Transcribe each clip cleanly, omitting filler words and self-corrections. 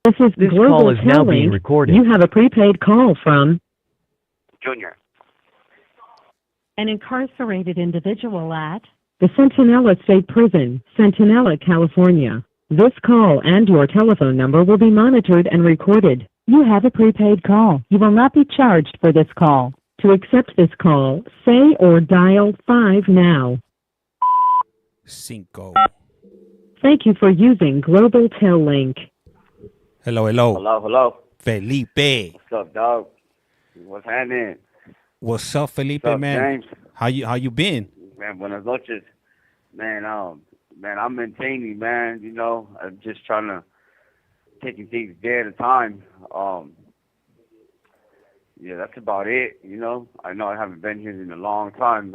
This is This call Global is now being Tellink. recorded. You have a prepaid call from Junior. an incarcerated individual at the Centinela State Prison, Centinela, California. This call and your telephone number will be monitored and recorded. You have a prepaid call. You will not be charged for this call. To accept this call, say or dial 5 now. Cinco. Thank you for using Global Tellink. Hello, hello. Hello. Felipe. What's up, dog? What's happening? What's up, Felipe, What's up, man? James? How you been? Man, buenas noches. Man, I'm maintaining, man. You know, I'm just trying to taking things day at a time. Yeah, that's about it. You know, I know I haven't been here in a long time.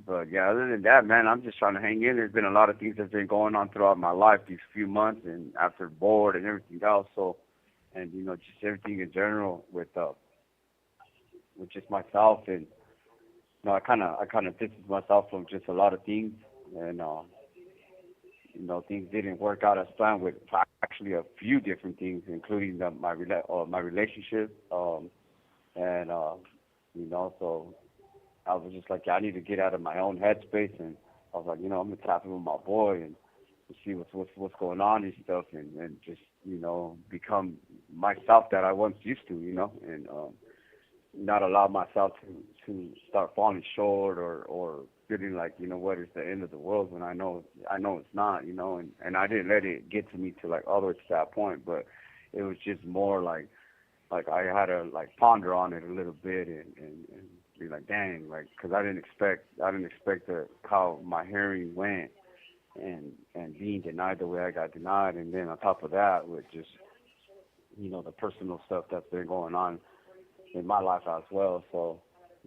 But yeah, other than that, man, I'm just trying to hang in. There's been a lot of things that's been going on throughout my life these few months, and after board and everything else. So, and you know, just everything in general with just myself, and you know, I kind of distance myself from just a lot of things, and you know, things didn't work out as planned with actually a few different things, including my relationship, and you know, so I was just like, I need to get out of my own headspace, and I was like, you know, I'm gonna tap in with my boy and see what's going on and stuff, and just, you know, become myself that I once used to, you know, and not allow myself to start falling short or feeling like, you know what, it's the end of the world when I know it's not, you know, and I didn't let it get to me to like all the way to that point, but it was just more like I had to like ponder on it a little bit and be like, dang, like, because I didn't expect how my hearing went and being denied the way I got denied, and then on top of that with just, you know, the personal stuff that's been going on in my life as well. So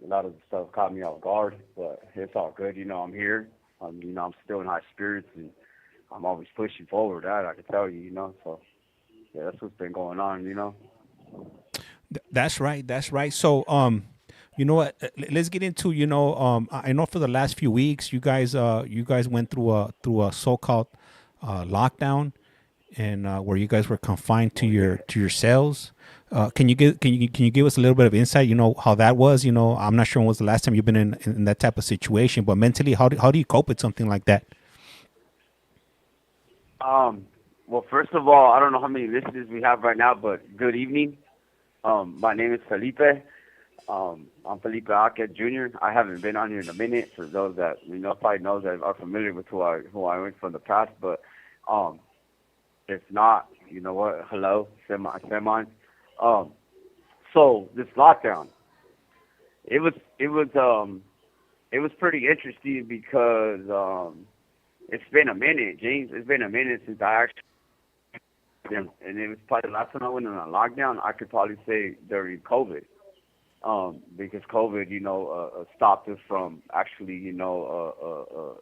a lot of the stuff caught me off guard, but it's all good. You know, I'm here. You know, I'm still in high spirits, and I'm always pushing forward. That I can tell you, you know. So yeah, that's what's been going on, you know. That's right. That's right. So, you know what? Let's get into, you know, I know for the last few weeks you guys went through a so-called lockdown, and where you guys were confined to your cells. Can you give us a little bit of insight? You know how that was. You know, I'm not sure when was the last time you've been in that type of situation, but mentally, how do you cope with something like that? Well, first of all, I don't know how many listeners we have right now, but good evening. My name is Felipe. I'm Felipe Arquette Jr. I haven't been on here in a minute. For those that you know, probably know that are familiar with who I went from the past, but if not, you know what? Hello, semi. So this lockdown, it was pretty interesting because it's been a minute, James. It's been a minute since I actually, and it was probably the last time I went on a lockdown. I could probably say during COVID, because COVID, you know, stopped us from actually, you know,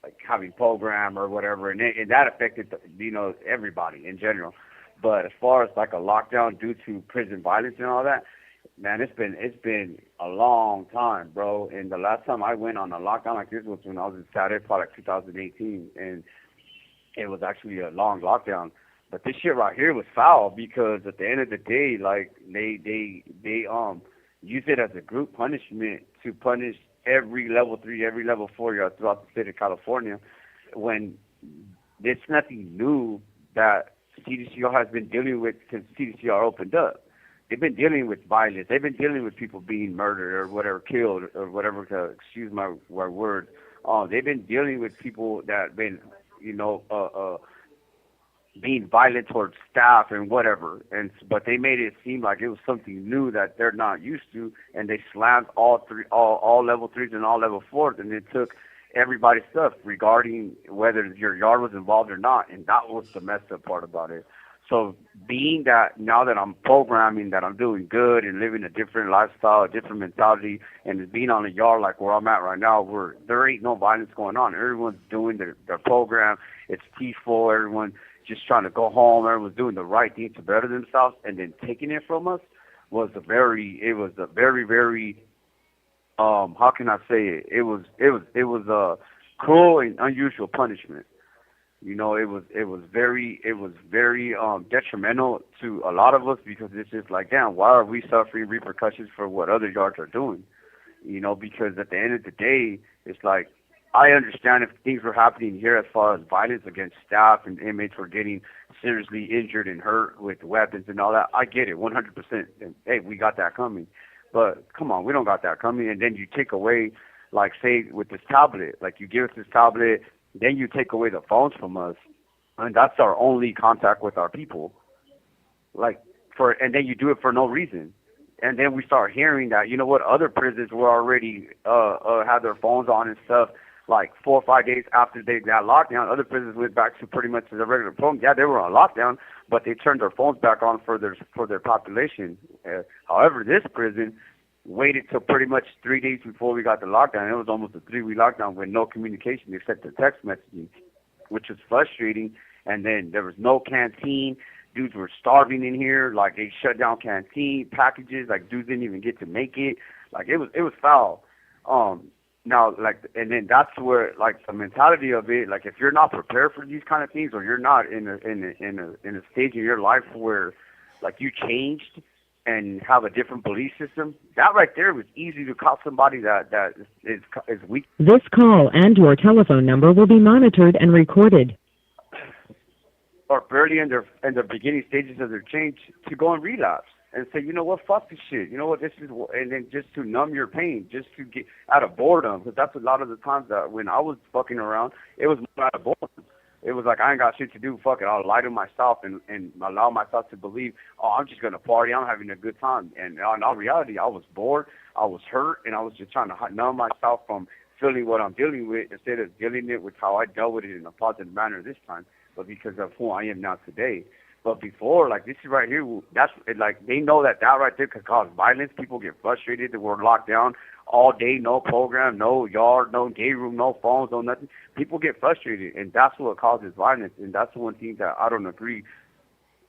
like having program or whatever, and that affected, you know, everybody in general. But as far as like a lockdown due to prison violence and all that, man, it's been a long time, bro. And the last time I went on a lockdown like this was when I was in Saturday, probably like 2018, and it was actually a long lockdown. But this shit right here was foul because at the end of the day, like they use it as a group punishment to punish every level 3, every level 4 throughout the state of California, when it's nothing new that CDCR has been dealing with since CDCR opened up. They've been dealing with violence. They've been dealing with people being murdered or whatever, killed or whatever, excuse my word. They've been dealing with people that have been, you know, being violent towards staff and whatever, but they made it seem like it was something new that they're not used to, and they slammed all level 3s and all level 4s, and it took everybody's stuff regarding whether your yard was involved or not, and that was the messed up part about it. So being that now that I'm programming, that I'm doing good and living a different lifestyle, a different mentality, and being on a yard like where I'm at right now, where there ain't no violence going on. Everyone's doing their program. It's peaceful. Everyone just trying to go home. Everyone's doing the right thing to better themselves, and then taking it from us was a very, very how can I say it? It was a cruel and unusual punishment. It was very detrimental to a lot of us because it's just like, damn, why are we suffering repercussions for what other yards are doing? Because at the end of the day, it's like, I understand if things were happening here as far as violence against staff and inmates were getting seriously injured and hurt with weapons and all that. I get it, 100%. And hey, we got that coming. But come on, we don't got that coming. And then you take away, like, say, with this tablet, like, you give us this tablet, then you take away the phones from us, and that's our only contact with our people. Like, and then you do it for no reason. And then we start hearing that, other prisons were already had their phones on and stuff. Like 4 or 5 days after they got locked down, other prisons went back to pretty much the regular phone. Yeah, they were on lockdown, but they turned their phones back on for their population. However, this prison waited till pretty much 3 days before we got the lockdown. It was almost a 3-week lockdown with no communication except the text messaging, which was frustrating. And then there was no canteen. Dudes were starving in here. Like, they shut down canteen packages. Like, dudes didn't even get to make it. Like, it was foul. Now, like, and then that's where, like, the mentality of it, like, if you're not prepared for these kind of things, or you're not in a stage in your life where, like, you changed and have a different belief system, that right there was easy to call somebody that is weak. This call and your telephone number will be monitored and recorded. Or barely in their beginning stages of their change, to go and relapse and say, you know what, fuck this shit. You know what, this is, and then just to numb your pain, just to get out of boredom, because that's a lot of the times that when I was fucking around, it was more out of boredom. It was like, I ain't got shit to do, fuck it, I'll lie to myself and allow myself to believe, oh, I'm just gonna party, I'm having a good time. And in all reality, I was bored, I was hurt, and I was just trying to numb myself from feeling what I'm dealing with, instead of dealing it with how I dealt with it in a positive manner this time, but because of who I am now today. But before, like, this is right here, that's, like, they know that right there could cause violence. People get frustrated. They were locked down all day, no program, no yard, no day room, no phones, no nothing. People get frustrated, and that's what causes violence. And that's the one thing that I don't agree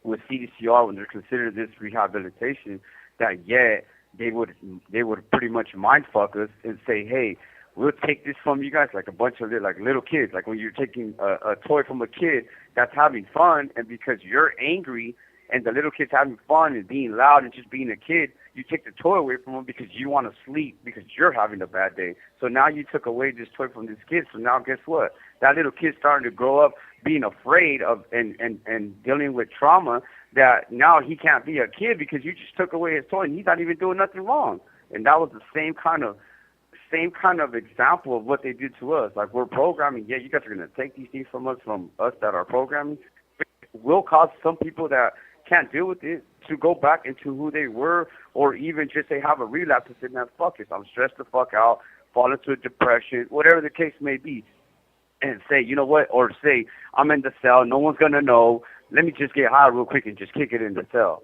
with CDCR when they're considering this rehabilitation, that, yeah, they would pretty much mind fuck us and say, hey, we'll take this from you guys, like a bunch of like little kids, like when you're taking a toy from a kid that's having fun, and because you're angry and the little kid's having fun and being loud and just being a kid, you take the toy away from them because you want to sleep because you're having a bad day. So now you took away this toy from this kid. So now guess what? That little kid's starting to grow up being afraid of and dealing with trauma, that now he can't be a kid because you just took away his toy and he's not even doing nothing wrong. And that was the same kind of example of what they did to us. Like, we're programming, yeah, you guys are going to take these things from us that are programming. Will cause some people that can't deal with it to go back into who they were, or even just they have a relapse and say, man, fuck this, I'm stressed the fuck out, fall into a depression, whatever the case may be, and say, you know what, or say, I'm in the cell, no one's going to know, let me just get high real quick and just kick it in the cell.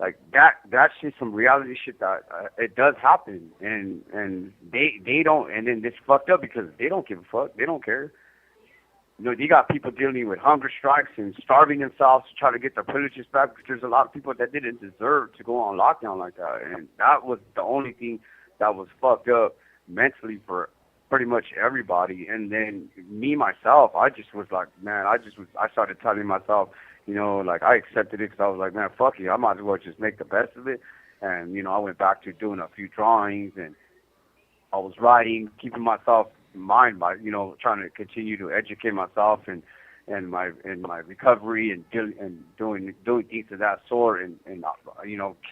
Like, that's just some reality shit that it does happen, and they don't, and then it's fucked up because they don't give a fuck, they don't care. You got people dealing with hunger strikes and starving themselves to try to get their privileges back, because there's a lot of people that didn't deserve to go on lockdown like that, and that was the only thing that was fucked up mentally for pretty much everybody. And then me myself, I just was like, man, I started telling myself, like, I accepted it because I was like, man, fuck it, I might as well just make the best of it. And, I went back to doing a few drawings, and I was writing, keeping myself in mind by, trying to continue to educate myself and my recovery and doing things of that sort, and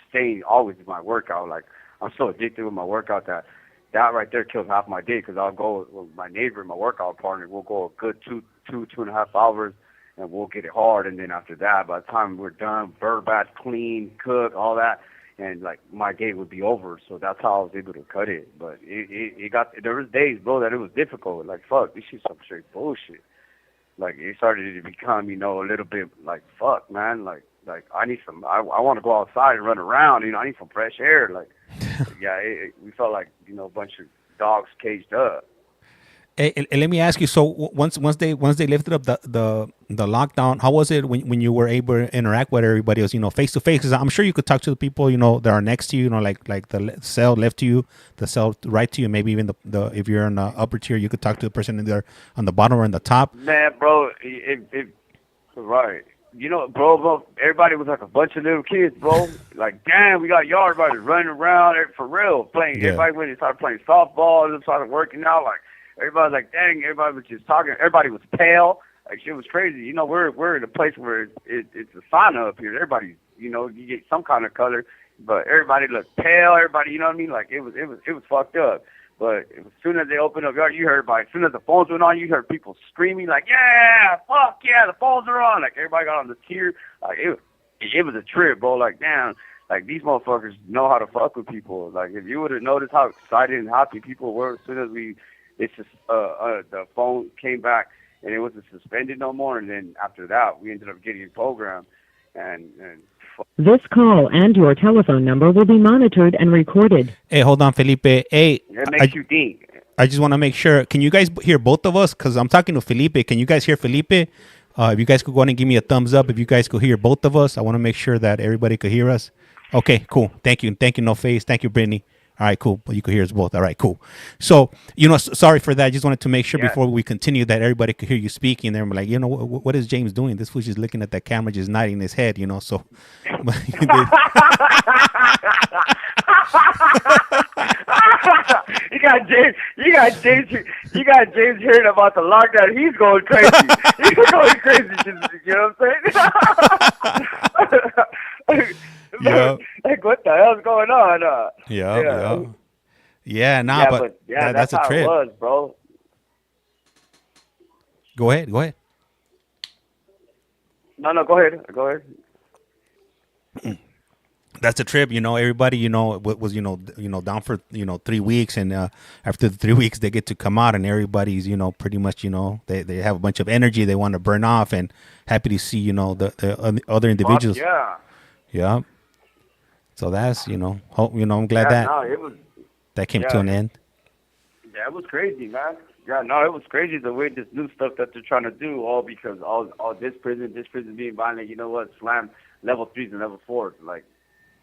staying always in my workout. Like, I'm so addicted with my workout that right there kills half my day, because I'll go with my neighbor, my workout partner, we'll go a good two and a half hours, and we'll get it hard, and then after that, by the time we're done, bird bath, clean, cook, all that, and like my day would be over. So that's how I was able to cut it. But there was days, bro, that it was difficult. Like, fuck, this shit's some straight bullshit. Like, it started to become, a little bit like, fuck, man, like I need some, I want to go outside and run around, I need some fresh air. Like, yeah, we felt like, a bunch of dogs caged up. Let me ask you. So once they lifted up the lockdown, how was it when you were able to interact with everybody else? Face to face. Because I'm sure you could talk to the people that are next to you. Like the cell left to you, the cell right to you. Maybe even the if you're in the upper tier, you could talk to the person in there on the bottom or in the top. Man, bro, right. Bro, everybody was like a bunch of little kids, bro. Like, damn, we got yard buddies running around for real, playing. Yeah. Everybody went and started playing softball, and started working out. Like, everybody was like, dang, everybody was just talking. Everybody was pale. Like, shit was crazy. We're in a place where it's a sauna up here. Everybody, you get some kind of color, but everybody looked pale. Everybody, you know what I mean? Like, it was fucked up. But as soon as they opened up yard, you heard as soon as the phones went on, you heard people screaming like, yeah, fuck yeah, the phones are on. Like, everybody got on the tier. Like, it was a trip, bro. Like, damn, like, these motherfuckers know how to fuck with people. Like, if you would have noticed how excited and happy people were as soon as the phone came back and it wasn't suspended no more. And then after that, we ended up getting a program. And This call and your telephone number will be monitored and recorded. Hey, hold on, Felipe. Hey, it makes you think. I just want to make sure. Can you guys hear both of us? Because I'm talking to Felipe. Can you guys hear Felipe? If you guys could go ahead and give me a thumbs up. If you guys could hear both of us, I want to make sure that everybody could hear us. Okay, cool. Thank you. Thank you, No Face. Thank you, Brittany. All right, cool. Well, you could hear us both. All right, cool. So, sorry for that. I just wanted to make sure before we continue that everybody could hear you speaking. They're like, what is James doing? This fool's just looking at the camera, just nodding his head, so. You got James hearing about the lockdown. He's going crazy. He's going crazy. You know what I'm saying? Yeah. Like, what the hell's going on? Yeah, but that's a trip. It was, bro. Go ahead. No, go ahead. That's a trip, everybody, was, down for, 3 weeks. And after the 3 weeks, they get to come out and everybody's, pretty much, they have a bunch of energy they want to burn off and happy to see, the other individuals. Yeah. Yeah. So that's, I'm glad that came to an end. Yeah, it was crazy, man. Yeah, no, it was crazy the way this new stuff that they're trying to do, all because all this prison being violent, slam level 3s and level 4s. Like,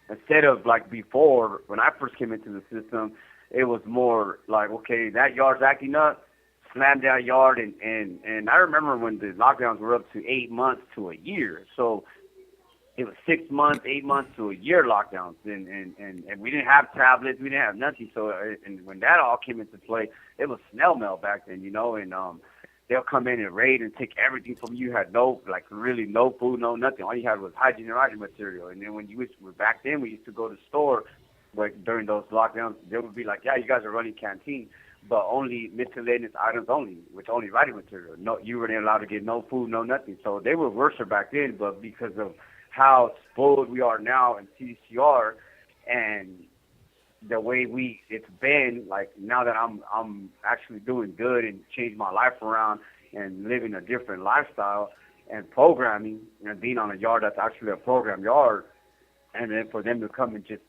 instead of like before, when I first came into the system, it was more like, okay, that yard's acting up, slam that yard, and I remember when the lockdowns were up to 8 months to a year. So it was 6 months, 8 months to a year lockdowns, and we didn't have tablets, we didn't have nothing. So and when that all came into play, it was snail mail back then, and they'll come in and raid and take everything from you. You had really no food, no nothing. All you had was hygiene and writing material. And then when back then, we used to go to the store, during those lockdowns, they would be like, yeah, you guys are running canteen, but only miscellaneous items only, with only writing material. No, you weren't allowed to get no food, no nothing. So they were worse back then, but because of how spoiled we are now in CCR and the way it's been, like, now that I'm actually doing good and changed my life around and living a different lifestyle and programming and being on a yard that's actually a program yard, and then for them to come and just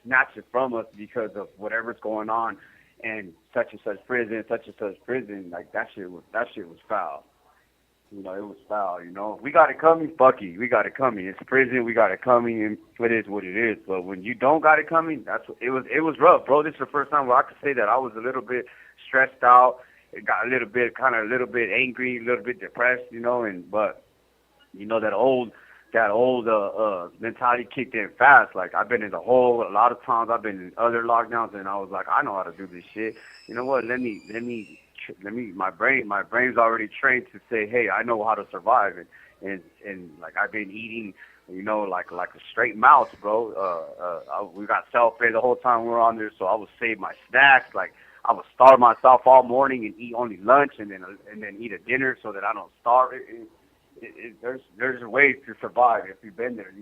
snatch it from us because of whatever's going on and such and such prison, like, that shit was foul. It was foul, We got it coming, fucky. We got it coming. It's prison, we got it coming, and it is what it is. But when you don't got it coming, it was rough, bro. This is the first time where I could say that I was a little bit stressed out. It got a little bit angry, a little bit depressed, but that old mentality kicked in fast. Like, I've been in a lot of times I've been in other lockdowns, and I was like, I know how to do this shit. You know what? Let me my brain's already trained to say, hey, I know how to survive, and like, I've been eating, like a straight mouse, bro. We got self-pay the whole time we were on there, so I would save my snacks. Like, I would starve myself all morning and eat only lunch, and then eat a dinner so that I don't starve. There's ways to survive if you've been there,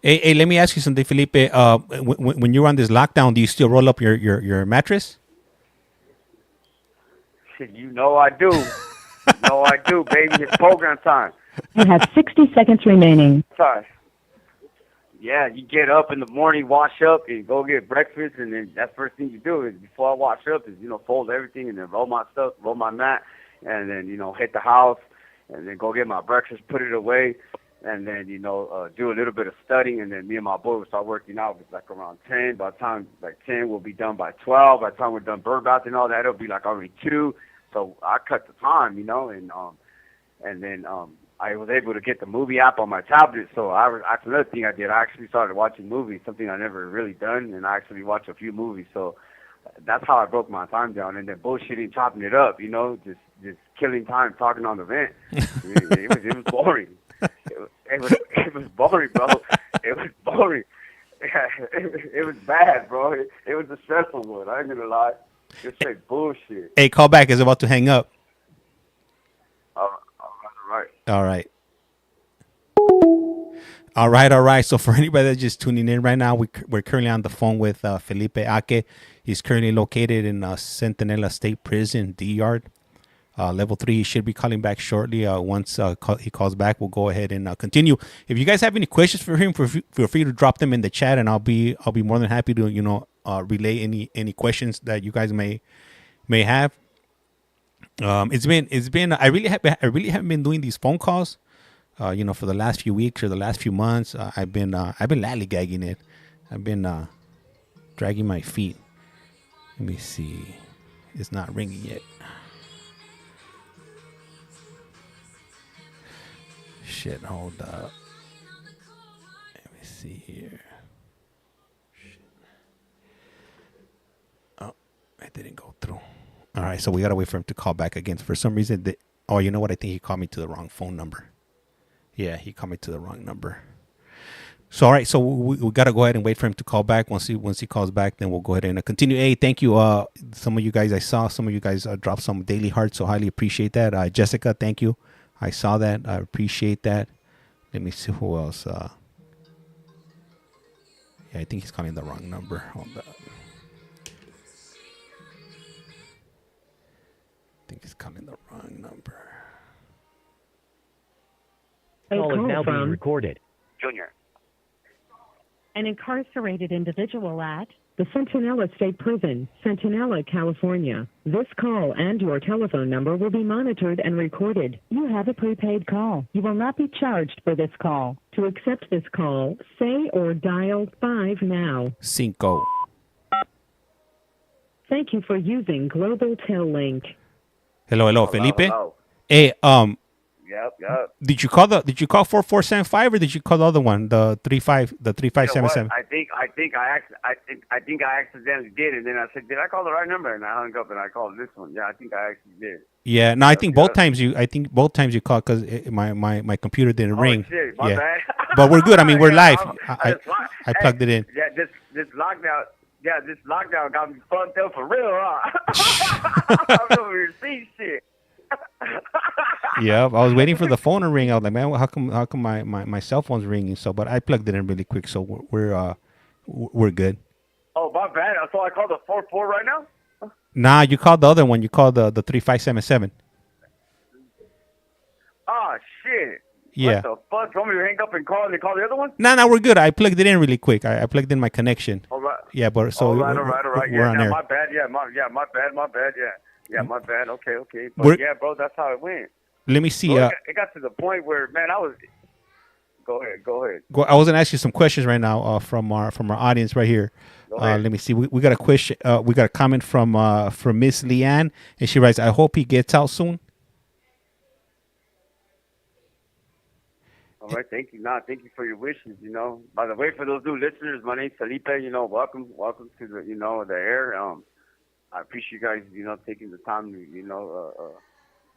Hey, let me ask you something, Felipe. When you're on this lockdown, do you still roll up your mattress? I do. I do, baby. It's program time. You have 60 seconds remaining. Sorry. yeah, you get up in the morning, wash up, and go get breakfast, and then that's the first thing you do is before I wash up is fold everything and then roll my stuff, roll my mat, and then hit the house, and then go get my breakfast, put it away, and then do a little bit of studying, and then me and my boy will start working out. It's like around 10. By the time like 10, we'll be done by 12. By the time we're done bird bath and all that, it'll be like already 2. So I cut the time, and then I was able to get the movie app on my tablet. So that's another thing I did. I actually started watching movies, something I never really done, and I actually watched a few movies. So that's how I broke my time down. And then bullshitting, chopping it up, just killing time, talking on the vent. It was boring. It was boring, bro. It was boring. It was bad, bro. It was a stressful one. I ain't gonna lie. Just say bullshit. Hey, call back is about to hang up. All right. All right. All right, all right. So for anybody that's just tuning in right now, we're currently on the phone with Felipe Ake. He's currently located in Centinela State Prison, D-Yard. Level 3. He should be calling back shortly. Once he calls back, we'll go ahead and continue. If you guys have any questions for him, feel free to drop them in the chat, and I'll be more than happy to relay any questions that you guys may have. It's been I really haven't been doing these phone calls. For the last few weeks or the last few months, I've been lollygagging it. I've been dragging my feet. Let me see. It's not ringing yet. Shit, hold up. Let me see here. Shit. Oh, it didn't go through. All right, so we gotta wait for him to call back again. For some reason, you know what? I think he called me to the wrong phone number. Yeah, he called me to the wrong number. So all right, so we gotta go ahead and wait for him to call back. Once he calls back, then we'll go ahead and continue. Hey, thank you. Some of you guys, I saw some of you guys dropped some daily hearts, so highly appreciate that. Jessica, thank you. I saw that. I appreciate that. Let me see who else. Yeah, I think he's calling the wrong number. Hold up. I think he's calling the wrong number. Call is now being recorded. Junior. An incarcerated individual at the Centinela State Prison, Centinela, California. This call and your telephone number will be monitored and recorded. You have a prepaid call. You will not be charged for this call. To accept this call, say or dial 5 now. Cinco. Thank you for using Global Tel Link. Hello, Felipe. Hello. Hey, Yep. Did you call 4475 or did you call the other one, the 3577? I think I accidentally did, and then I said, did I call the right number? And I hung up and I called this one. Yeah, I think I actually did. Yeah, no, I think both times you called because my computer didn't ring. Shit, my bad. But we're good. I mean, we're live. I plugged it in. Yeah, this lockdown. Yeah, this lockdown got me fucked up for real, huh? I'm over here seeing shit. Yeah, I was waiting for the phone to ring. I was like, man, how come my cell phone's ringing? So, but I plugged it in really quick, so we're good. Oh, my bad. So I called the 44 right now? Nah, you called the other one. You called the 3577. Oh, shit. Yeah. What the fuck? You want me to hang up and call the other one? No, we're good. I plugged it in really quick. I plugged in my connection. All right. Yeah, but so all right. we're on there. My bad. My bad. Yeah, my bad. Okay. But yeah, bro, that's how it went. Let me see. Bro, it got to the point where, man, I was. Go ahead. I was gonna ask you some questions right now from our audience right here. Let me see. We got a question. We got a comment from Miss Leanne, and she writes, "I hope he gets out soon." All right, thank you. Thank you for your wishes. By the way, for those new listeners, my name's Felipe. Welcome to the air. I appreciate you guys, taking the time to,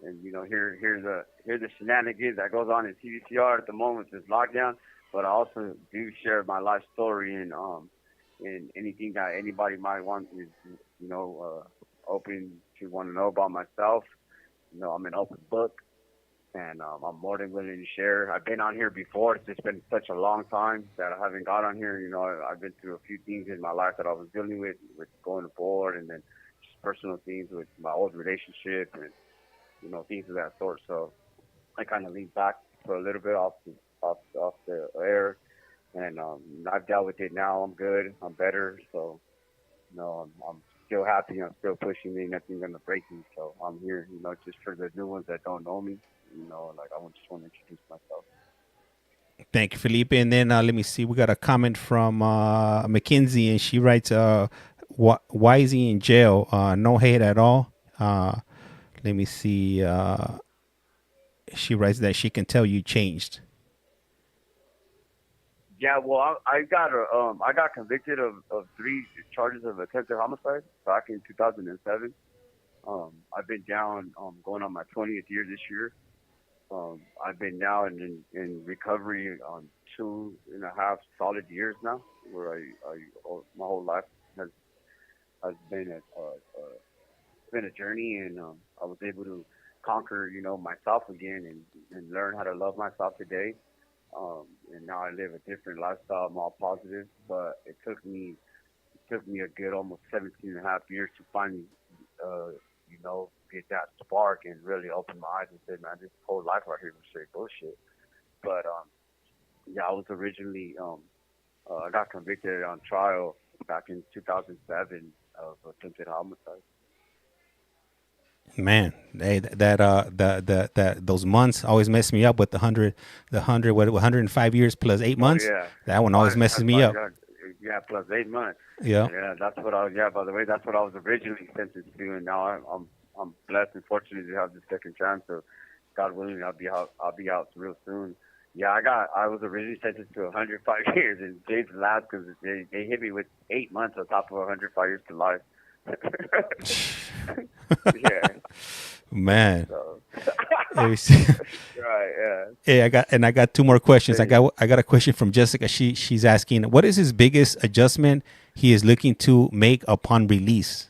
and hear the shenanigans that goes on in CDCR at the moment with this lockdown. But I also do share my life story and anything that anybody might want is, open to want to know about myself. I'm an open book, and I'm more than willing to share. I've been on here before. It's just been such a long time that I haven't got on here. I've been through a few things in my life that I was dealing with going to board, and then just personal things with my old relationship and, things of that sort. So I kind of leaned back for a little bit off the air and I've dealt with it now. I'm good. I'm better. So I'm still happy. I'm still pushing me. Nothing's gonna break me. So I'm here. Just for the new ones that don't know me. Like I just want to introduce myself. Thank you, Felipe. And then let me see. We got a comment from Mackenzie, and she writes, "Why is he in jail? No hate at all." Let me see. She writes that she can tell you changed. Yeah, well, I got convicted of 3 charges of attempted homicide back in 2007. I've been down, going on my 20th year this year. I've been now in recovery on 2.5 solid years now, where my whole life has been been a journey, and I was able to conquer, myself again, and learn how to love myself today. And now I live a different lifestyle, more positive. But it took me a good almost 17 and a half years to finally, get that spark and really open my eyes and say, man, this whole life right here was straight bullshit. But yeah, I was originally I got convicted on trial back in 2007 of attempted homicide. Man, hey, that those months always mess me up with the 105 years plus 8 months. Yeah, That one always messes me up. Yeah, plus 8 months. Yeah. Yeah, that's what I was. Yeah, by the way, that's what I was originally sentenced to, and now I'm blessed and fortunate to have the second chance. So, God willing, I'll be out real soon. Yeah, I was originally sentenced to 105 years, and James laughed because they hit me with 8 months on top of 105 years to life. Yeah. Man. So. Let me see. Right. Yeah. Hey, I got 2 more questions. I got a question from Jessica. She's asking, what is his biggest adjustment he is looking to make upon release?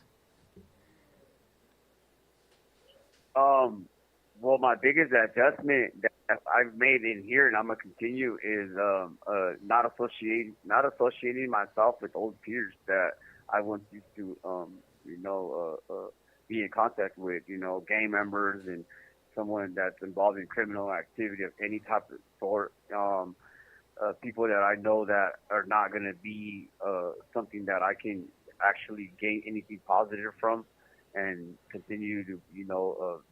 Well, my biggest adjustment that I've made in here, and I'm gonna continue, is not associating myself with old peers that I once used to, be in contact with, gang members and someone that's involved in criminal activity of any type of sort. People that I know that are not gonna be something that I can actually gain anything positive from and continue to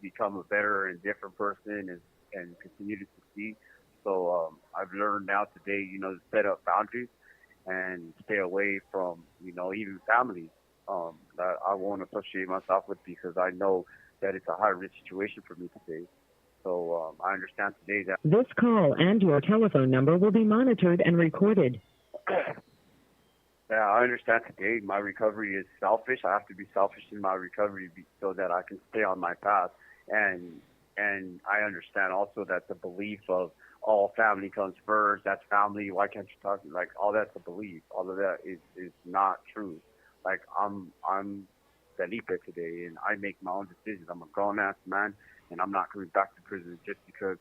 become a better and different person and continue to succeed. So I've learned now today, to set up boundaries and stay away from even family that I won't associate myself with because I know that it's a high risk situation for me today. So I understand today that This call and your telephone number will be monitored and recorded. yeah, I understand today my recovery is selfish. I have to be selfish in my recovery so that I can stay on my path. And I understand also that the belief of all family comes first. That's family. Why can't you talk? Like all that's a belief. All of that is not true. Like I'm Felipe today, and I make my own decisions. I'm a grown ass man, and I'm not coming back to prison just because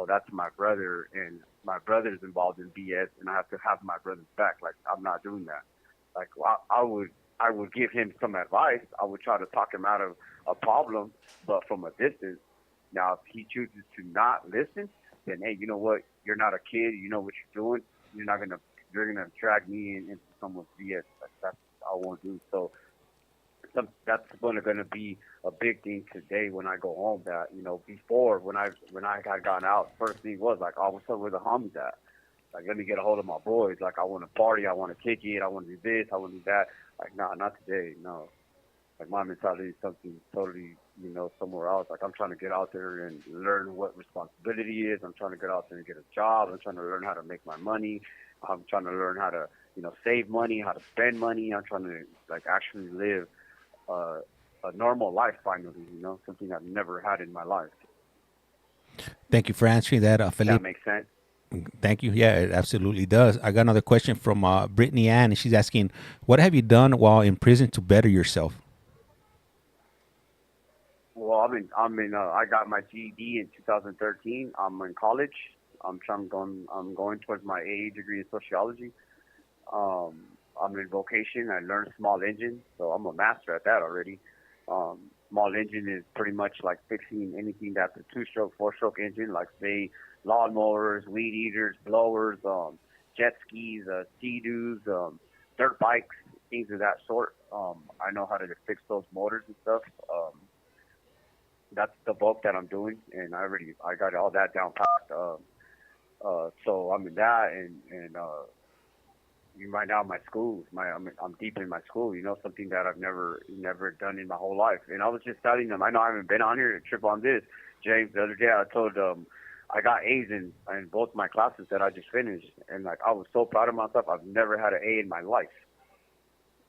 that's my brother, and my brother's involved in BS, and I have to have my brother's back. Like I'm not doing that. Like I would give him some advice. I would try to talk him out of a problem, but from a distance. Now, if he chooses to not listen, then hey, you know what? You're not a kid. You know what you're doing. You're gonna drag me into someone's BS. That's I won't do. So that's going to be a big thing today when I go home. That before when I had gone out, first thing was like, oh, what's up with the homies at? Like, let me get a hold of my boys. Like, I want to party. I want to kick it. I want to do this. I want to do that. Like, nah, not today. No. Like, my mentality is something totally, somewhere else. Like, I'm trying to get out there and learn what responsibility is. I'm trying to get out there and get a job. I'm trying to learn how to make my money. I'm trying to learn how to, save money, how to spend money. I'm trying to, like, actually live a normal life finally, something I've never had in my life. Thank you for answering that, Felipe. That makes sense. Thank you. Yeah, it absolutely does. I got another question from Brittany Ann, and she's asking, what have you done while in prison to better yourself? Well, I got my GED in 2013. I'm in college. I'm going towards my AA degree in sociology. I'm in vocation. I learned small engine, so I'm a master at that already. Small engine is pretty much like fixing anything that's a 2-stroke, 4-stroke engine, like say lawnmowers, weed eaters, blowers, jet skis, Sea-Doos, dirt bikes, things of that sort. I know how to fix those motors and stuff. That's the bulk that I'm doing, and I got all that down pat. So I'm in that, and right now my school, I'm deep in my school. Something that I've never done in my whole life. And I was just telling them, I know I haven't been on here to trip on this, James. The other day I told I got A's in both my classes that I just finished, and like I was so proud of myself. I've never had an A in my life,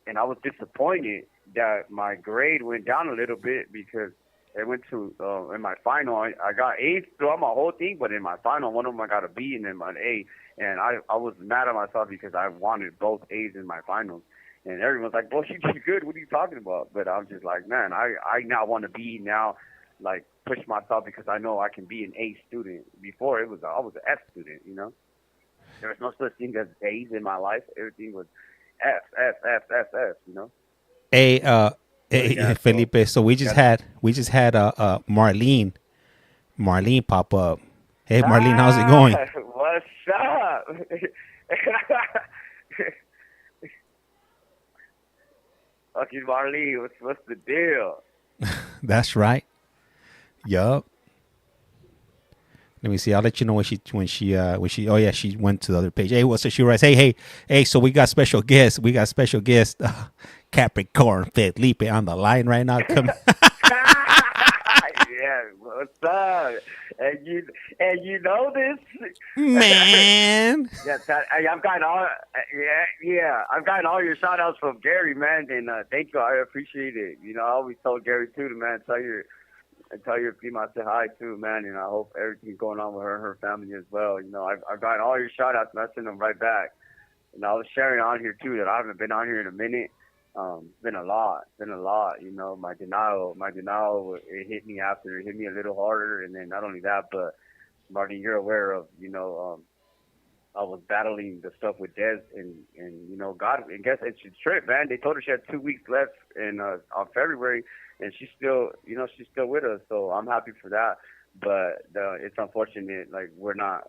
and I was disappointed that my grade went down a little bit because it went to in my final. I got A's throughout my whole thing, but in my final, one of them I got a B and then an A, and I was mad at myself because I wanted both A's in my finals. And everyone's like, "Well, you did good. What are you talking about?" But I'm just like, man, I now want to be now, like push myself because I know I can be an A student. Before I was an F student. There was no such thing as A's in my life. Everything was F, F, F, F, F. Hey, Yeah, Felipe. So we just had Marlene pop up. Hey, Marlene, how's it going? What's up? Okay, Marlene, what's the deal? That's right. Yup. Let me see. I'll let you know when she. Oh yeah, she went to the other page. Hey, so she writes, hey. So we got special guest. Capricorn Felipe on the line right now. Come. Yeah, what's up? And you know this, man. Yes, I've gotten all. I've gotten all your shout outs from Gary, man, and thank you. I appreciate it. I always told Gary too, man, tell your female say hi too, man, and I hope everything's going on with her and her family as well. I've gotten all your shout outs and I send them right back. And I was sharing on here too that I haven't been on here in a minute. It's been a lot. My denial, it hit me after. It hit me a little harder, and then not only that, but Martin, you're aware of, I was battling the stuff with Des, and God, I guess it's a trip, man. They told her she had 2 weeks left in on February, and she's still with us. So I'm happy for that. But it's unfortunate, like we're not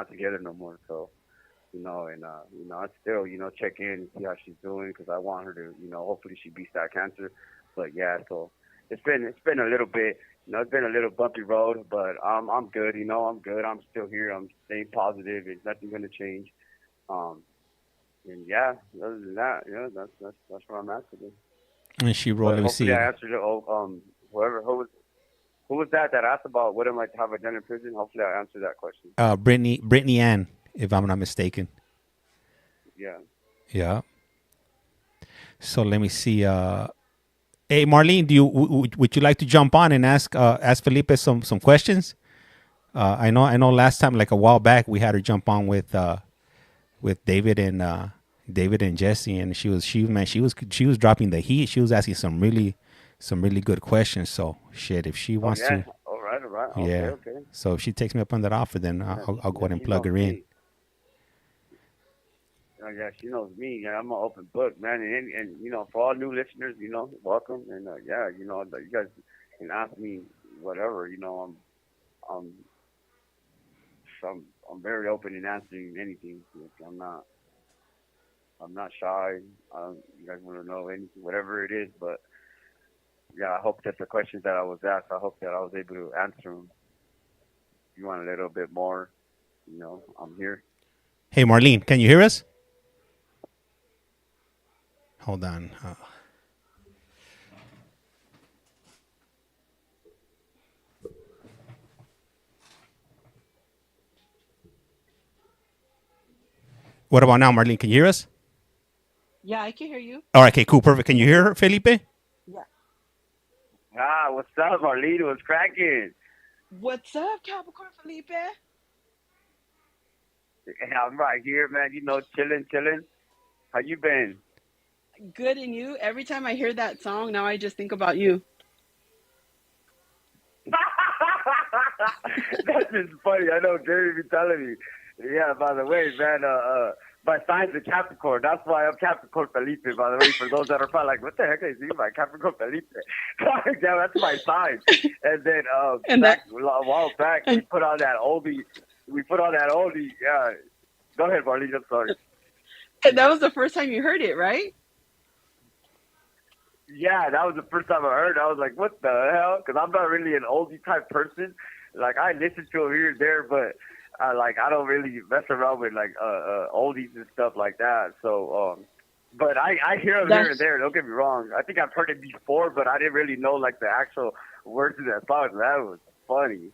together no more. So. I still, check in and see how she's doing because I want her to, hopefully she beats that cancer. But yeah, so it's been a little bit, it's been a little bumpy road, but I'm good. I'm good. I'm still here. I'm staying positive. It's nothing going to change. And yeah, other than that, that's where I'm at today. And she wrote. Let me see. Hopefully I answered it. Who was that asked about what am I have I done in prison? Hopefully I answered that question. Brittany Ann, if I'm not mistaken. Yeah. Yeah. So let me see. Hey, Marlene, would you like to jump on and ask Felipe some questions? I know. Last time, like a while back, we had her jump on with David and Jesse, and she was dropping the heat. She was asking some really good questions. So shit, if she wants to. All right. Yeah. Okay. So if she takes me up on that offer, then I'll go ahead and plug her in. Yeah, she knows me. Yeah, I'm an open book, man. And for all new listeners, welcome. And you guys can ask me whatever. I'm very open in answering anything. I'm not shy. You guys want to know anything, whatever it is. But yeah, I hope that the questions that I was asked, I hope that I was able to answer them. If you want a little bit more, I'm here. Hey, Marlene, can you hear us? Hold on. What about now, Marlene? Can you hear us? Yeah, I can hear you. All right, okay, cool, perfect. Can you hear her, Felipe? Yeah. What's up, Marlene? What's cracking? What's up, Capricorn Felipe? I'm right here, man. Chilling. How you been? Good, and you? Every time I hear that song, now I just think about you. That's just funny. I know Gary be telling me. Yeah, by the way, man, my sign's a Capricorn. That's why I'm Capricorn Felipe, by the way, for those that are probably like, what the heck is he by Capricorn Felipe? Yeah, that's my sign. And then a while back, we put on that oldie, Go ahead, Marlene. I'm sorry. That was the first time you heard it, right? Yeah, that was the first time I heard. I was like, "What the hell?" Because I'm not really an oldie type person. Like I listen to them here and there, but I don't really mess around with like oldies and stuff like that. So, but I hear them here and That's there. Don't get me wrong. I think I've heard it before, but I didn't really know like the actual words of that song. That was funny.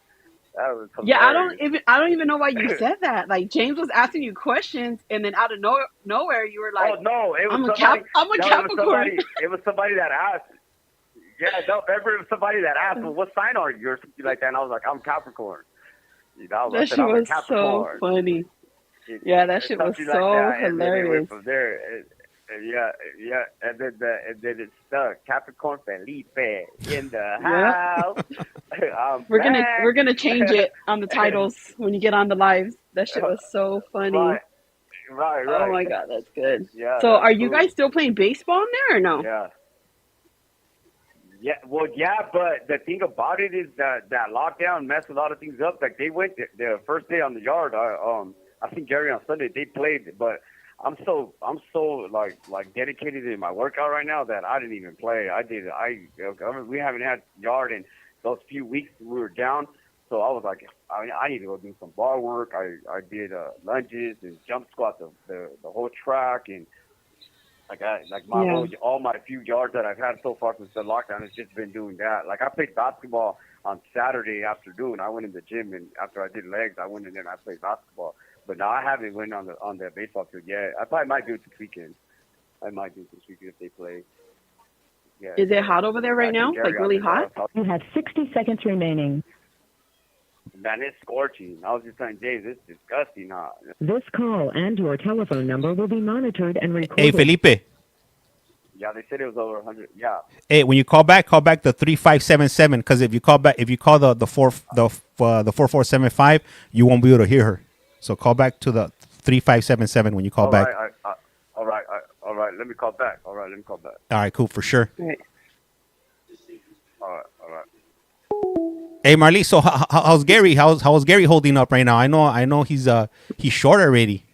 That was Yeah, hilarious. I don't even know why you said that. Like James was asking you questions, and then out of nowhere, you were Oh like, no, it was "I'm a somebody. I'm a No, it was Capricorn." somebody. It was somebody that asked. Yeah, no, remember it was somebody that asked, "Well, what sign are you?" or something like that. And I was like, "I'm Capricorn." You know, I That said, shit "I'm a was so Capricorn." funny. Yeah, that shit was Something like so that, and then it went hilarious. from there. Yeah, and then it stuck. Capricorn Felipe in the Yeah, house. I'm we're back. gonna change it on the titles when you get on the lives. That shit was so funny. Right, right, Oh right. my god, that's good. Yeah, So, that's are you guys cool. still playing baseball in there or no? Yeah. Yeah, well, yeah, but the thing about it is that lockdown messed a lot of things up. Like they went the first day on the yard. I think Gary on Sunday they played, but I'm so like dedicated in my workout right now that I didn't even play. I mean, we haven't had yard in those few weeks we were down, so I was like, I need to go do some bar work. I did lunges and jump squat the whole track and like my Yeah. whole all my few yards that I've had so far since the lockdown has just been doing that. Like I played basketball on Saturday afternoon. I went in the gym and after I did legs, I went in there and I played basketball. But now I haven't went on the baseball field yet. I probably might do it this weekend. I might do it this weekend if they play. Yeah, Is it so hot over there right I think now? Like Gary on really the hot? You have 60 seconds remaining. man, it's scorching. I was just saying, James, it's disgusting hot. This call and your telephone number will be monitored and Hey, recorded. Felipe. Yeah, they said it was over 100. Yeah. Hey, when you call back the 3577 because if you call the 4475, you won't be able to hear her. So call back to the 3577 when you call All back. right. All right. Let me call back. All right. Let me call back. All right, cool for sure. Right. All right. All right. Hey, Marley. So how's Gary? How's Gary holding up right now? I know he's short already.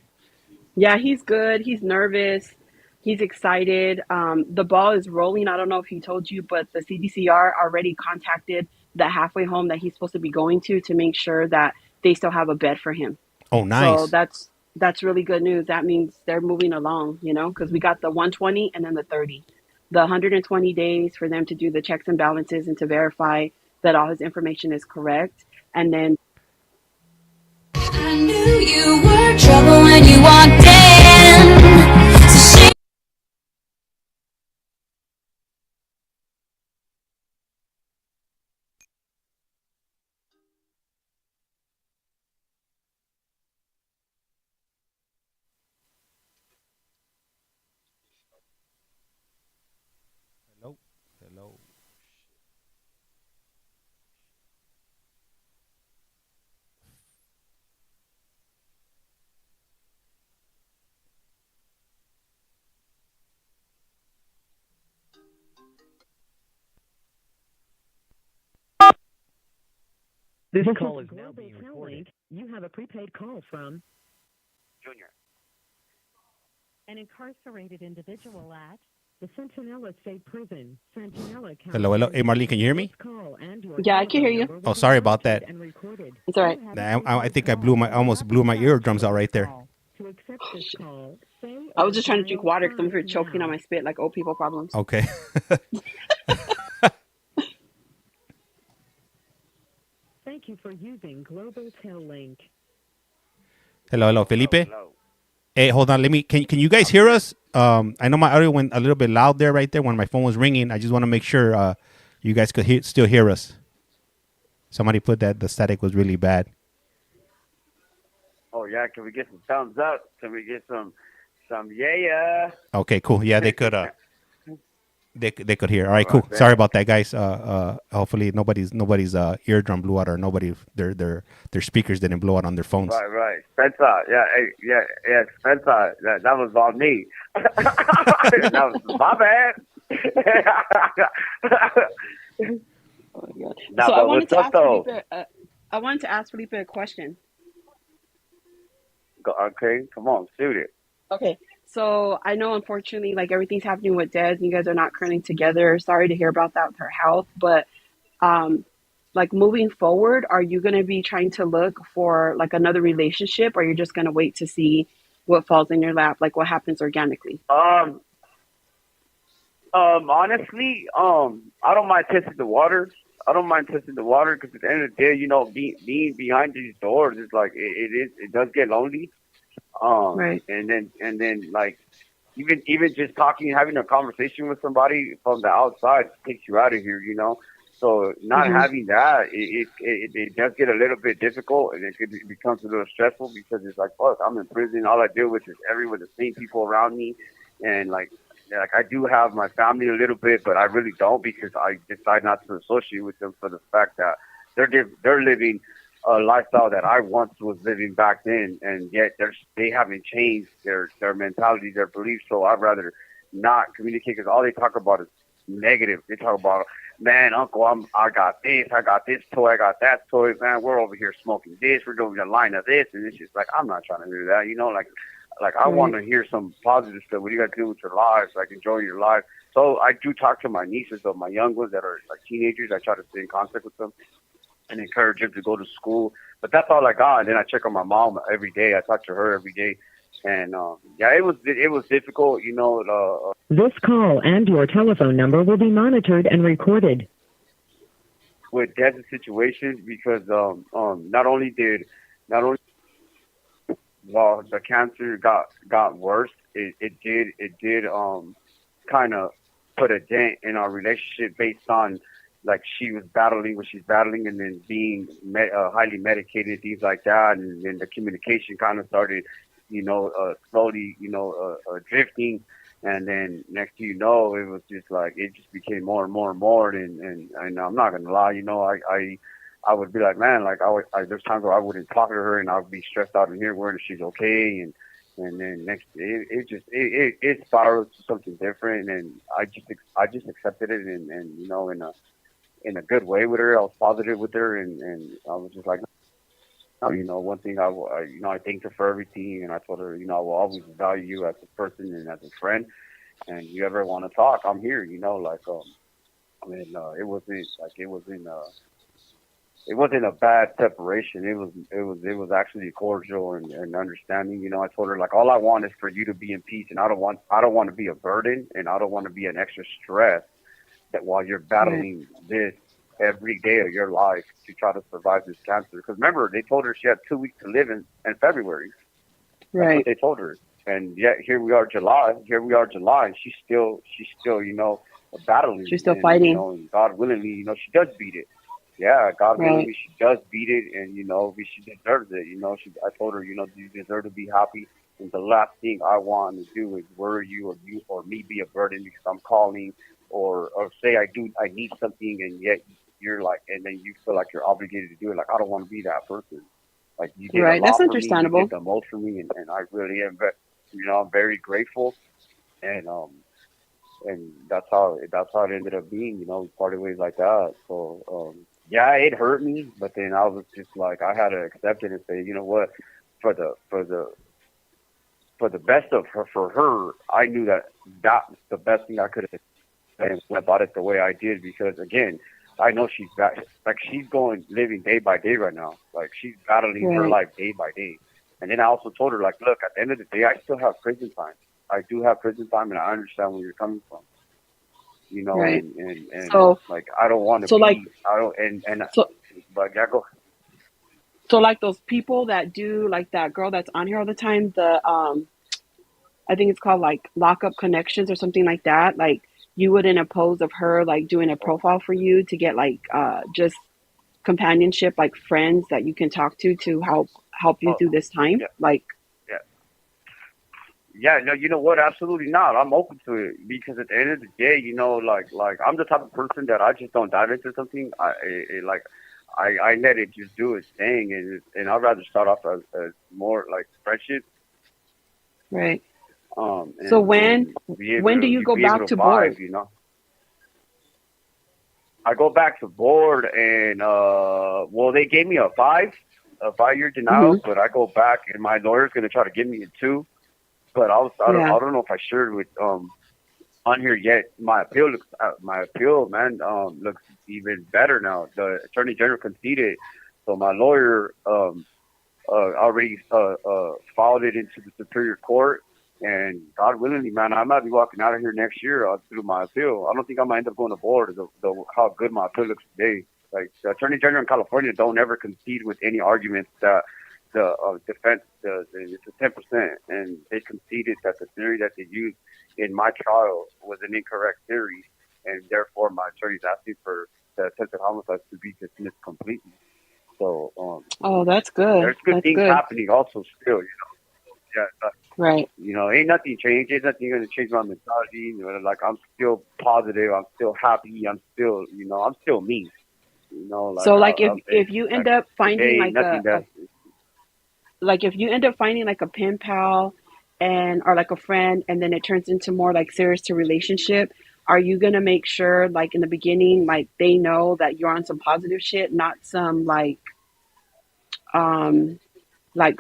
Yeah, he's good. He's nervous. He's excited. The ball is rolling. I don't know if he told you, but the CDCR already contacted the halfway home that he's supposed to be going to make sure that they still have a bed for him. Oh, So nice. that's really good news. That means they're moving along, because we got the 120 and then the 30. The 120 days for them to do the checks and balances and to verify that all his information is correct. And then I knew you were trouble when you walked in. So she Hello, hello. This This call is is now Global being Tel recorded. Link. You have a prepaid call from Junior. an incarcerated individual at the Centinela State Prison, Centinela, Hello, hello. Hey, California. Marley, can you hear me? This call and your yeah, I can hear telephone you. number will Oh, be sorry about monitored that. and recorded. It's all right. You have a I think I prepaid call. almost blew my eardrums out right there. To accept this call, say I was or just trying to drink dial water because I'm 5 here choking on now. my spit like old people problems. Okay. Thank you for using Global Tel Link. Hello, hello, Hello. Hello. Felipe. Hello. Hey, hold on. Can you guys hear us? I know my audio went a little bit loud there, right there when my phone was ringing. I just want to make sure you guys could still hear us. Somebody put that the static was really bad. Oh yeah. Can we get some thumbs up? Can we get some yeah? Okay, cool. Yeah, they could they could hear. All All right, cool. right, man. Sorry about that, guys. Hopefully nobody's eardrum blew out or their speakers didn't blow out on their phones. Right. Spencer. Yeah. Yeah. Spencer. That was on me. That was my bad. Oh my God. Nah, So but what's up though? I wanted to ask Felipe a question. Okay, come on, shoot it. Okay. So I know, unfortunately, like everything's happening with Des, and you guys are not currently together. Sorry to hear about that with her health, but um, like moving forward, are you going to be trying to look for like another relationship, or you're just going to wait to see what falls in your lap, like what happens organically? Um, honestly, I don't mind testing the water. I don't mind testing the water because at the end of the day, being behind these doors is like it does get lonely. Right. And then like even just talking, having a conversation with somebody from the outside takes you out of here. So not Mm-hmm. having that, it does get a little bit difficult, and it becomes a little stressful because it's like, fuck, I'm in prison. All I deal with is everyone, the same people around me, and like I do have my family a little bit, but I really don't because I decide not to associate with them for the fact that they're living a lifestyle that I once was living back then, and yet they haven't changed their mentality, their beliefs. So I'd rather not communicate because all they talk about is negative. They talk about, man, Uncle, I got this toy, I got that toy. Man, we're over here smoking this, we're doing a line of this, and it's just like I'm not trying to hear that. Like I want Right. to hear some positive stuff. What do you got to do with your lives? Like enjoy your life. So I do talk to my nieces, though my young ones that are like teenagers. I try to stay in contact with them and encourage him to go to school. But that's all I got. And then I check on my mom every day. I talk to her every day. And yeah, it was difficult. This call and your telephone number will be monitored and recorded. With Dez's situations because not only while the cancer got worse, it did kind of put a dent in our relationship based on like she was battling what she's battling and then being highly medicated, things like that, and then the communication kind of started, slowly, drifting, and then next thing you know, it was just like it just became more and more and more, and I'm not gonna lie, I would be like, man, like there's times where I wouldn't talk to her and I would be stressed out in here, worried if she's okay, and then next it spiraled to something different, and I just accepted it, and in a good way with her. I was positive with her, and I was just like, no, one thing I thanked her for everything, and I told her, I will always value you as a person and as a friend, and you ever want to talk, I'm here, it wasn't a bad separation. It was actually cordial and understanding. I told her like all I want is for you to be in peace, and I don't want to be a burden, and I don't want to be an extra stress that while you're Right. battling this every day of your life to try to survive this cancer. Because remember, they told her she had 2 weeks to live in February. That's what Right. they told her. And yet here we are July. And she's still battling. She's still And fighting. and God willingly, she does beat it. Yeah, God Right. willingly, she does beat it, and she deserves it. I told her, you deserve to be happy. And the last thing I want to do is worry you or me be a burden because I'm calling or say I need something, and yet you're like, and then you feel like you're obligated to do it. Like I don't want to be that person. Like you did a Right. That's lot for me, you did understandable. the most for me, and I really am. I'm very grateful, and that's how it ended up being. We parted ways like that. So yeah, it hurt me, but then I was just like I had to accept it and say, you know what, for the best of her, for her, I knew that that's the best thing I could have done and went about it the way I did because again, I know she's like she's going living day by day right now. Like she's battling her Right. life day by day. And then I also told her like, look, at the end of the day, I still have prison time. I do have prison time, and I understand where you're coming from. Right. And So like I don't want to so like be I don't and so but yeah, go. so like those people that do like that girl that's on here all the time, the I think it's called like lockup connections or something like that. Like you wouldn't oppose of her like doing a Oh, profile for you to get like just companionship, like friends that you can talk to help you oh, through this time. yeah, Like yeah. Yeah, no, you know what? Absolutely not. I'm open to it because at the end of the day, like I'm the type of person that I just don't dive into something. I let it just do its thing, and I'd rather start off as more like friendship, right. So and be able when do to you go be able back to to vibe. board? I go back to board, and well, they gave me a 5. a 5-year denial, but I go back and my lawyer's gonna try to give me a 2. But I don't know if I shared with on here yet. My appeal, man, looks even better now. The attorney general conceded, so my lawyer already filed it into the Superior Court. And God willingly, man, I might be walking out of here next year through my appeal. I don't think I might end up going to board. How good my appeal looks today. Like the attorney general in California don't ever concede with any arguments that the defense does, and it's a 10%, and they conceded that the theory that they used in my trial was an incorrect theory, and therefore my attorney's asking for the attempted homicide to be dismissed completely. So, oh, that's good. There's good things happening also still, Yeah, right. Ain't nothing changed. Ain't nothing going to change my mentality. Like I'm still positive. I'm still happy. I'm still, I'm still me. Like, So like if you end up finding if you end up finding like a pen pal or like a friend, and then it turns into more like serious to relationship, are you gonna make sure like in the beginning like they know that you're on some positive shit, not some like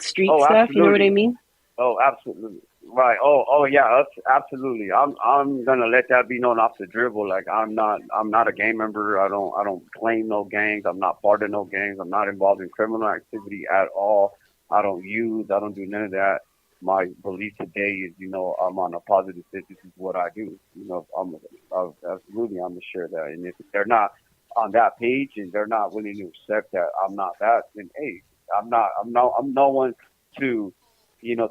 street stuff? Absolutely. You know what I mean? Oh, absolutely. Right. Oh, yeah. Absolutely. I'm gonna let that be known off the dribble. Like I'm not a gang member. I don't claim no gangs. I'm not part of no gangs. I'm not involved in criminal activity at all. I don't do none of that. My belief today is, I'm on a positive state. This is what I do. Absolutely, I'm gonna share that. And if they're not on that page and they're not willing to accept that I'm not that, then hey, I'm no one to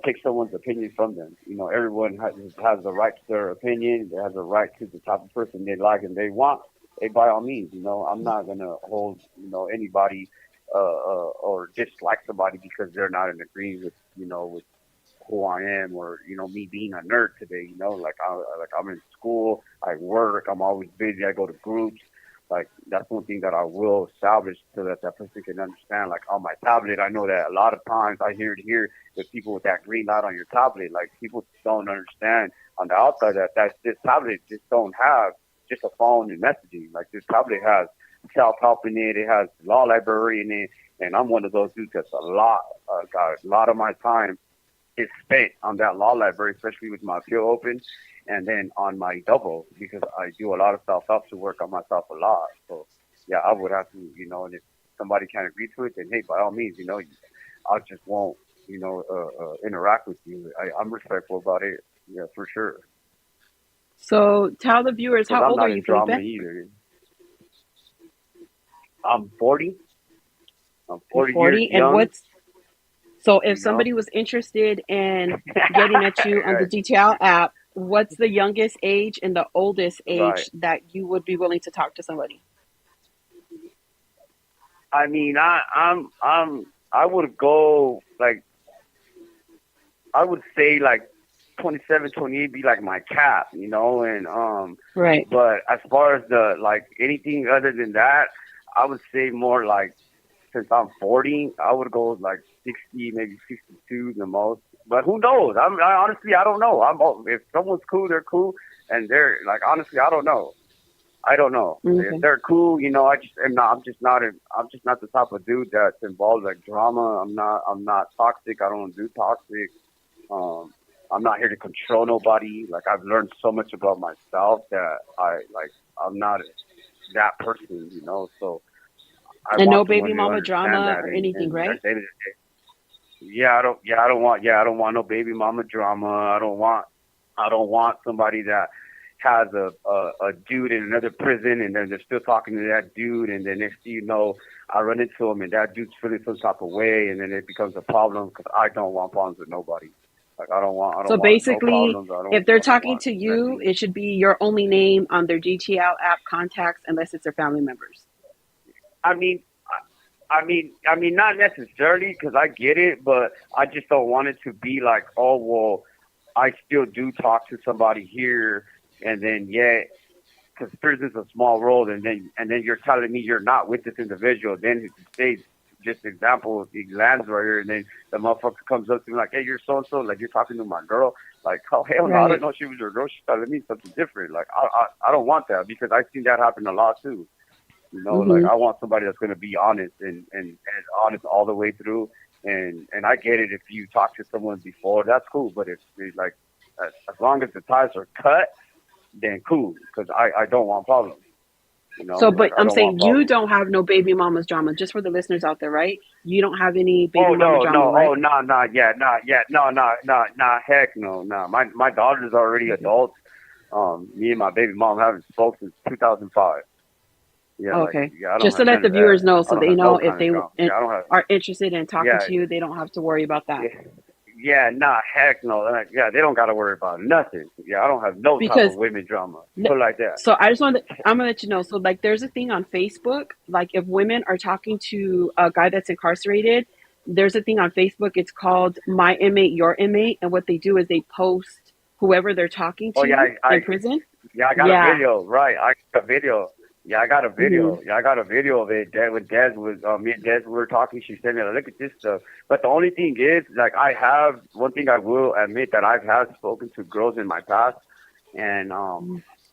take someone's opinion from them. Everyone has the right to their opinion. They have the right to the type of person they like and they want. Hey, by all means, I'm not gonna hold, anybody or dislike somebody because they're not in agreement with who I am, or me being a nerd today. Like I'm in school, I work, I'm always busy, I go to groups. Like that's one thing that I will establish so that person can understand. Like on my tablet, I know that a lot of times I hear with people with that green light on your tablet. Like people don't understand on the outside that this tablet just don't have just a phone and messaging. Like this tablet has self-help in it, it has law library in it, and I'm one of those dudes that's got a lot of my time is spent on that law library, especially with my appeal open. And then on my double, because I do a lot of self-help to work on myself a lot. So, yeah, I would have to, and if somebody can't agree to it, then, hey, by all means, I just won't, interact with you. I'm respectful about it, yeah, for sure. So tell the viewers, how old are you, Felipe? Either. I'm 40. I'm 40 40, years young. and so if somebody was interested in getting at you on the DTL app, what's the youngest age and the oldest age that you would be willing to talk to somebody? I mean, I would go like, I would say like 27, 28 be like my cap, and right. But as far as the like anything other than that, I would say more like, since I'm 40, I would go like 60, maybe 62 the most. But who knows? Honestly, I don't know. If someone's cool, they're cool, and they're like, honestly, I don't know. Okay. If they're cool, I just am not. I'm just not the type of dude that's involved like drama. I'm not toxic. I don't do toxic. I'm not here to control nobody. Like I've learned so much about myself that I'm not that person. So. And no baby mama drama or anything, right? I don't want no baby mama drama. I don't want somebody that has a dude in another prison, and then they're still talking to that dude, and then next thing you know, I run into him, and that dude's feeling some type of way, and then it becomes a problem because I don't want problems with nobody. Like I don't want. So basically, no problems. if they're talking to you, it should be your only name on their GTL app contacts, unless it's their family members. I mean, not necessarily, because I get it, but I just don't want it to be like, oh, well, I still do talk to somebody here, and then because prison's a small world, and then you're telling me you're not with this individual. Then say, just example, he lands right here, and then the motherfucker comes up to me like, hey, you're so and so, like you're talking to my girl. Like, oh hell no, I didn't know she was your girl. She's telling me something different. Like I don't want that, because I've seen that happen a lot too. You know, like Mhm. I want somebody that's gonna be honest and honest all the way through. And I get it if you talk to someone before, that's cool. But if like as long as the ties are cut, then cool. Because I don't want problems. You know, So, like but I I'm don't want saying you problems. don't have no baby mama's drama. Just for the listeners out there, right? You don't have any baby Oh mama no, drama, no, right? oh no, not yet, not yet, no, no, no, no, heck no, no. My daughter's already adults. Me and my baby mom haven't spoken since 2005. Yeah, like Okay. yeah, I don't Just to have let none the of that. viewers know, I so don't they have know no if kind of they drama. Yeah, I don't have. are interested in talking Yeah, to you, they don't have to worry about that. yeah, yeah, nah, heck no. Yeah, they don't got to worry about nothing. Yeah, I don't have no type of Because women drama. Put it like that. so I just wanted I'm gonna let you know. So like there's a thing on Facebook, like if women are talking to a guy that's incarcerated, there's a thing on Facebook, it's called My Inmate, Your Inmate, and what they do is they post whoever they're talking Oh yeah, to in prison. yeah, I got a Yeah. video, right? I got a video. Yeah, I got a Hmm. video. Yeah, I got a video of it. Dad, when Dad was me and Dad were talking, she sent me like, look at this stuff. But the only thing is, like, I have one thing I will admit that I've had spoken to girls in my past, and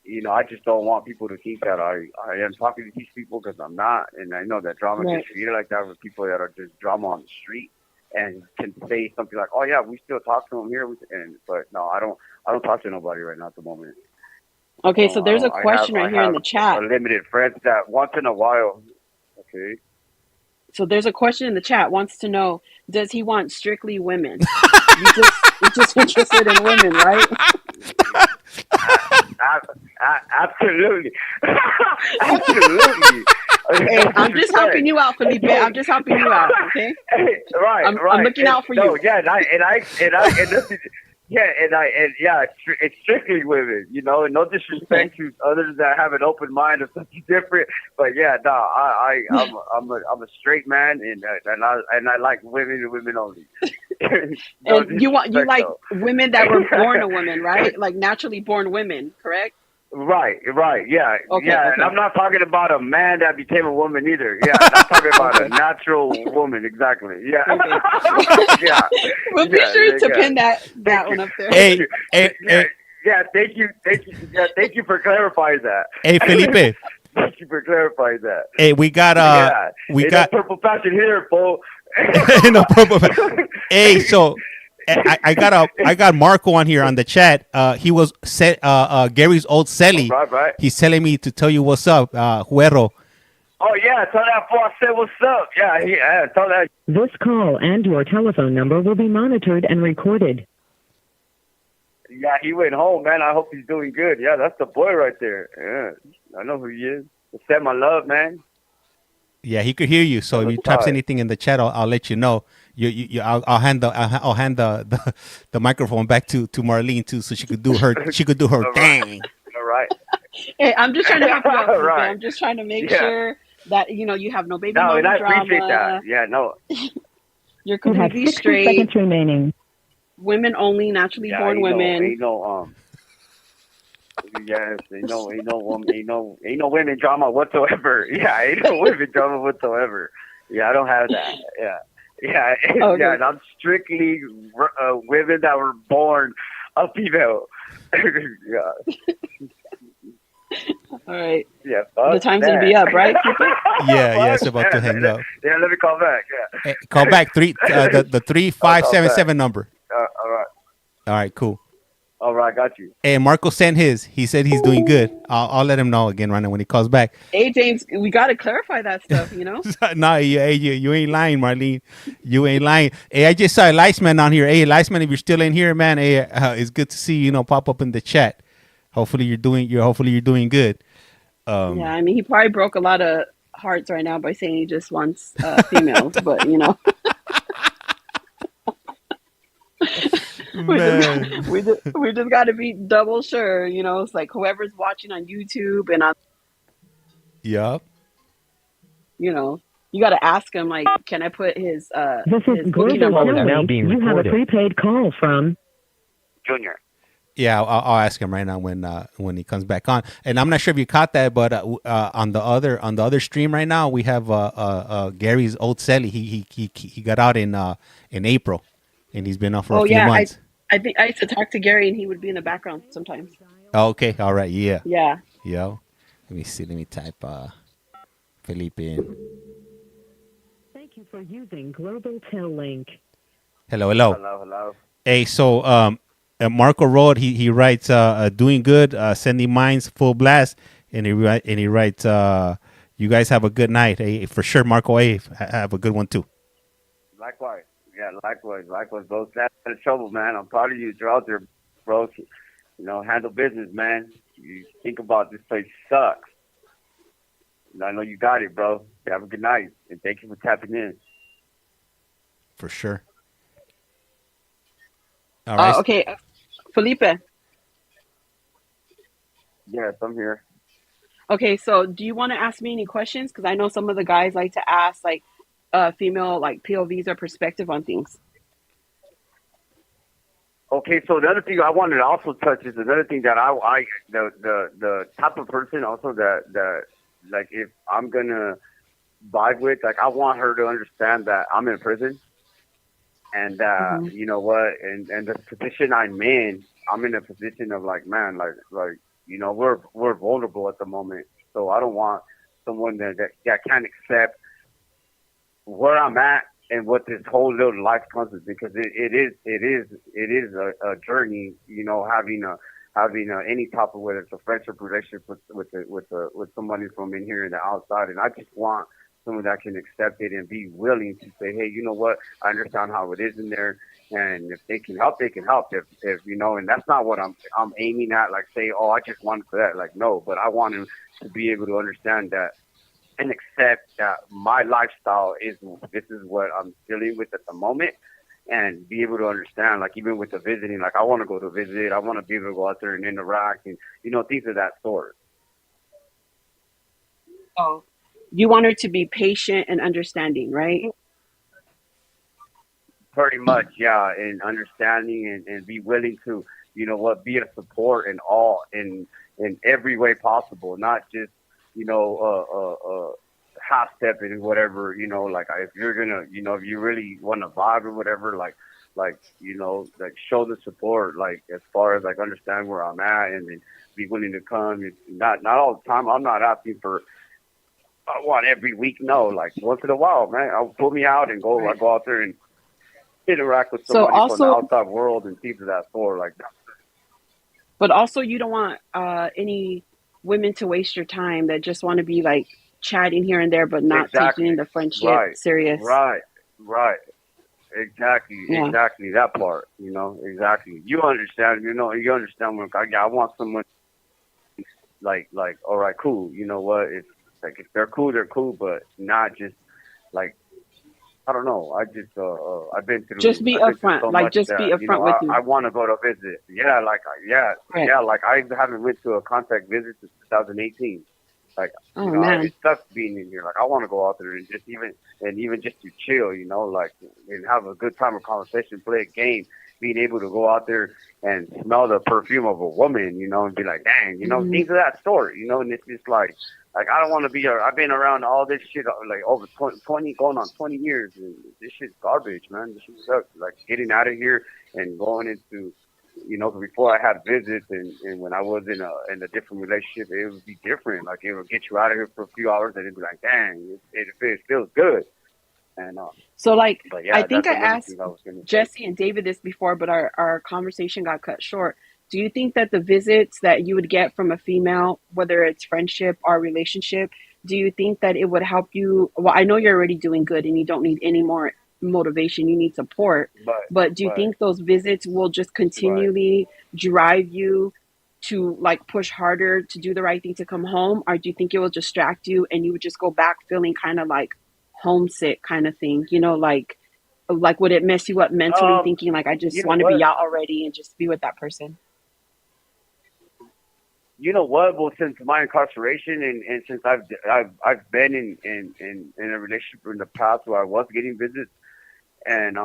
you know, I just don't want people to think that I am talking to these people because I'm not, and I know that drama gets Right. treated like that with people that are just drama on the street and can say something like, oh yeah, we still talk to them here, and but no, I don't talk to nobody right now at the moment. Okay, so I there's a don't. question I right here in have the a chat. limited friends that once in a while. Okay. So there's a question in the chat wants to know, does he want strictly women? You just interested in women, right? Absolutely. Absolutely. Hey, No I'm just disrespect. helping you out, Felipe. No. I'm just helping you out, okay? Right, I'm right. looking out for No, you. yeah, and this is, yeah, and yeah, it's strictly women, you know, and no Okay. disrespect to others that have an open mind or something different, but yeah, no, I'm a straight man, and I like women and women only. No And you disrespect like though. women that were born a woman, right? Like naturally born women, correct? Right, right, yeah, Okay, yeah, and I'm okay, not talking about a man that became a woman either. Yeah, I'm talking about a okay, natural woman, exactly. Yeah, okay. yeah, We'll be yeah, sure yeah, to yeah. pin Thank that you, one up there. thank Hey, you. hey, Yeah, hey, yeah, thank you, yeah, thank you for clarifying that. hey, Felipe. Thank you for clarifying that. Hey, Yeah, we ain't no got purple passion here, fool. no problem. Hey, so I got Marco on here on the chat. He was Gary's old celly. Right, right. He's telling me to tell you what's up, Huero. Oh yeah, tell that fool I said what's up. Yeah, yeah, tell that. This call and your telephone number will be monitored and recorded. Yeah, he went home, man. I hope he's doing good. Yeah, that's the boy right there. Yeah, I know who he is. Send my love, man. Yeah, he could hear you. So On if the you types side. anything in the chat, I'll let you know. I'll hand I'll hand the microphone back to Marlene too, so she could do her All right, thing. all right, Hey, I'm just trying to help you out, all Felipe. right. I'm just trying to make Yeah, sure that you have no baby no, and mama I appreciate that. drama. Yeah, no, You're You have completely 60 straight. seconds remaining. Women only, naturally yeah, born women. ain't no yes, ain't no women drama whatsoever. Yeah, ain't no women drama whatsoever. Yeah, I don't have that. Yeah, yeah, yeah. Okay. And I'm strictly women that were born a female. Yeah, All right. yeah. The Fuck time's gonna be that. up, right, Felipe? Yeah, it's Fuck about to that, hang man. up. Yeah, let me call back. Hey, call back Yeah. the three I'll five call seven back. seven number. All right, All right, cool. all right. Got you. Hey, Marco sent his. He said he's doing good. I'll let him know again right now when he calls back. Hey, James, we got to clarify that stuff, you know? No, you ain't lying, Marlene. You ain't lying. Hey, I just saw Liceman on here. Hey, Liceman, if you're still in here, man, hey, it's good to see you. You know, pop up in the chat. Hopefully you're doing good. Yeah, I mean, he probably broke a lot of hearts right now by saying he just wants females, but, Man. we just got to be double sure, It's like whoever's watching on YouTube and on, Yup. you got to ask him, like, can I put his This is his booking Global number Call is there? now Kelly. being You have a recorded. prepaid call from Junior. Yeah, I'll ask him right now when he comes back on. And I'm not sure if you caught that, but on the other stream right now we have Gary's old celly. He got out in April, and he's been out for a Oh few yeah, months. I think I used to talk to Gary and he would be in the background sometimes. Okay, all right, yeah, Yeah. yo. Let me see. Let me type. Felipe in. Thank you for using Global Tel Link. Hello, hello. Hello. Hey, so Marco wrote. He writes, "Doing good, sending mines full blast," and he writes, "You guys have a good night." Hey, for sure, Marco. Hey, have a good one too. Likewise. Yeah, likewise, bro. That's the trouble, man. I'm proud of you. You're out there, bro. You know, handle business, man. You think about this place sucks. And I know you got it, bro. Have a good night, and thank you for tapping in. For sure. All right. Okay, Felipe. Yes, I'm here. Okay, so do you want to ask me any questions? Because I know some of the guys like to ask like female like POVs or perspective on things. Okay, so the other thing I wanted to also touch is another thing that the type of person also that like if I'm gonna vibe with, like I want her to understand that I'm in prison and you know what, and the position I'm in a position of like, man, like you know, we're vulnerable at the moment, so I don't want someone that can't accept where I'm at and what this whole little life comes with, because it is a journey, you know, having any type of, whether it's a friendship relationship with somebody from in here and the outside, and I just want someone that can accept it and be willing to say, hey, you know what, I understand how it is in there, and if they can help, they can help. If you know, and that's not what I'm aiming at. Like say, oh, I just want for that. Like no, but I want him to be able to understand that and accept that my lifestyle this is what I'm dealing with at the moment, and be able to understand, like even with the visiting, like I want to go to visit, I want to be able to go out there and interact, and you know, things of that sort. Oh, you want her to be patient and understanding, right? Pretty much, yeah, and understanding and be willing to, you know what, be a support in all in every way possible, not just, you know, half stepping and whatever, you know, like if you're gonna, you know, if you really want to vibe or whatever, like you know, like show the support, like as far as like understand where I'm at, and then be willing to come. It's not all the time. I'm not asking for I want every week. No, like once in a while, man. I'll put me out and go. I go out there and interact with So somebody from the also, outside world and things of that sort. Like but also you don't want any women to waste your time that just want to be like chatting here and there, but not taking exactly, the friendship right, serious. right, right. Yeah. Exactly that part. You know, exactly. You understand. You know, you understand when I want someone like all right, cool. You know what? It's like if they're cool, but not just like I don't know. I've Just be been through upfront. so Like much just be that you know upfront with I you. want to go to visit. Yeah, Right. yeah. Like I haven't went to a contact visit since 2018. Like Oh you know, man. it sucks being in here. Like I want to go out there and even just to chill. You know, like and have a good time of conversation, play a game, being able to go out there and smell the perfume of a woman. You know, and be like, dang, you know, Mhm. things of that sort. You know, and it's just like I don't want to be. I've been around all this shit like over 20 going on 20 years, and this shit's garbage, man. This shit sucks. Like getting out of here and going into, you know, before I had visits and when I was in a different relationship, it would be different. Like it would get you out of here for a few hours, and it'd be like, dang, it feels good. And So like but I yeah, think that's I another asked thing I was gonna say. Jesse and David this before, but our conversation got cut short. Do you think that the visits that you would get from a female, whether it's friendship or relationship, do you think that it would help you? Well, I know you're already doing good and you don't need any more motivation, you need support. But But do you but think those visits will just but continually drive you to like push harder to do the right thing to come home? Or do you think it will distract you and you would just go back feeling kind of like homesick kind of thing? You know, like would it mess you up mentally thinking like I you just know want to be what? out already and just be with that person? You know what? Well, since my incarceration and since I've been in a relationship in the past where I was getting visits, and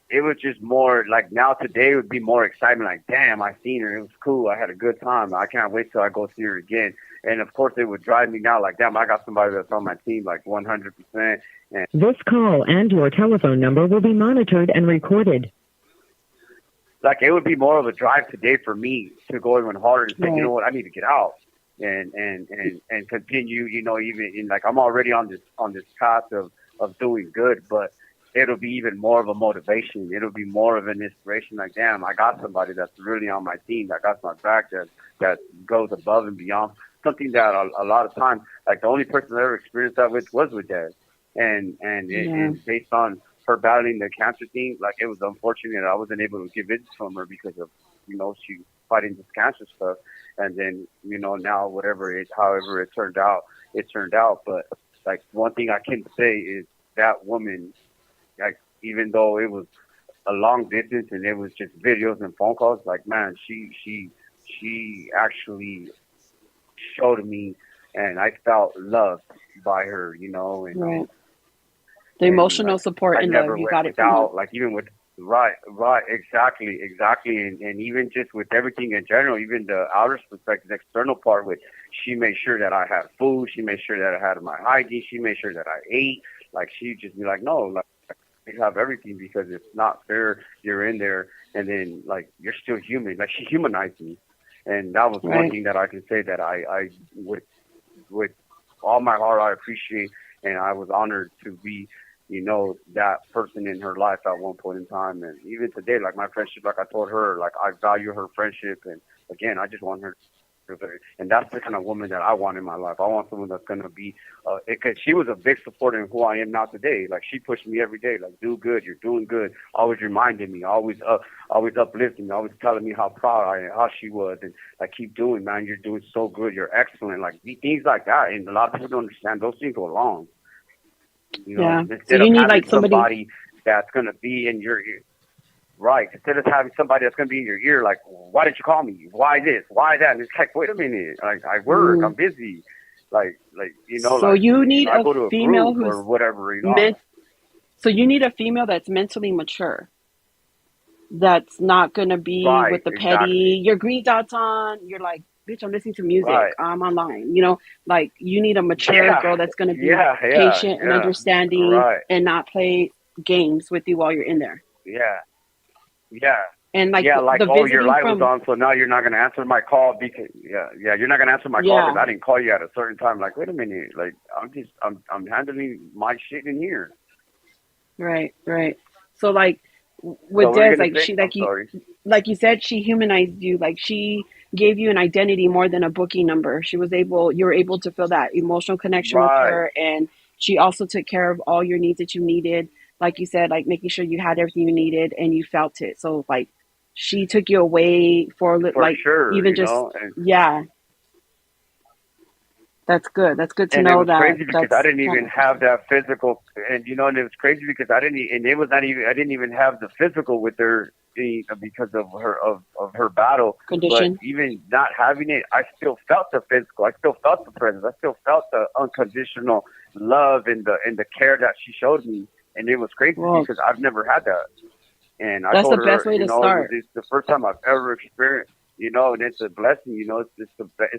it was just more like now today would be more excitement. Like, damn, I seen her. It was cool. I had a good time. I can't wait till I go see her again. And of course, it would drive me now. Like, damn, I got somebody that's on my team, like 100%. And This call and your telephone number will be monitored and recorded. like, it would be more of a drive today for me to go even harder and say, you know Right. what, I need to get out. and continue, even in like I'm already on this path of doing good, but it'll be even more of a motivation. It'll be more of an inspiration. Like, damn, I got somebody that's really on my team, that got my back, that goes above and beyond. Something that a lot of times, like the only person I ever experienced that with was with Dad, and it based on her battling the cancer thing. Like, it was unfortunate I wasn't able to give it from her because of she fighting this cancer stuff, and then now however it turned out, it turned out. But like, one thing I can say is that woman, like, even though it was a long distance and it was just videos and phone calls, like, man, she actually showed me, and I felt loved by her, and Right. The emotional like, support I and never love, you went got it from her. without, like, even with right, exactly, and even just with everything in general, even the outer perspective, the external part, with she made sure that I had food, she made sure that I had my hygiene, she made sure that I ate. Like, she just be like, no, like, you have everything, because it's not fair. You're in there, and then, like, you're still human. Like, she humanized me, and that was one thing that I can say that I with all my heart I appreciate, and I was honored to be, that person in her life at one point in time. And even today, like, my friendship, like I told her, like, I value her friendship, and again, I just want her. And that's the kind of woman that I want in my life. I want someone that's gonna be, because she was a big supporter in who I am now today. Like, she pushed me every day, like, do good, you're doing good. Always reminding me, always uplifting me, always telling me how proud I am, how she was, and like, keep doing, man, you're doing so good, you're excellent. Like, things like that, and a lot of people don't understand. Those things go wrong. Instead so you of need having like somebody that's gonna be in your ear. Right. Instead of having somebody that's going to be in your ear, like, why didn't you call me? Why this? Why that? And it's like, wait a minute. Like, I work. I'm busy. Like, So like, you need I a go to a female group who's or whatever, so you need a female that's mentally mature. That's not gonna be Right. with the Exactly. petty, your green dots on, you're like, bitch, I'm listening to music, Right. I'm online. Like, you need a mature Yeah. girl that's gonna be Yeah. Yeah. patient and Yeah. understanding Right. and not play games with you while you're in there. Yeah. Yeah. And like Yeah, like, the oh, your visiting light was from on, so now you're not going to answer my call because, you're not going to answer my call because I didn't call you at a certain time. Like, wait a minute, like, I'm handling my shit in here. right. So like So with what are you Des, going to like say? I'm sorry. like you said, she humanized you. Like, she gave you an identity more than a booking number. You were able to feel that emotional connection with Right. her, and she also took care of all your needs that you needed. Like you said, like making sure you had everything you needed and you felt it. So like, she took you away for For like, sure, even just, and yeah, that's good. That's good to and it know was that crazy because I that's didn't kind even of have that physical, and it was crazy because and it was not even, I didn't even have the physical with her, because of her battle. But condition. even not having it, I still felt the physical. I still felt the presence. I still felt the unconditional love and the care that she showed me. And it was crazy Well, because I've never had that. And I that's the told best her, way to start. it's the first time I've ever experienced, and it's a blessing, it's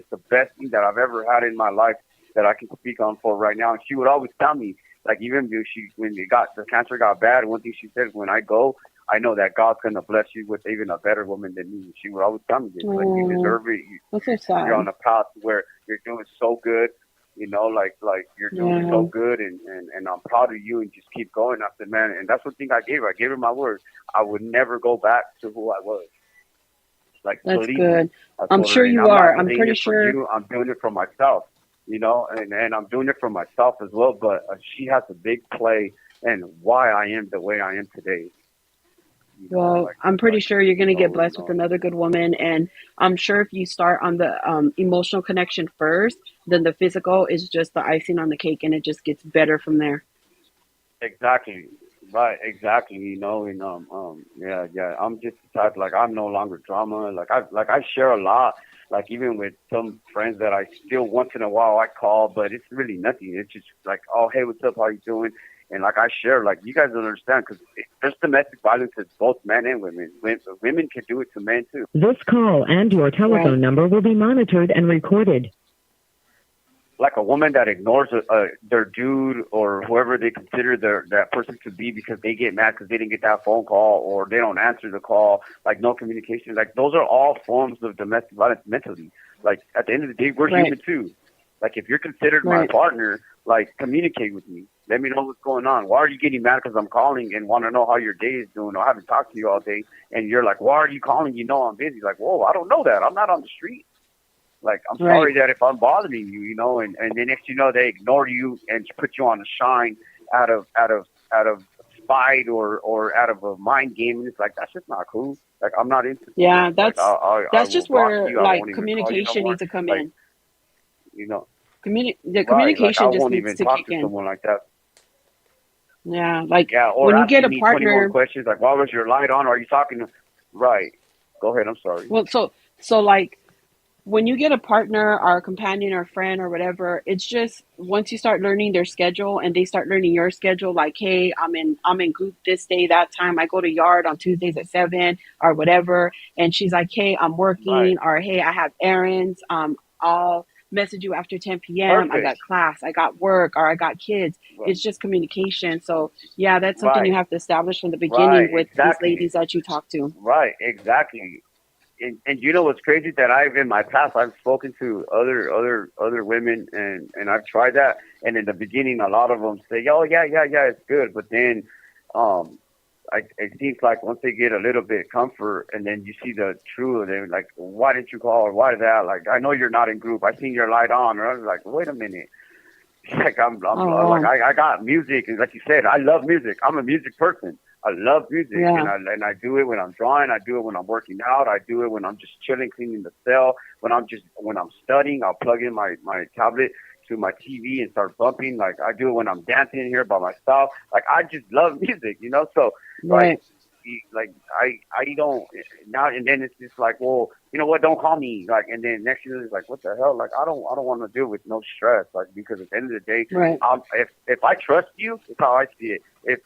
the best thing that I've ever had in my life that I can speak on for right now. And she would always tell me, like, even when the cancer got bad, one thing she said, when I go, I know that God's going to bless you with even a better woman than me. She would always tell me this, like, you deserve it. That's so You're on sad. a path where you're doing so good. Like you're doing Yeah, so good, and I'm proud of you, and just keep going. I said, man, and that's one thing I gave her. I gave her my word. I would never go back to who I was. Like, that's believe me, good. I I'm told her, sure and you I'm not are. I'm doing pretty it for sure. you. I'm doing it for myself, and I'm doing it for myself as well. But she has a big play in why I am the way I am today. Well, I'm pretty sure you're going to get So, blessed with another good woman. And I'm sure if you start on the emotional connection first, then the physical is just the icing on the cake, and it just gets better from there. exactly. Right, exactly. And yeah. I'm just the type, like, I'm no longer drama. Like I share a lot. Like, even with some friends that I still once in a while I call, but it's really nothing. It's just like, oh, hey, what's up? How you doing? And like, I share, like, you guys don't understand, because there's domestic violence to both men and women. Women can do it to men too. This call and your Right. telephone number will be monitored and recorded. like a woman that ignores their dude or whoever they consider that person to be because they get mad because they didn't get that phone call or they don't answer the call, like no communication. Like those are all forms of domestic violence mentally. Like at the end of the day, we're Right. human too. Like if you're considered my Right. partner, like communicate with me. Let me know what's going on. Why are you getting mad because I'm calling and want to know how your day is doing? Or I haven't talked to you all day, and you're like, why are you calling? You know I'm busy. Like, whoa, I don't know that. I'm not on the street. Like, I'm Right. sorry that if I'm bothering you, you know, and then next you know they ignore you and put you on the shine out of spite or out of a mind game. And it's like that's just not cool. Like I'm not into Yeah, that. Like I that's will just block where you. I like won't even call you no communication more. needs to come Like in. you know, The right? Like I communication just won't needs even to talk kick to in. someone like that. Yeah, like Yeah, or when you get a asking me 21 partner. questions like, why was your light on? Are you talking to? Right. Go ahead. I'm sorry. Well, so like when you get a partner or a companion or friend or whatever, it's just once you start learning their schedule and they start learning your schedule, like, hey, I'm in group this day, that time. I go to yard on Tuesdays at 7 or whatever. And she's like, hey, I'm Right. working, or hey, I have errands. I'll message you after 10 p.m. I Perfect. got class, I got work, or I got kids. Right. It's just communication. So yeah, that's something you Right. have to establish from the beginning Right. with these Exactly. ladies that you talk to. Right. Exactly. And you know what's crazy that I've in my past I've spoken to other women and I've tried that and in the beginning a lot of them say oh yeah it's good but then um it seems like once they get a little bit comfort and then you see the true they're like why didn't you call or why did that like I know you're not in group I seen your light on or I was like wait a minute like I'm Oh like wow. I got music and like you said I love music I'm a music person I love music Yeah. and I do it when I'm drawing I do it when I'm working out I do it when I'm just chilling cleaning the cell when I'm studying I'll plug in my tablet to my TV and start bumping like I do it when I'm dancing in here by myself like I just love music you know so like Right. like I don't now and then it's just like well you know what don't call me like and then next year it's like what the hell like I don't want to deal with no stress like because at the end of the day Right. if I trust you it's how I see it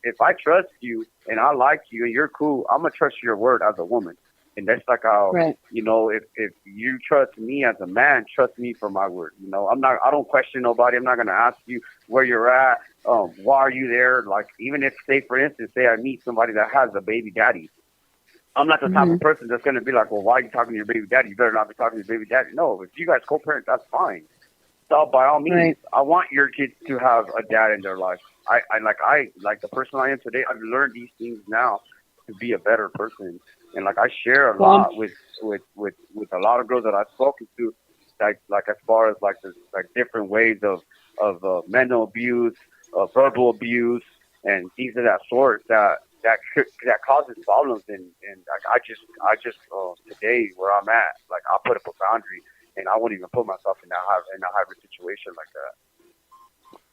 if I trust you and I like you and you're cool I'm gonna trust your word as a woman and that's like how Right. you know if you trust me as a man trust me for my word you know I don't question nobody I'm not gonna ask you where you're at why are you there? Like, even if, say, for instance, say I meet somebody that has a baby daddy, I'm not the type Hmm. of person that's going to be like, well, why are you talking to your baby daddy? You better not be talking to your baby daddy. No, if you guys co-parent, that's fine. So by all means, Right. I want your kids to have a dad in their life. I like the person I am today. I've learned these things now to be a better person, and like I share a Well, lot with a lot of girls that I've spoken to, like as far as like the like different ways of mental abuse, verbal abuse, and things of that sort that causes problems. And like, I just today where I'm at, like I put up a boundary and I wouldn't even put myself in that hybrid situation like that.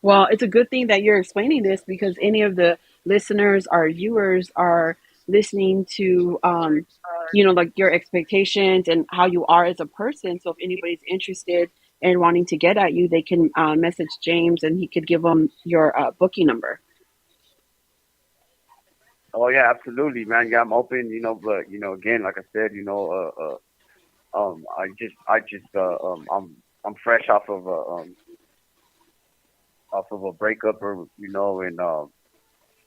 well, it's a good thing that you're explaining this because any of the listeners or viewers are listening to, like your expectations and how you are as a person. So if anybody's interested in wanting to get at you, they can message James and he could give them your booking number. Oh yeah, absolutely, man. Yeah, I'm open, but again, like I said, I'm fresh off of a breakup, or and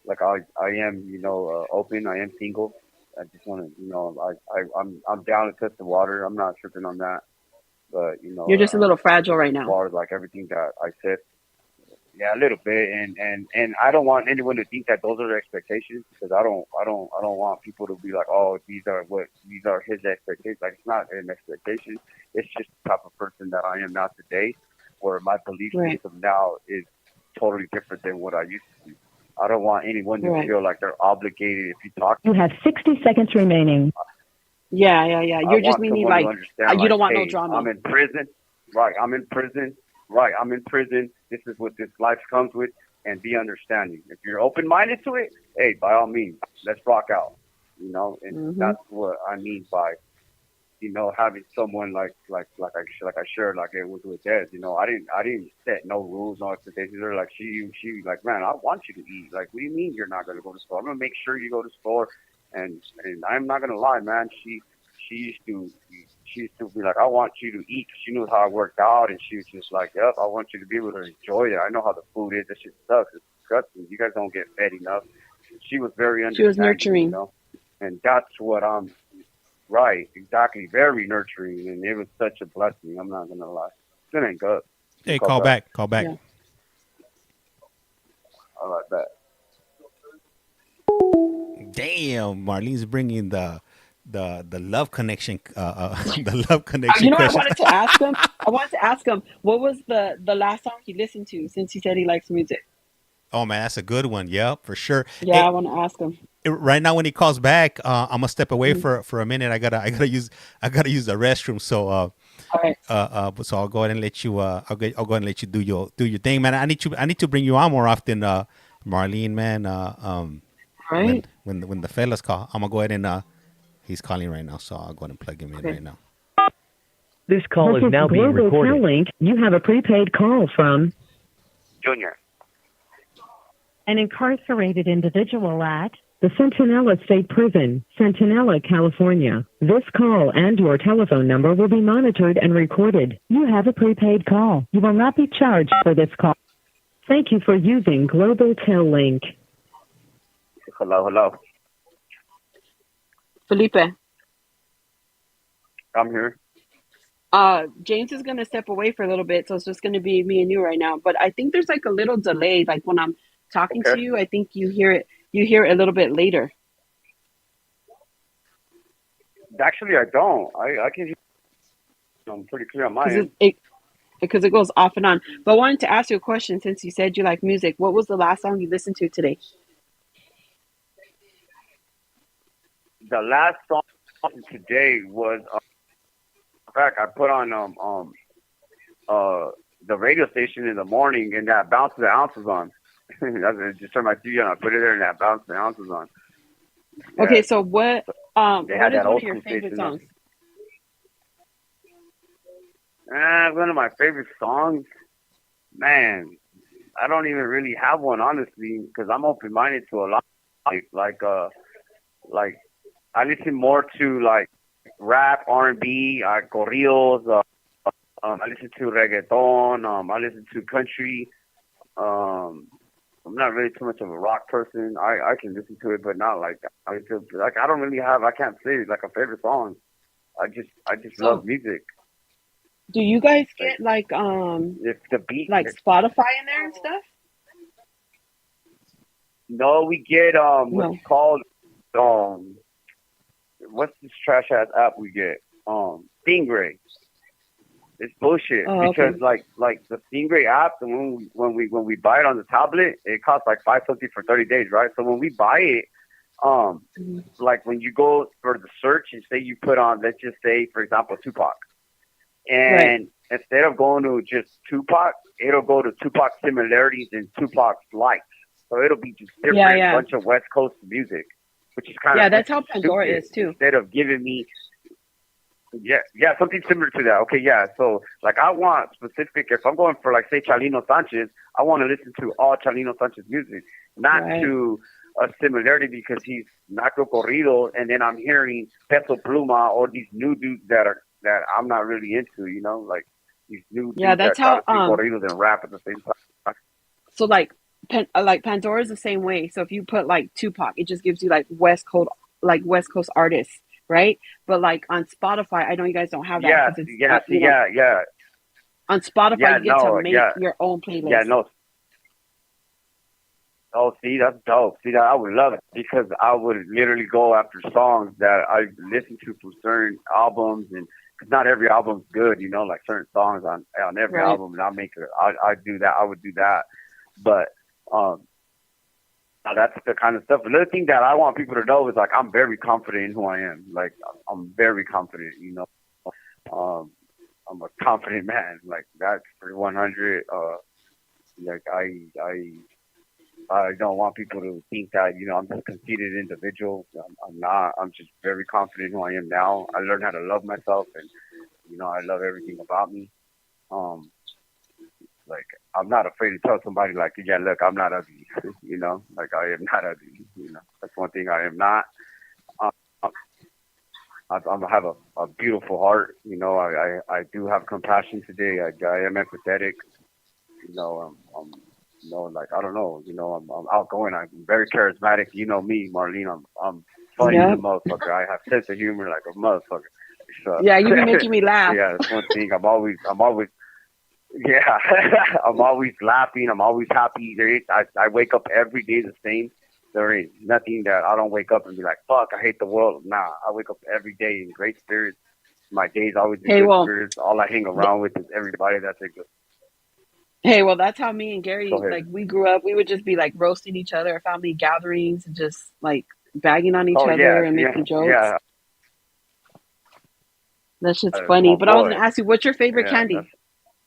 like I am, open. I am single. I just want to, I'm down to test the water. I'm not tripping on that, but You're just a little fragile right as now. far as like everything that I said, yeah, a little bit, and I don't want anyone to think that those are their expectations because I don't want people to be like, oh, these are his expectations. Like it's not an expectation. It's just the type of person that I am now today, where my belief Right. system now is totally different than what I used to be. I don't want anyone to Right. feel like they're obligated. If you talk, You have 60 seconds remaining. Yeah, yeah, yeah. I You're just want meaning someone to like understand, you like, don't want no hey, I'm drama. in prison. Right, I'm in prison. Right, I'm in prison. This is what this life comes with, and be understanding. If you're open minded to it, hey, by all means, let's rock out. And Hmm. that's what I mean by having someone like I shared like it was with Des. I didn't set no rules, no expectations. They're like she like man, I want you to eat. Like, what do you mean you're not gonna go to store? I'm gonna make sure you go to store. And I'm not gonna lie, man. She used to she used to be like, I want you to eat. She knew how I worked out, and she was just like, yep, I want you to be able to enjoy it. I know how the food is. That shit sucks. It's disgusting. You guys don't get fed enough. She was very She was understanding, nurturing. and that's what I'm right, exactly, very nurturing, and it was such a blessing. I'm not gonna lie. Still ain't good. Hey, call back. Call back. Yeah. I like that. Damn, Marlene's bringing the love connection the love connection You know what I question. wanted to ask him? I wanted to ask him what was the last song he listened to since he said he likes music. Oh man, that's a good one. Yep, for sure. Yeah, Hey, I want to ask him. right now when he calls back, I'm gonna step away Mhm. for a minute. I gotta use the restroom. So All right. so I'll go ahead and let you. I'll go ahead and let you do your thing, man. I need to bring you on more often, Marlene, man. All When right. when the fellas call, I'm gonna go ahead and he's calling right now, so I'll go ahead and plug him in Okay. right now. This call This is is now being Global recorded. Link. You have a prepaid call from Junior. an incarcerated individual at the Centinela State Prison, Centinela, California. This call and your telephone number will be monitored and recorded. You have a prepaid call. You will not be charged for this call. Thank you for using Global Tel Link. Hello. Felipe. I'm here. James is gonna step away for a little bit, so it's just gonna be me and you right now. But I think there's like a little delay. Like when I'm talking to Okay. you, I think you hear it. You hear it a little bit later. Actually, I don't. I can hear. I'm pretty clear on my because end. it goes off and on. But I wanted to ask you a question since you said you like music. What was the last song you listened to today? The last song today was, in fact, I put on the radio station in the morning, and that Bounce the Ounces on. I just turned my TV on, I put it there, and that Bounce the Ounces on. Yeah. Okay, so what They what had is that one old of your school favorite station on. songs? One of my favorite songs, man. I don't even really have one, honestly, because I'm open minded to a lot. Like I listen more to like rap, R&B, corridos. I listen to reggaeton. I listen to country. I'm not really too much of a rock person. I can listen to it, but not like I feel like I don't really have. I can't say like a favorite song. I just So love music. do you guys Like get like if the beat. Spotify in there and stuff? No, we get what's No. called what's this trash ass app we get? Stingray. It's bullshit Oh, okay. because like the Stingray app, and when we buy it on the tablet, it costs like $5 something for 30 days, right? So when we buy it, Mhm. like when you go for the search and say you put on, let's just say for example Tupac, Right. and instead of going to just Tupac, it'll go to Tupac similarities and Tupac likes. So it'll be just Yeah, different yeah. bunch of West Coast music, which is kind Yeah, of that's how Pandora stupid. is too. Instead of giving me something similar to that. Okay, yeah. So like I want specific. If I'm going for like say Chalino Sanchez, I want to listen to all Chalino Sanchez music, not Right. to a similarity because he's Naco Corrido, and then I'm hearing Peso Pluma or these new dudes that I'm not really into. You know, like these new Yeah, dudes that that's try how to sing corridos and rap at the same time. so like Pandora's the same way. So if you put like Tupac, it just gives you like West Coast artists, right? But like on Spotify, I know you guys don't have that Yeah, because it's yeah, see, yeah, on Spotify yeah, you get to no, make yeah, your own yeah, playlist. no. Oh, see, that's dope. See, that I would love it because I would literally go after songs that I listen to from certain albums, and because not every album's good, you know, like certain songs on every Right. album, and I do that. I would do that, but now that's the kind of stuff. Another thing that I want people to know is like I'm very confident in who I am. Like I'm very confident, you know. Um, I'm a confident man. Like that's for 100. Like I don't want people to think that, you know, I'm just a conceited individual. I'm not. I'm just very confident in who I am now. I learned how to love myself, and you know, I love everything about me. Um, like I'm not afraid to tell somebody like, yeah, look, I'm not ugly. You know, like I am not ugly. You know, that's one thing I am not. Um, I have a beautiful heart. You know, I do have compassion today. I am empathetic. You know, you know, like I don't know. You know, I'm outgoing. I'm very charismatic. You know me, Marlene. I'm funny as a Yep. motherfucker. I have sense of humor like a motherfucker. So, Yeah, you be making me so laugh. yeah, that's one thing. I'm always, yeah, I'm always laughing. I'm always happy. I wake up every day the same. There ain't nothing that I don't wake up and be like, fuck, I hate the world. Nah, I wake up every day in great spirits. My day's always in Hey, good well, spirits. All I hang th- around with is everybody that's a good. hey, well, that's how me and Go Gary, ahead. like, we grew up. We would just be like roasting each other at family gatherings and just like bagging on each Oh yeah, other and yeah, making jokes. yeah. That's just My funny. But I was boy. gonna ask you, what's your favorite Yeah, that's candy?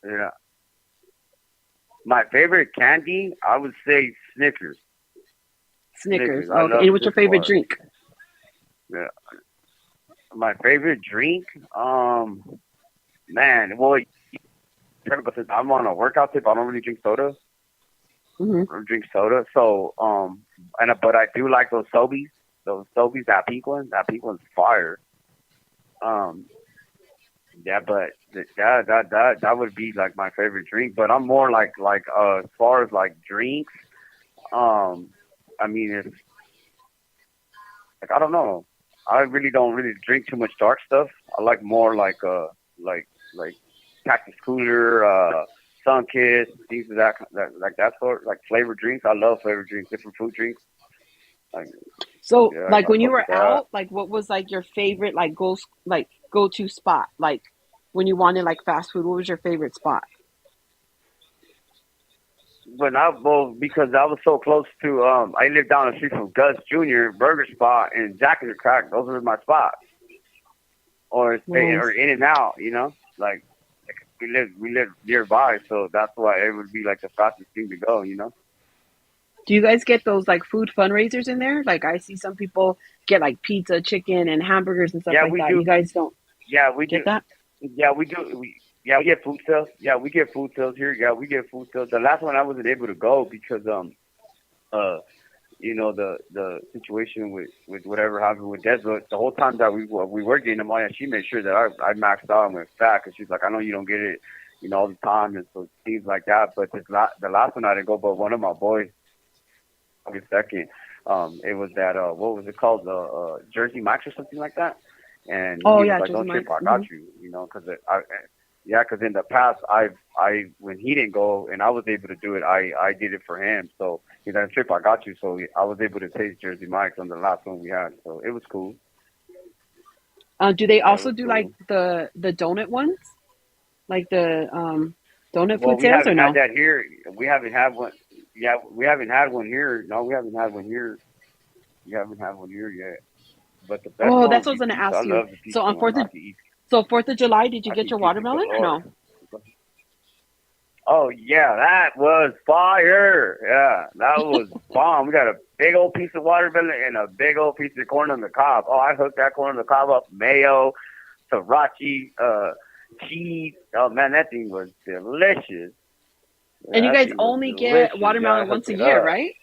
yeah. My favorite candy, I would say Snickers. Snickers. Snickers. I Oh, okay. love And what's your Snickers favorite bars. drink? Yeah. My favorite drink, man. Well, technical since I'm on a workout tip, I don't really drink soda. Hmm. I don't drink soda. So, but I do like those Sobeys. Those Sobeys, that pink one. That pink one's fire. Um, yeah, but that would be like my favorite drink. But I'm more as far as like drinks. Um, I mean, it's like I don't know. I really don't really drink too much dark stuff. I like more like Cactus Cooler, Sun Kiss, things of that sort, like flavored drinks. I love flavored drinks, different fruit drinks. Like So, yeah, like, I when you fuck with were that. out, like, what was like your favorite go to spot? Like, when you wanted like fast food, what was your favorite spot? But not both because I was so close to I lived down the street from Gus Jr. Burger Spot and Jack in the Crack. Those were my spots. Or Nice. In and Out, you know? Like we live nearby, so that's why it would be like the fastest thing to go, you know? Do you guys get those like food fundraisers in there? Like, I see some people get like pizza, chicken, and hamburgers and stuff Yeah, like we that. do. You guys don't Yeah, we get do. that? Yeah, we do. We get food sales. Yeah, we get food sales here. Yeah, we get food sales. The last one I wasn't able to go because uh you know the situation with whatever happened with Desert. The whole time that we were getting them on, yeah, she made sure that I maxed out and went fat because she's like, I know you don't get it, you know, all the time and so things like that. But the last one I didn't go, but one of my boys, August 2nd, it was that what was it called, the Jersey Max or something like that, and Oh he was yeah, like, Jersey don't trip, Mike's. I Hmm. got you, you know, because yeah, because in the past, I when he didn't go and I was able to do it, I did it for him. So he's like, "Trip, I got you." So I was able to taste Jersey Mike's on the last one we had. So it was cool. Do they Yeah, it also was do like cool. the donut ones, like the donut Well, food we sales, or haven't had no? that here. We haven't had one. Yeah, we haven't had one here. No, we haven't had one here. We haven't had one here yet. But the best Oh, one that's would what I was be gonna pizza. I ask you. love the So pizza on one. Fourth of July, did you I get can your eat pizza watermelon or galore. no? Oh yeah, that was fire. Yeah, that was bomb. We got a big old piece of watermelon and a big old piece of corn on the cob. Oh, I hooked that corn on the cob up, mayo, sriracha, cheese. Oh man, that thing was delicious. And you That guys thing was only get delicious. Yeah, I watermelon once hooked a it year, up. right?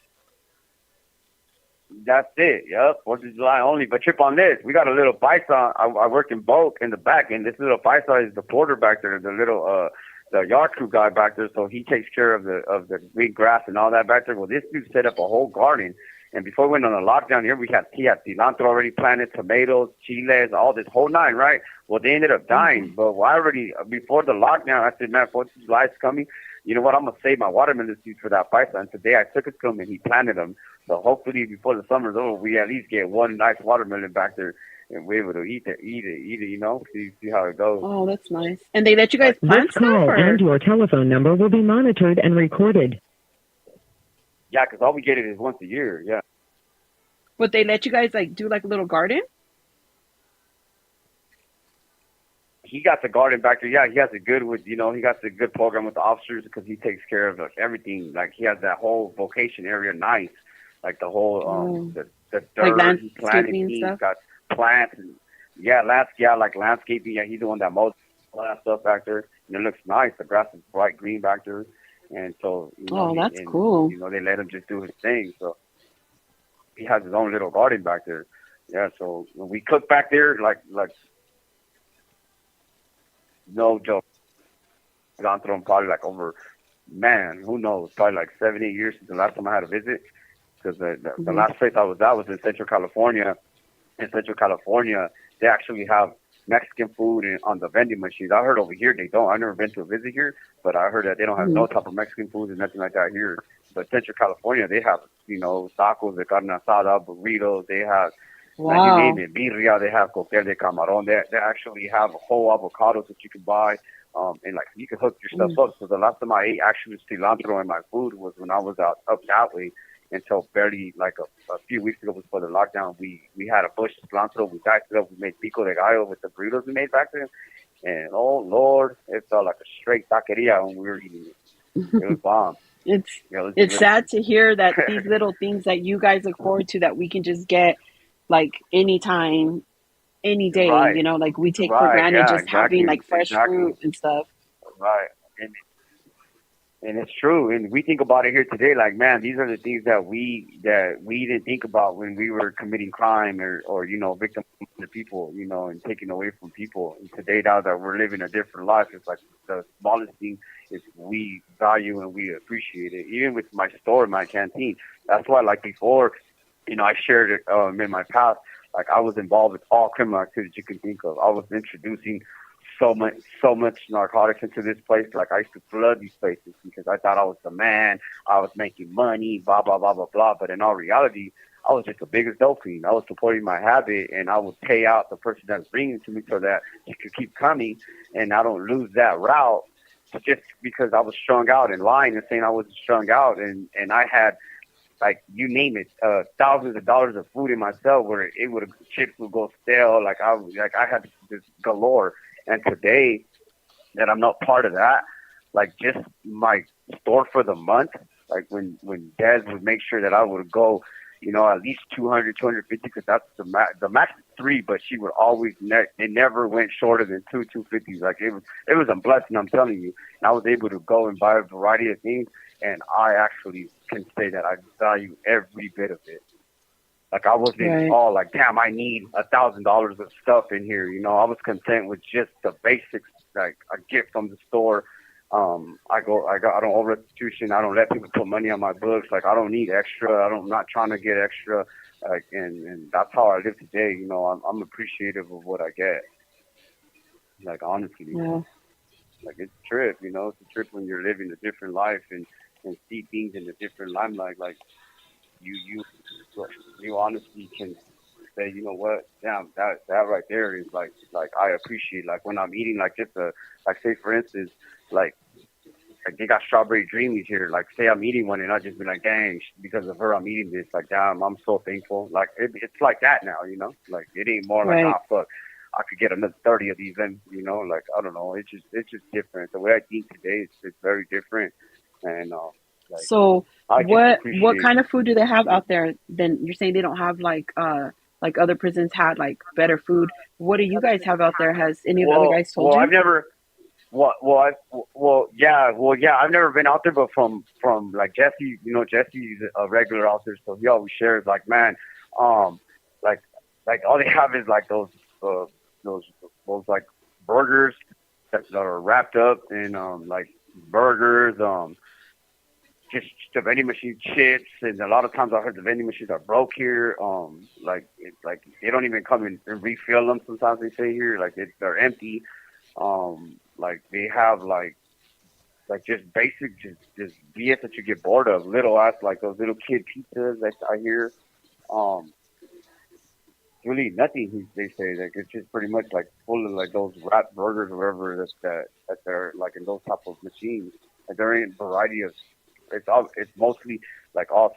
That's it. Yep. 4th of July only. But trip on this. We got a little bison. I work in bulk in the back, and this little bison is the porter back there, the little the yard crew guy back there. So he takes care of the green grass and all that back there. Well, this dude set up a whole garden. And before we went on a lockdown here, he had cilantro already planted, tomatoes, chiles, all this whole nine, right? Well, they ended up dying. But I already before the lockdown, I said, man, 4th of July is coming. You know what? I'm gonna save my watermelon seeds for that bison. Today I took it to him and he planted them. So hopefully before the summer's over, we at least get one nice watermelon back there and we're able to eat it, you know, see how it goes. Oh, that's nice. And they let you guys Like, This plant stuff, call and or your telephone number will be monitored and recorded. yeah, 'cause all we get it is once a year. Yeah, but they let you guys like do like a little garden? he got the garden back there. Yeah, he has a good with, you know, he got the good program with the officers because he takes care of everything. Like he has that whole vocation area nice, like the whole Oh, the like dirt. He planted landscaping and things, stuff. got plants and yeah, like landscaping. Yeah, he's the one that mows all that stuff back there, and it looks nice. The grass is bright green back there, and so you know Oh, he that's and cool. you know they let him just do his thing. So he has his own little garden back there. Yeah, so we cook back there like no joke. Gone through them probably like over, man, who knows, probably like 7, 8 years since the last time I had a visit. Because the Hmm. last place I was at was in Central California. In Central California, they actually have Mexican food on the vending machines. I heard over here they don't. I've never been to a visit here, but I heard that they don't have Hmm. no type of Mexican food and nothing like that here. But Central California, they have, tacos de carne asada, burritos. They have, man, you name Wow. it, birria. They have cóctel de camarón. They actually have whole avocados that you can buy. And like you can hook your stuff Mm. up. So the last time I ate actually cilantro in my food was when I was out up that way until barely like a few weeks ago before the lockdown. We had a bush of cilantro. We diced it up. We made pico de gallo with the burritos we made back then. And oh Lord, it felt like a straight taqueria when we were eating it. It was bomb. It's Yeah, it was it's delicious. sad to hear that these little things that you guys look forward to that we can just get like anytime, any day, Right, like we take for right, granted yeah, just having exactly, like fresh exactly, fruit and stuff. right. And it's true. And we think about it here today, like, man, these are the things that we didn't think about when we were committing crime or victim to people, and taking away from people. And today, now that we're living a different life, it's like the smallest thing is we value and we appreciate it. Even with my store, my canteen. That's why, like before, I shared it in my past. Like I was involved with all criminal activities you can think of. I was introducing so much narcotics into this place. Like I used to flood these places because I thought I was the man. I was making money, blah blah blah blah blah. But in all reality, I was just the biggest dope fiend. I was supporting my habit, and I would pay out the person that's bringing it to me so that he could keep coming, and I don't lose that route. Just because I was strung out and lying and saying I wasn't strung out, and I had like you name it, thousands of dollars of food in my cell where it would chips would go stale. Like I had this galore. And today that I'm not part of that, like just my store for the month, like when Des would make sure that I would go, at least 200, 250, because that's the max is three, but she would always it never went shorter than 250s. Like it was a blessing, I'm telling you. And I was able to go and buy a variety of things, and I actually can say that I value every bit of it. Like I wasn't Right. all like, damn, I need $1,000 of stuff in here. I was content with just the basics, like I get from the store. I don't owe restitution. I don't let people put money on my books. Like I don't need extra. I'm not trying to get extra. Like and that's how I live today. I'm appreciative of what I get. Like honestly, Yeah. like it's a trip. It's a trip when you're living a different life and see things in a different limelight. Like you you you honestly can say, you know what, damn, that right there is like I appreciate like when I'm eating like just a like say for instance like they got strawberry dreamies here. Like say I'm eating one and I just be like, dang, because of her I'm eating this. Like damn, I'm so thankful. Like it's like that now, Like it ain't more like Right. ah fuck. I could get another 30 of these, and like I don't know. It's just different. The way I think today is very different, and like So I just what appreciate. kind of food do they have out there? Then you're saying they don't have like other prisons had like better food. What do you guys have out there? Has any of the other guys told I've you? never. Yeah. I've never been out there, but from like Jesse, Jesse's a regular out there, so he always shares like, man, um, like like all they have is like uh those those like burgers that are wrapped up in like burgers, just the vending machine chips, and a lot of times I heard the vending machines are broke here. Like it's like they don't even come in and refill them. Sometimes they say here, like they're empty. Like they have like just basic just BS that you get bored of. Little ass like those little kid pizzas that I hear. Um, really nothing. They say like it's just pretty much like full of like those wrap burgers or whatever that they're like in those type of machines. Like there ain't variety of. It's mostly like all.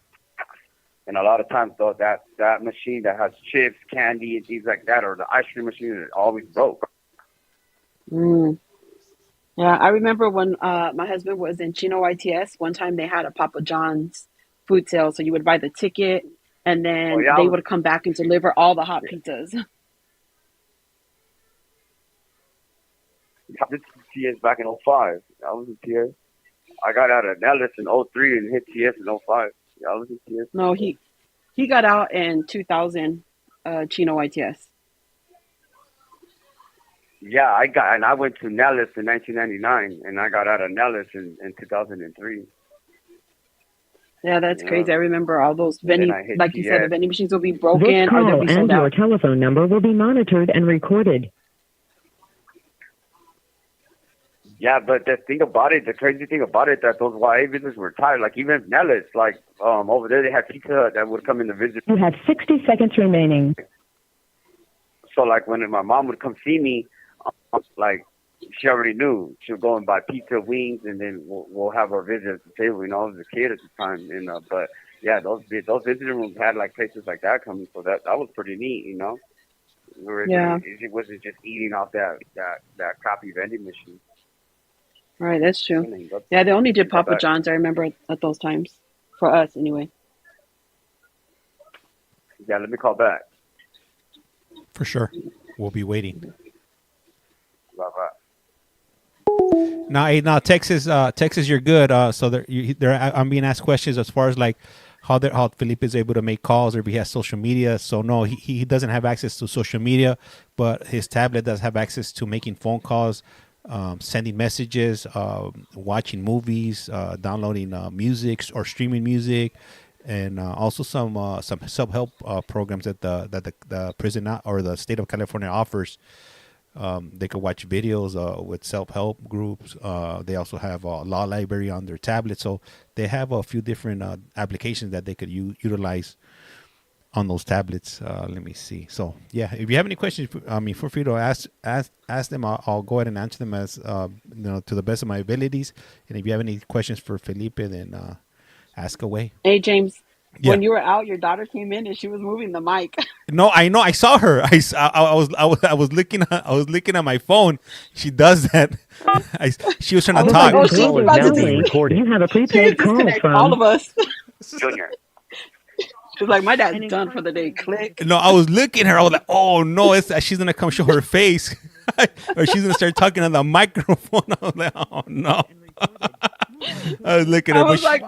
And a lot of times though that machine that has chips, candy, and things like that, or the ice cream machine is always broke. Mm. Yeah, I remember when my husband was in Chino YTS. One time they had a Papa John's food sale, so you would buy the ticket, and Oh then yeah, I they was would come back and deliver all the hot pizzas. I did TS back in '05. I was in TS. I got out of Nellis in '03 and hit TS in '05. Yeah, I was in TS. No, he got out in 2000. Chino YTS. Yeah, I went to Nellis in 1999, and I got out of Nellis in 2003. Yeah, that's Yeah, crazy. I remember all those and then vending, I hit like you said, the TS. vending machines will be This broken or they'll call be and sold your out. telephone number will be monitored and recorded. Yeah, but the thing about it, the crazy thing about it, that those YA visitors were tired. Like even Nellis, like over there, they had Pizza Hut that would come in to visit. You have 60 seconds remaining. So like when my mom would come see me, like she already knew she would go and buy pizza, wings, and then we'll have our visit at the table. You know, I was a kid at the time, and but yeah, those visitor rooms had like places like that coming, so that was pretty neat. You know, where Yeah, it wasn't just eating off that crappy vending machine. right. That's true. And then go, Yeah, they only did go Papa back. John's. I remember at those times for us anyway. Yeah, let me call back. For sure. We'll be waiting. Bye bye. Now, Texas, Texas, you're good. So I'm being asked questions as far as like how Felipe is able to make calls or if he has social media. So no, he doesn't have access to social media, but his tablet does have access to making phone calls, sending messages, watching movies, downloading music or streaming music, and also some self help programs that the prison or the state of California offers. They could watch videos with self-help groups. They also have a law library on their tablet. So they have a few different applications that they could utilize on those tablets. Let me see. So yeah, if you have any questions, I mean, feel free to ask them. I'll go ahead and answer them as to the best of my abilities. And if you have any questions for Felipe, then ask away. Hey, James, Yeah. when you were out, your daughter came in and she was moving the mic. No, I know. I saw her. I was looking at my phone. She does that. She was trying I to was like, talk. oh, This she's call is about now to being recorded. You have a she's prepaid call disconnect all of from. us. Junior. She's like, my dad's done for the day. Click. No, I was looking at her. I was like, oh no, she's gonna come show her face, or she's gonna start talking on the microphone. I was like, oh no. I was looking at I her, but was like,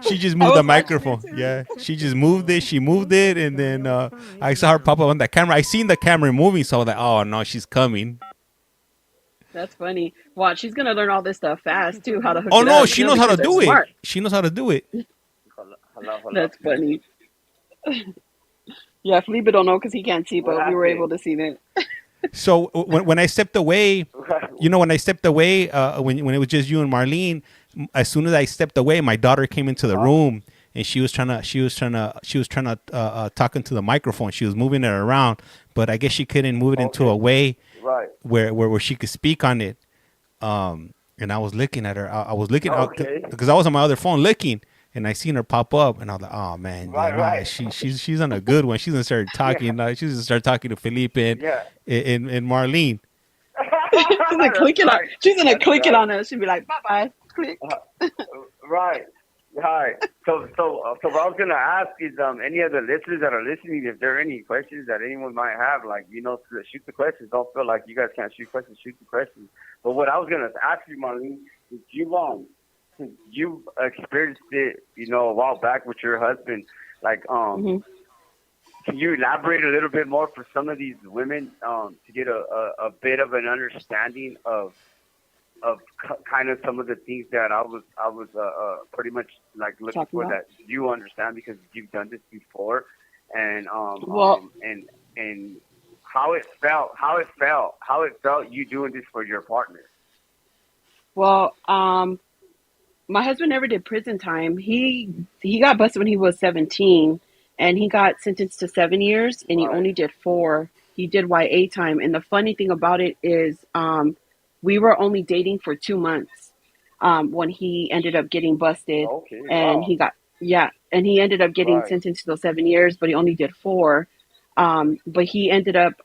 she just I moved the was watching it microphone. too. Yeah, she just moved it. She moved it, and then I saw her pop up on the camera. I seen the camera moving, so I was like, oh no, she's coming. That's funny. Watch, she's gonna learn all this stuff fast too, how to hook Oh it no, up. she You know, knows the how to kids are do it. smart. She knows how to do it. Hello. That's funny. Yeah, Felipe don't know because he can't see, What but we were able happened? to see that. So when I stepped away, when I stepped away, when it was just you and Marlene, as soon as I stepped away, my daughter came into the room and she was trying to talk into the microphone. She was moving it around, but I guess she couldn't move it into a way Right. where she could speak on it. And I was looking at her. I was looking out Okay. because I was on my other phone looking, and I seen her pop up, and I was like, "Oh man, yeah, Right, nah, right. she's on a good one. She's gonna start talking. She's gonna start talking to Felipe and Yeah. and Marlene." She's gonna That's click it on. right. She's gonna That's click it right. on us. She'll be like, bye bye. Click. Right. Hi. So what I was gonna ask is, any other listeners that are listening, if there are any questions that anyone might have, like, shoot the questions. Don't feel like you guys can't shoot questions. Shoot the questions. But what I was gonna ask you, Marlene, is since you experienced it, a while back with your husband, like, hmm can you elaborate a little bit more for some of these women, to get a bit of an understanding of kind of some of the things that I was pretty much like looking Talking for, about. that you understand because you've done this before, and Well, and how it felt you doing this for your partner. well, my husband never did prison time. He got busted when he was 17, and he got sentenced to 7 years, and he Right. only did 4. He did YA time, and the funny thing about it is, we were only dating for 2 months, when he ended up getting busted, Okay. and Wow. and he ended up getting Right. sentenced to those 7 years, but he only did 4. But he ended up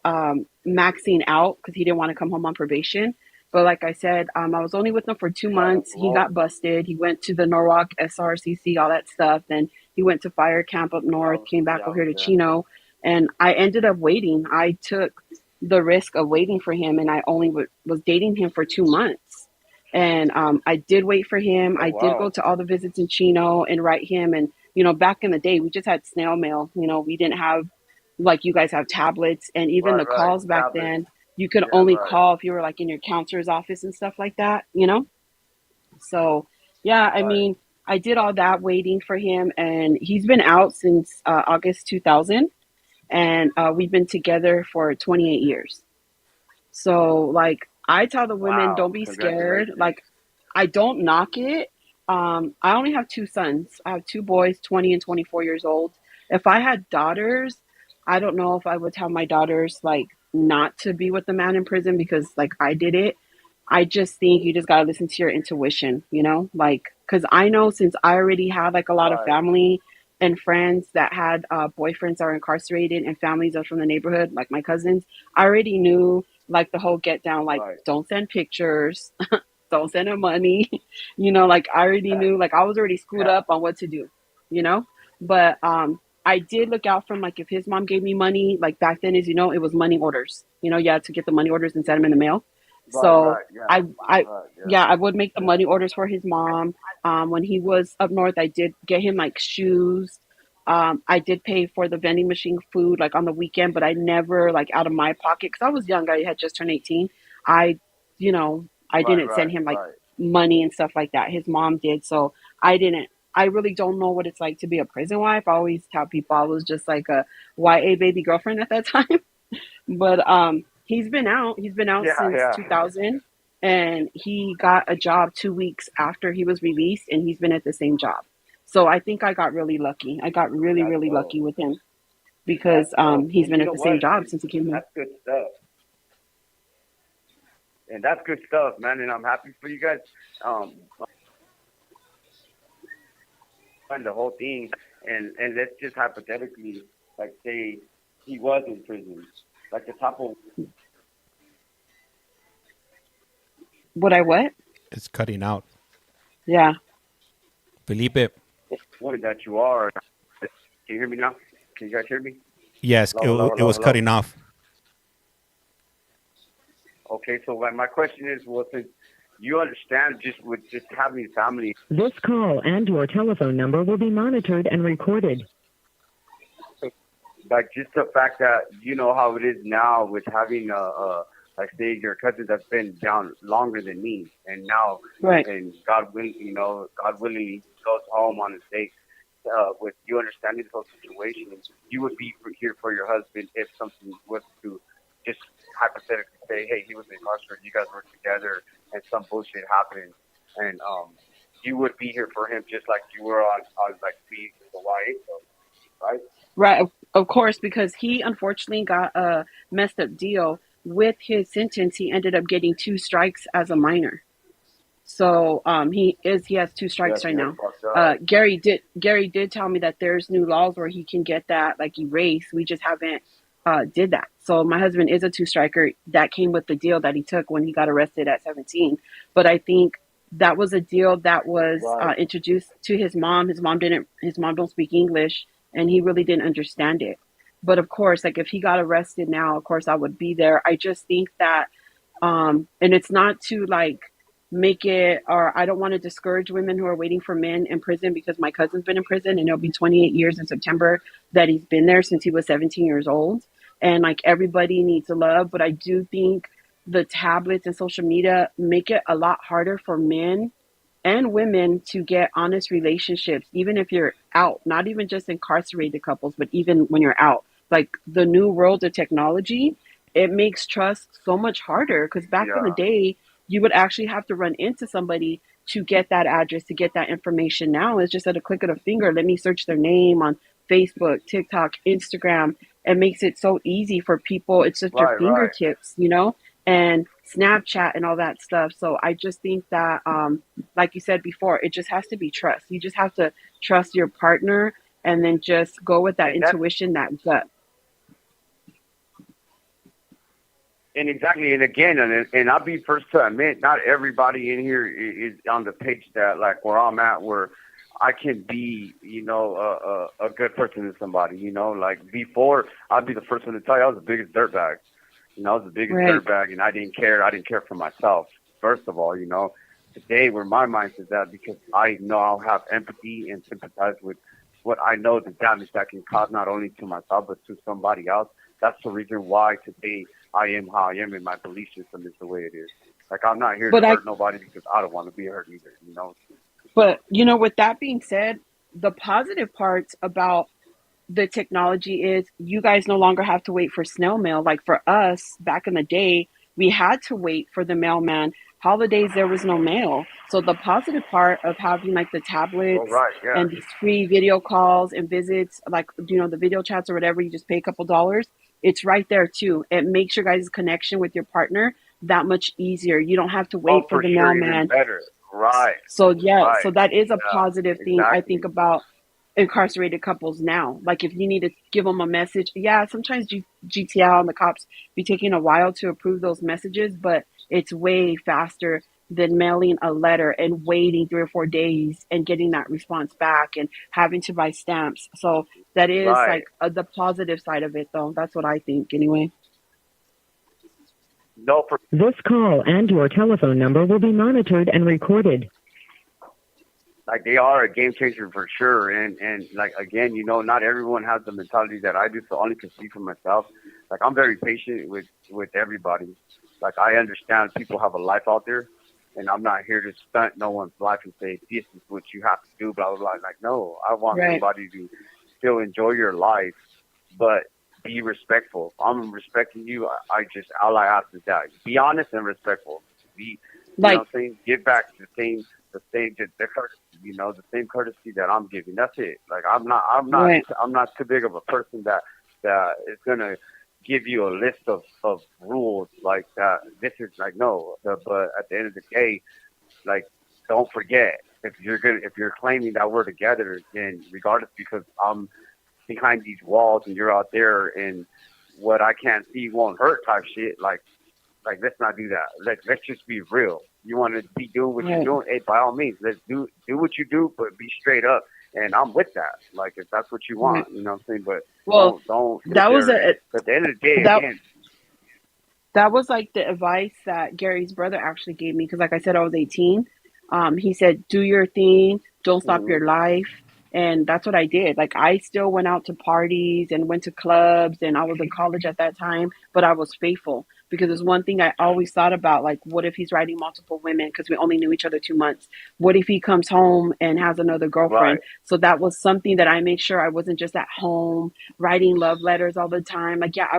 maxing out because he didn't want to come home on probation. But like I said, I was only with him for 2 months. He Well. got busted. He went to the Norwalk SRCC, all that stuff. Then he went to fire camp up north, came back Yeah, I over here was to there. Chino. And I ended up waiting. I took the risk of waiting for him, and I only was dating him for 2 months. And I did wait for him. Oh I did go wow. to all the visits in Chino and write him. And, back in the day, we just had snail mail. We didn't have like you guys have tablets, and even Right, the right. calls back Tablets. then, you could Yeah, only right. call if you were like in your counselor's office and stuff like that, you know? So, yeah, I Right. mean, I did all that waiting for him, and he's been out since August 2000, and we've been together for 28 years. So, like, I tell the women, don't Wow. be scared. Congratulations. Like, I don't knock it. I only have two sons. I have two boys, 20 and 24 years old. If I had daughters, I don't know if I would tell my daughters, like, not to be with the man in prison because, like, I did it. I just think you just got to listen to your intuition, you know? Like, because I know since I already had, like, a lot of Right. family and friends that had boyfriends that are incarcerated and families that are from the neighborhood, like my cousins, I already knew like the whole get down, like Right. don't send pictures, don't send him money. Like I already knew, like I was already screwed Yeah. up on what to do, you know? But I did look out from like if his mom gave me money, like back then, as you know, it was money orders. You had to get the money orders and send them in the mail. Right, So right. Yeah. I Right, yeah. yeah, I would make the money orders for his mom. When he was up north, I did get him like shoes. I did pay for the vending machine food like on the weekend, but I never like out of my pocket because I was young. I had just turned 18. I, I Right, didn't right, send him like right. money and stuff like that. His mom did, so I didn't. I really don't know what it's like to be a prison wife. I always tell people I was just like a YA baby girlfriend at that time. But he's been out. He's been out Yeah, since yeah. 2000, and he got a job 2 weeks after he was released, and he's been at the same job. So I think I got really lucky. I got really, That's really dope. lucky with him That's because dope. he's And been you at know the same what? job since he came here. That's good stuff. And that's good stuff, man. And I'm happy for you guys. Um, and the whole thing. And let's just hypothetically, like, say he was in prison. Like the type of What I what? It's cutting out. Yeah. Felipe. woman that you are. Can you hear me now? Can you guys hear me? Yes, Hello, hello, it hello, was hello. cutting off. Okay, so my question is, well, since you understand just with just having family, This call and your telephone number will be monitored and recorded. like just the fact that you know how it is now with having like say your cousin that's been down longer than me, and now Right. and God willing, God willing, he goes home on his day. With you understanding the whole situation, you would be here for your husband if something was to just hypothetically say, hey, he was incarcerated, you guys were together, and some bullshit happened, and you would be here for him just like you were on like me with the YA stuff, right? Right. Of course, because he unfortunately got a messed up deal with his sentence. He ended up getting two strikes as a minor. So he has two Yes, strikes right and that's now. fucked up. Gary did tell me that there's new laws where he can get that like erased. We just haven't did that. So my husband is a two striker. That came with the deal that he took when he got arrested at 17. But I think that was a deal that was Right. introduced to his mom. His mom don't speak English, and he really didn't understand it. But of course, like if he got arrested now, of course I would be there. I just think that and it's not to like make it, or I don't want to discourage women who are waiting for men in prison because my cousin's been in prison and it'll be 28 years in September that he's been there since he was 17 years old. And like everybody needs love, but I do think the tablets and social media make it a lot harder for men and women to get honest relationships, even if you're out, not even just incarcerated couples, but even when you're out. Like the new world of technology, it makes trust so much harder because back in the Yeah. day, you would actually have to run into somebody to get that address, to get that information. Now it's just at a click of a finger. Let me search their name on Facebook, TikTok, Instagram. It makes it so easy for people. It's just your Right. Right. fingertips, and Snapchat and all that stuff. So I just think that like you said before, it just has to be trust. You just have to trust your partner and then just go with that And that's intuition, that gut. and exactly, and again, and I'll be first to admit, not everybody in here is on the page that like where I'm at, where I can be, a good person to somebody. Like before, I'd be the first one to tell you I was the biggest dirtbag. I was the biggest Right. dirtbag, and I didn't care. I didn't care for myself. First of all, today where my mindset's at, because I know I'll have empathy and sympathize with what I know the damage that can cause not only to myself but to somebody else. That's the reason why today I am how I am and my belief system is the way it is. Like I'm not here to But I hurt nobody because I don't want to be hurt either. You know. but with that being said, the positive parts about the technology is you guys no longer have to wait for snail mail. Like for us back in the day, we had to wait for the mailman. Holidays, there was no mail. So the positive part of having like the Well, tablets right, yeah, and these free video calls and visits, like, the video chats or whatever, you just pay a couple dollars. It's right there too. It makes your guys' connection with your partner that much easier. You don't have to oh, wait for for the sure, even mailman. better. Right, So yeah, right, so that is a yeah, positive thing I think exactly. about incarcerated couples now. Like if you need to give them a message, yeah, sometimes GTL and the cops be taking a while to approve those messages, but it's way faster than mailing a letter and waiting 3 or 4 days and getting that response back and having to buy stamps. So that is Right. like the positive side of it, though. That's what I think, anyway. No, for This call and your telephone number will be monitored and recorded. like they are a game changer for sure. And like again, not everyone has the mentality that I do. So I only can speak for myself. Like I'm very patient with everybody. Like I understand people have a life out there, and I'm not here to stunt no one's life and say this is what you have to do. Blah blah blah. Like no, I want Right. somebody to still enjoy your life, but be respectful. I'm respecting you. I just all I ask is that be honest and respectful. Be Like, what I'm saying? Give back the courtesy, the same courtesy that I'm giving. That's it. Like right. I'm not too big of a person that is gonna give you a list of rules like that. This is like no, but at the end of the day, like don't forget if you're claiming that we're together, then regardless because I'm behind these walls and you're out there and what I can't see won't hurt type shit. Like let's not do that. Let's just be real. You want to be doing what you're Right. doing? Hey, by all means, let's do what you do, but be straight up. And I'm with that. Like if that's what you Right. want, you know what I'm saying. But Well, don't sit that was there. a At the end of the day, that again, that was like the advice that Gary's brother actually gave me because, like I said, I was 18. He said, "Do your thing, don't stop mhm, your life," and that's what I did. Like I still went out to parties and went to clubs, and I was in college at that time, but I was faithful because there's one thing I always thought about. Like, what if he's writing multiple women because we only knew each other 2 months? What if he comes home and has another girlfriend? right, So that was something that I made sure I wasn't just at home writing love letters all the time. Like, yeah, I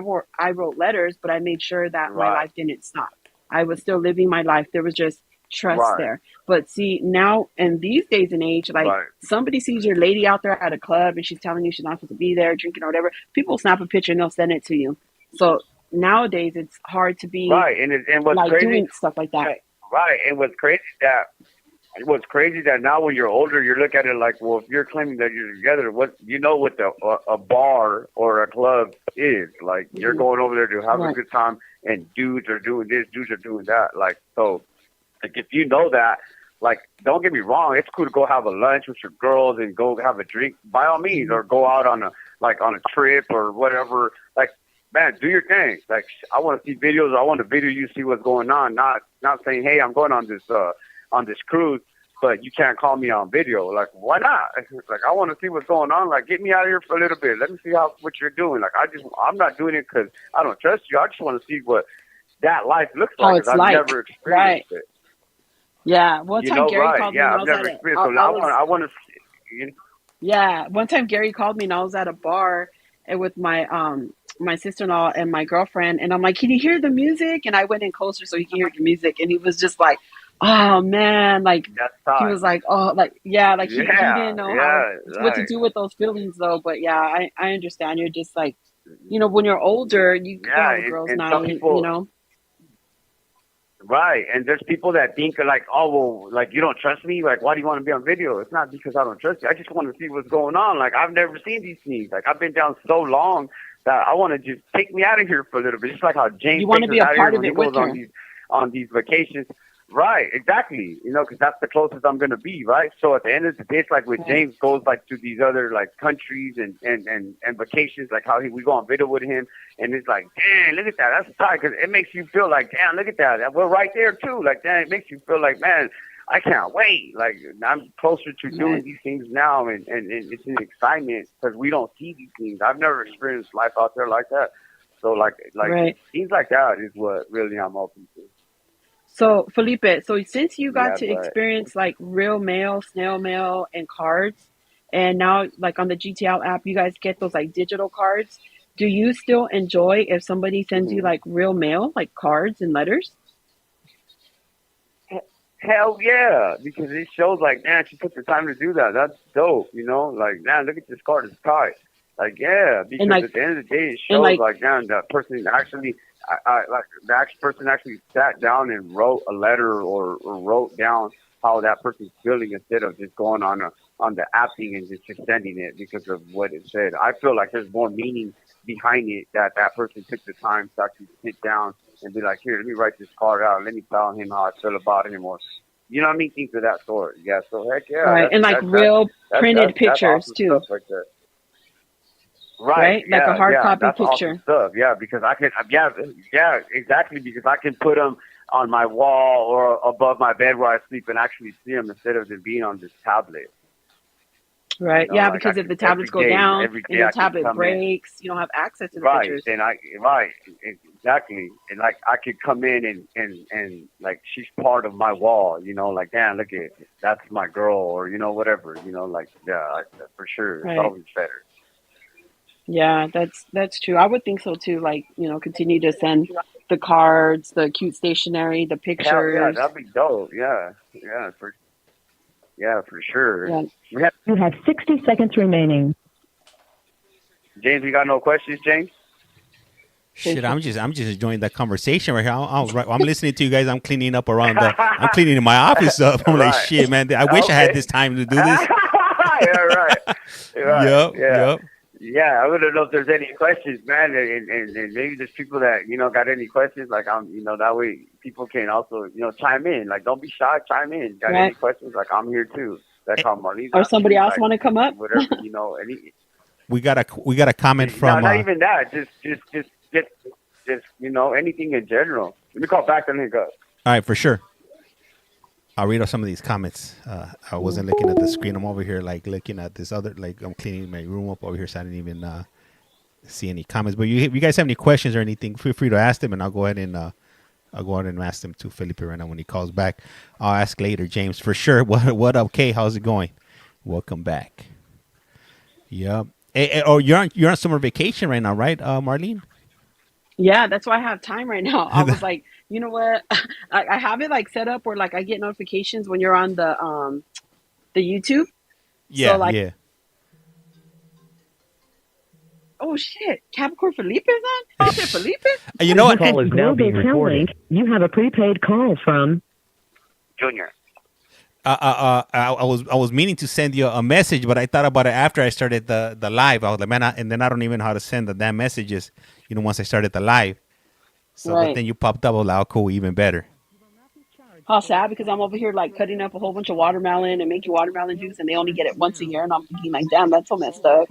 wrote letters, but I made sure that my right, life didn't stop. I was still living my life. There was just trust right, there. But see, now in these days and age, like right, somebody sees your lady out there at a club and she's telling you she's not supposed to be there drinking or whatever, people snap a picture and they'll send it to you. So nowadays it's hard to be right. And what's like crazy, doing stuff like that. right? And what's crazy that now when you're older, you look at it like, well, if you're claiming that you're together, what a bar or a club is like. You're Hmm. going over there to have a Right. good time, and dudes are doing this, dudes are doing that. Like so, like if you know that, like don't get me wrong, it's cool to go have a lunch with your girls and go have a drink by all means, Hmm. or go out on a trip or whatever. Like man, do your thing. Like I want to see videos. I want to video you see what's going on. Not saying hey I'm going on this cruise, but you can't call me on video. Like why not? Like I want to see what's going on. Like get me out of here for a little bit. Let me see what you're doing. Like I'm not doing it because I don't trust you. I just want to see what that life looks How like because it's I've like. never Right. experienced it. Yeah. One time Gary Right? called me Yeah, and I I've was at never a experienced. So I want to. yeah, one time Gary called me and I was at a bar and with my sister-in-law and my girlfriend and I'm like, "Can you hear the music?" And I went in closer so he could hear the music and he was just like, "Oh man," like That's he time. was like, "Oh, like yeah, like he Yeah, didn't know how yeah, what to right. do with those feelings though." But yeah, I understand. You're just like, when you're older, you could go Yeah, have a girls' and some night, people, right? And there's people that think like, oh well, like you don't trust me. Like, why do you want to be on video? It's not because I don't trust you. I just want to see what's going on. Like, I've never seen these things. Like, I've been down so long that I want to just take me out of here for a little bit. Just like how James you want takes to us be a out of here part of when he it with goes her. on these vacations. Right, exactly. Because that's the closest I'm gonna be, right? So at the end of the day, it's like when Right. James goes like to these other like countries and vacations, like how we go on video with him, and it's like, damn, look at that, that's tight, because it makes you feel like, damn, look at that, we're right there too, like, damn, it makes you feel like, man, I can't wait. Like I'm closer to doing Right. these things now, and it's an excitement because we don't see these things. I've never experienced life out there like that. So like Right. things like that is what really I'm open to. So, Felipe, so since you got Yeah, to but experience like real mail, snail mail, and cards, and now like on the GTL app, you guys get those like digital cards. Do you still enjoy if somebody sends you hmm like real mail, like cards and letters? hell yeah, because it shows like, man, she took the time to do that. That's dope, you know. Like, man, look at this card, it's tight. Like, yeah, And because like at the end of the day, it and shows like like, man, that person actually, like the actual person actually sat down and wrote a letter or wrote down how that person's feeling instead of just going on the app thing and just sending it because of what it said. I feel like there's more meaning behind it that that person took the time to actually sit down and be like, here, let me write this card out. Let me tell him how I feel about him, or you know what I mean, things of that sort. Yeah, so heck yeah, right, and like real printed that's pictures awesome too, stuff right there. Right. right? Like a Yeah. hard Yeah. copy That's awesome picture. stuff. Yeah, because I can. Yeah. Yeah. Exactly. Because I can put them on my wall or above my bed where I sleep and actually see them instead of them being on this tablet. You Right. know, Yeah, like I because if could the tablets go down every and day your I can tablet come in. breaks, you don't have access to the Right. pictures. Then right exactly, and like I could come in and like she's part of my wall. You know, like damn, look at that's my girl, or you know whatever. You know, like yeah, for sure, it's Right. always better. Yeah, that's true. I would think so too. Like, continue to send the cards, the cute stationery, the Hell yeah, pictures. that'd be dope. Yeah, for sure. Yeah. We have You have 60 seconds remaining. James. We got no questions, James. Shit, I'm just enjoying that conversation right here. I'm listening to you guys. I'm cleaning up around the. I'm cleaning my office up. I'm like, Right. shit, man. I wish I had Okay. this time to do this. Yeah, right. Right. Yep, Yeah. yep. Yeah, I want to know if there's any questions, man, and maybe there's people that got any questions. Like that way people can also chime in. Like, don't be shy, chime in. Got any Right. questions? Like, I'm here too. That's how Marlene's Or somebody asking. else Like, want to come up? whatever any. We got a comment No, from. not even that. Just anything in general. Let me call back and then go. All right, for sure. I'll read off some of these comments. I wasn't looking at the screen. I'm over here like looking at this other. Like I'm cleaning my room up over here, so I didn't even see any comments. But you guys have any questions or anything? Feel free to ask them, and I'll go ahead and ask them to Felipe right now when he calls back. I'll ask later, James, for sure. What up, Kay? How's it going? Welcome back. Yep. Oh, you're on summer vacation right now, right, Marlene? Yeah, that's why I have time right now. I was like, you know what? I have it like set up where like I get notifications when you're on the YouTube. So Yeah, like, yeah. oh shit, Capricorn Felipe is on? You said Felipe? You know This what? call is now being Global Tel recorded. Link, you have a prepaid call from Junior. I was meaning to send you a message, but I thought about it after I started the live. I was like, man, and then I don't even know how to send the damn messages. Once I started the live. So, but Right. then you popped up. I was like, oh, cool, even better. How sad because I'm over here like cutting up a whole bunch of watermelon and making watermelon juice and they only get it once a year and I'm thinking like, damn, that's so messed up.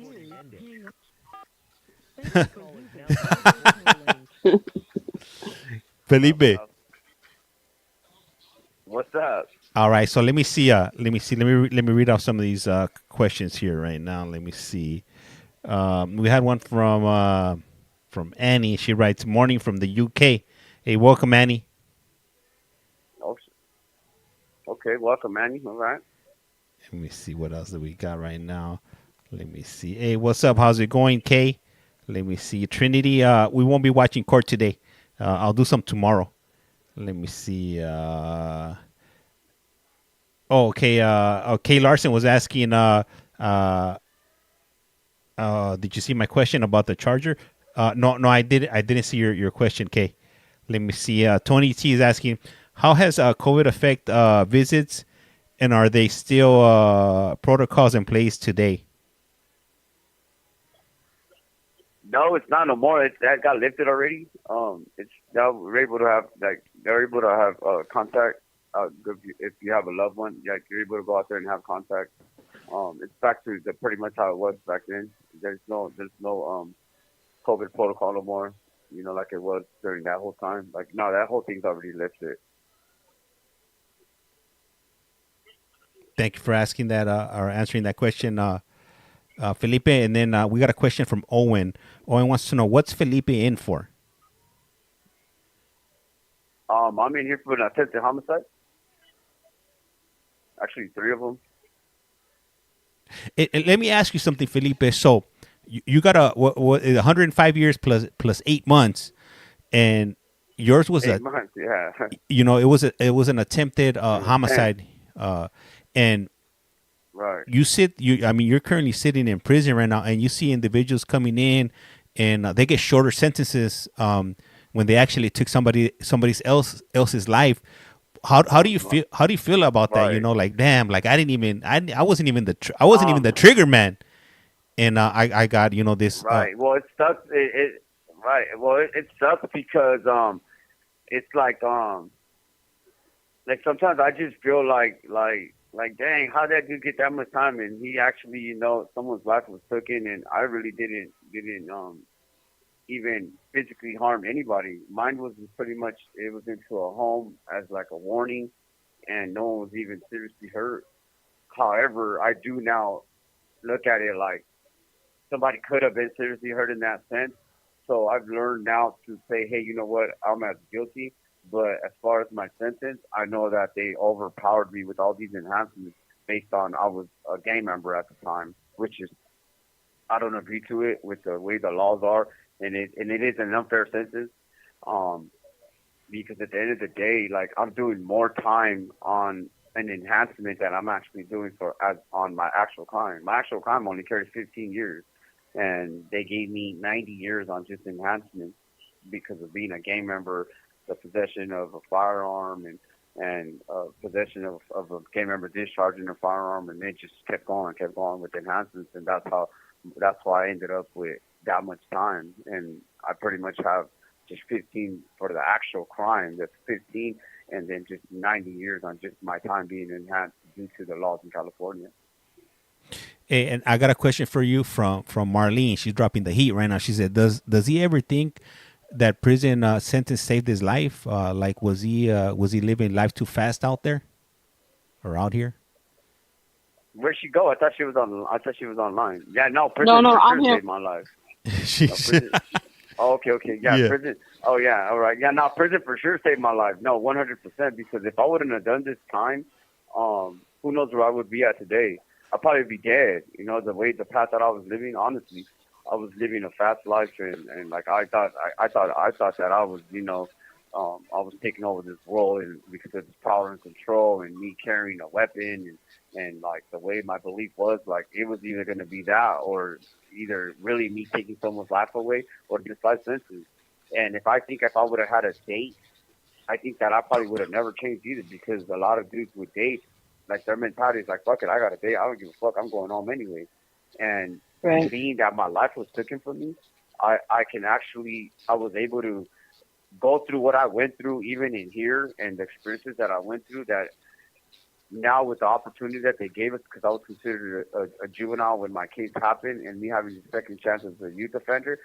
Felipe. What's up? All right, so let me see. Let me read off some of these questions here right now. Let me see. We had one from Annie. She writes, "Morning from the UK." Hey, welcome, Annie. Oh, okay, welcome, Manny. All right. Let me see what else that we got right now. Let me see. Hey, what's up? How's it going, Kay? Let me see. Trinity, we won't be watching court today. I'll do some tomorrow. Let me see. Kay Larson was asking, did you see my question about the charger? No, I didn't see your question, Kay. Let me see. Tony T is asking, how has COVID affect visits, and are they still protocols in place today? No, it's not no more. That got lifted already. It's now we're able to have they're able to have contact. If you have a loved one, you're able to go out there and have contact. It's back to pretty much how it was back then. There's no COVID protocol no more. Like it was during that whole time. Like no, that whole thing's already lifted. Thank you for asking that or answering that question, Felipe. And then we got a question from Owen. Owen wants to know, what's Felipe in for? I'm in here for an attempted homicide. Actually, three of them. Let me ask you something, Felipe. So you got a 105 years plus 8 months, and yours was 8 months, yeah. it was an attempted homicide, and Right. I mean, you're currently sitting in prison right now, and you see individuals coming in, and they get shorter sentences when they actually took else's life. How do you feel? How do you feel about that? Right. Like, damn, like I wasn't even I wasn't even the trigger man, and I got this. Right. Well, it sucks. Right. Well, it sucks because it's like sometimes I just feel like dang, how that dude get that much time and he actually someone's life was taken and I really didn't even physically harm anybody. Mine was pretty much it was into a home as like a warning, and no one was even seriously hurt. However, I do now look at it like somebody could have been seriously hurt in that sense. So I've learned now to say, hey, you know what? I'm as guilty. But as far as my sentence, I know that they overpowered me with all these enhancements based on I was a gang member at the time, which is I don't agree to it with the way the laws are, and it is an unfair sentence. Um, because at the end of the day, like I'm doing more time on an enhancement that I'm actually doing on my actual crime. My actual crime only carries 15 years, and they gave me 90 years on just enhancements because of being a gang member, the possession of a firearm, and possession of a gang member discharging a firearm, and they just kept going with enhancements, and that's why I ended up with that much time, and I pretty much have just 15 for the actual crime. That's 15, and then just 90 years on just my time being enhanced due to the laws in California. Hey, and I got a question for you from Marlene. She's dropping the heat right now. She said, "Does he ever think that prison sentence saved his life? Like, was he living life too fast out there or out here?" Where'd she go? I thought she was on. I thought she was online. Yeah, no, No, prison no, for I'm sure here. saved my life. No, She's prison. Oh, okay, yeah, Yeah. prison. Oh, yeah, all right. Yeah, no, prison for sure saved my life. No, 100%. Because if I wouldn't have done this time, who knows where I would be at today? I'd probably be dead. The path that I was living. Honestly, I was living a fast life, and like I thought that I was, I was taking over this world, and because of this power and control, and me carrying a weapon, and like the way my belief was, like it was either going to be that or either really me taking someone's life away or just life sentence. And if I would have had a date, I think that I probably would have never changed either because a lot of dudes with dates, like their mentality is like, fuck it, I got a date, I don't give a fuck, I'm going home anyway. And Right. being that my life was taken from me, I was able to go through what I went through even in here and the experiences that I went through that now with the opportunity that they gave us because I was considered a juvenile when my case happened and me having the second chance as a youth offender,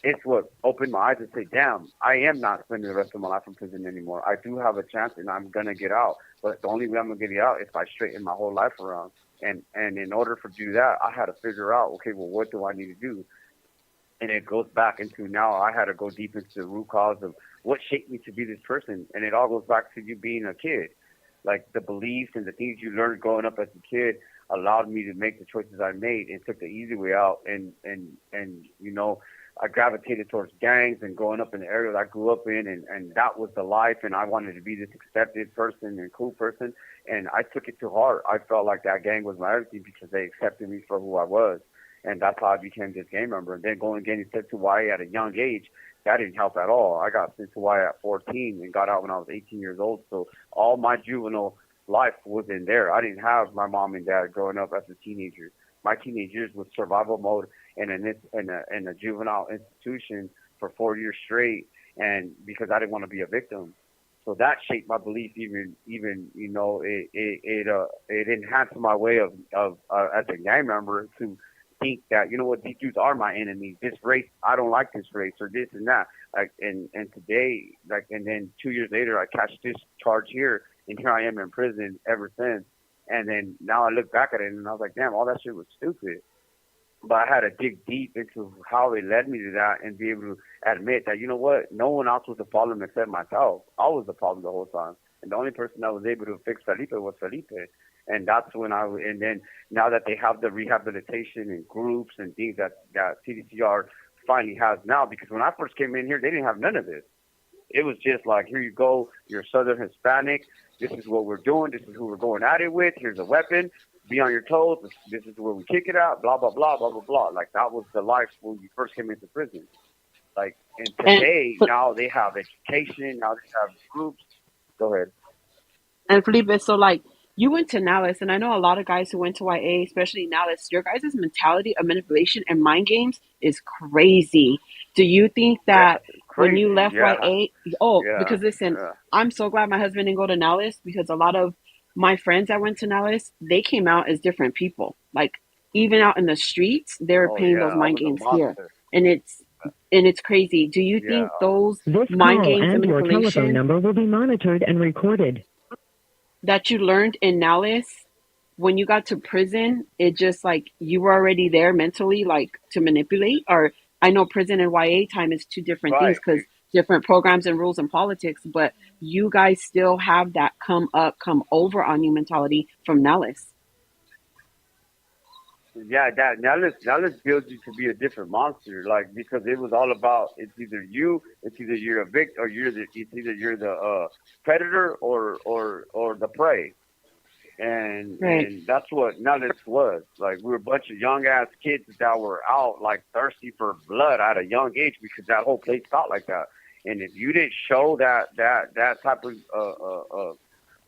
it's what opened my eyes and say, damn, I am not spending the rest of my life in prison anymore. I do have a chance and I'm going to get out. But the only way I'm going to get out is if I straighten my whole life around. And in order for do that, I had to figure out, okay, well, what do I need to do? And it goes back into now I had to go deep into the root cause of what shaped me to be this person. And it all goes back to you being a kid. Like the beliefs and the things you learned growing up as a kid allowed me to make the choices I made and took the easy way out. And I gravitated towards gangs and growing up in the area that I grew up in, and that was the life. And I wanted to be this accepted person and cool person. And I took it to heart. I felt like that gang was my everything because they accepted me for who I was. And that's how I became this gang member. And then going getting sent to YA at a young age, that didn't help at all. I got sent to YA at 14 and got out when I was 18 years old. So all my juvenile life was in there. I didn't have my mom and dad growing up as a teenager. My teenage years was survival mode in a juvenile institution for 4 years straight, and because I didn't want to be a victim. So that shaped my belief. It enhanced my way of as a gang member to think that these dudes are my enemies. This race, I don't like this race or this and that. Like and today, like and then 2 years later, I catch this charge here, and here I am in prison ever since. And then now I look back at it and I was like, damn, all that shit was stupid. But I had to dig deep into how it led me to that and be able to admit that, you know what, no one else was the problem except myself. I was the problem the whole time. And the only person that was able to fix Felipe was Felipe. And that's when and then now that they have the rehabilitation and groups and things that CDCR finally has now, because when I first came in here, they didn't have none of this. It was just like, here you go, you're Southern Hispanic. This is what we're doing. This is who we're going at it with. Here's a weapon. Be on your toes. This is where we kick it out. Blah blah blah blah blah blah. Like that was the life when you first came into prison. Like, and And today now they have education. Now they have groups. Go ahead. and Felipe, so like you went to Dallas, and I know a lot of guys who went to YA, especially Dallas. Your guys' mentality of manipulation and mind games is crazy. Do you think Yeah, that when you crazy. left Yeah, YA, oh, yeah. because listen, Yeah. I'm so glad my husband didn't go to Dallas because a lot of my friends that went to Dallas, they came out as different people. Like even out in the streets, they're Oh playing yeah, those I mind was a games here, monster. and it's crazy. Do you Yeah. think those This mind call games and and your telephone manipulation number will be monitored and recorded. that you learned in Dallas, when you got to prison, it just like you were already there mentally, like to manipulate? Or I know prison and YA time is two different things Right. because different programs and rules and politics, but you guys still have that come up, come over on you mentality from Nellis. Yeah, that now let's build you to be a different monster, like because it was all about it's either you're a victim or it's either you're the predator or the prey, Right. and that's what Nellis was. Like we were a bunch of young ass kids that were out like thirsty for blood at a young age because that whole place felt like that. And if you didn't show that type of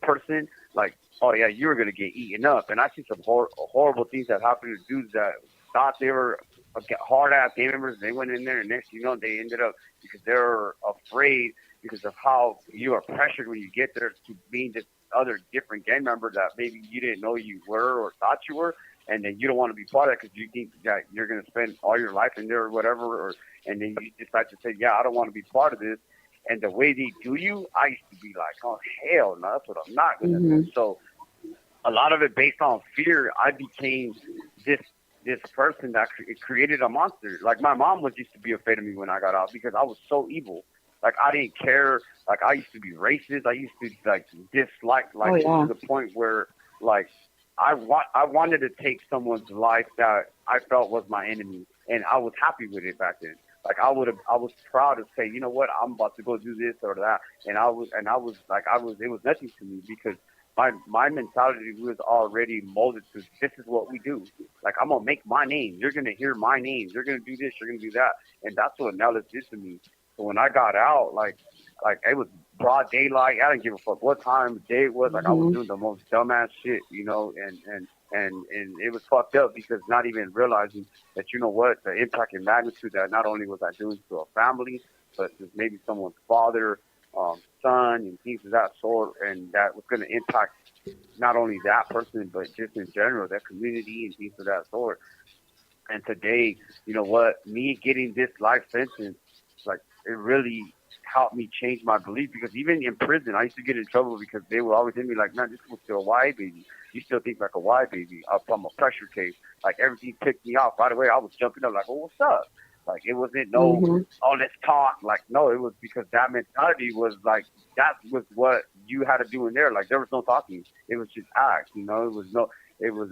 person, like, oh yeah, you were gonna get eaten up. And I see some horrible things that happened to dudes that thought they were hard ass gang members. They went in there, and next thing you know, they ended up because they were afraid because of how you are pressured when you get there to being this other different gang member that maybe you didn't know you were or thought you were. And then you don't want to be part of it because you think that you're going to spend all your life in there or whatever, and then you decide to say, yeah, I don't want to be part of this. And the way they do you, I used to be like, oh hell no, that's what I'm not gonna do. Mm-hmm. So a lot of it based on fear, I became this this person that created a monster. Like my mom was used to be afraid of me when I got out because I was so evil. Like I didn't care. Like I used to be racist. I used to like dislike Oh like yeah. to the point where like I wanted to take someone's life that I felt was my enemy, and I was happy with it back then. Like I was proud to say, you know what, I'm about to go do this or that, and I was like, it was nothing to me because my mentality was already molded to this is what we do. Like I'm gonna make my name. You're gonna hear my name. You're gonna do this. You're gonna do that, and that's what Nellis did to me. So when I got out, like it was broad daylight. I didn't give a fuck what time of day it was. Like I was Mm-hmm. doing the most dumbass shit, you know, and it was fucked up because not even realizing that you know what the impact and magnitude that not only was I doing to a family, but just maybe someone's father, son, and things of that sort, and that was going to impact not only that person but just in general that community and things of that sort. And today, you know what, me getting this life sentence, like it really helped me change my belief because even in prison, I used to get in trouble because they would always hit me like, man, this was still a Y baby. You still think like a Y baby from a pressure case. Like everything picked me off. Right away, I was jumping up like, oh, what's up? Like it wasn't no, Mm-hmm. oh, let's talk. Like no, it was because that mentality was like that was what you had to do in there. Like there was no talking. It was just act. You know, it was no, it was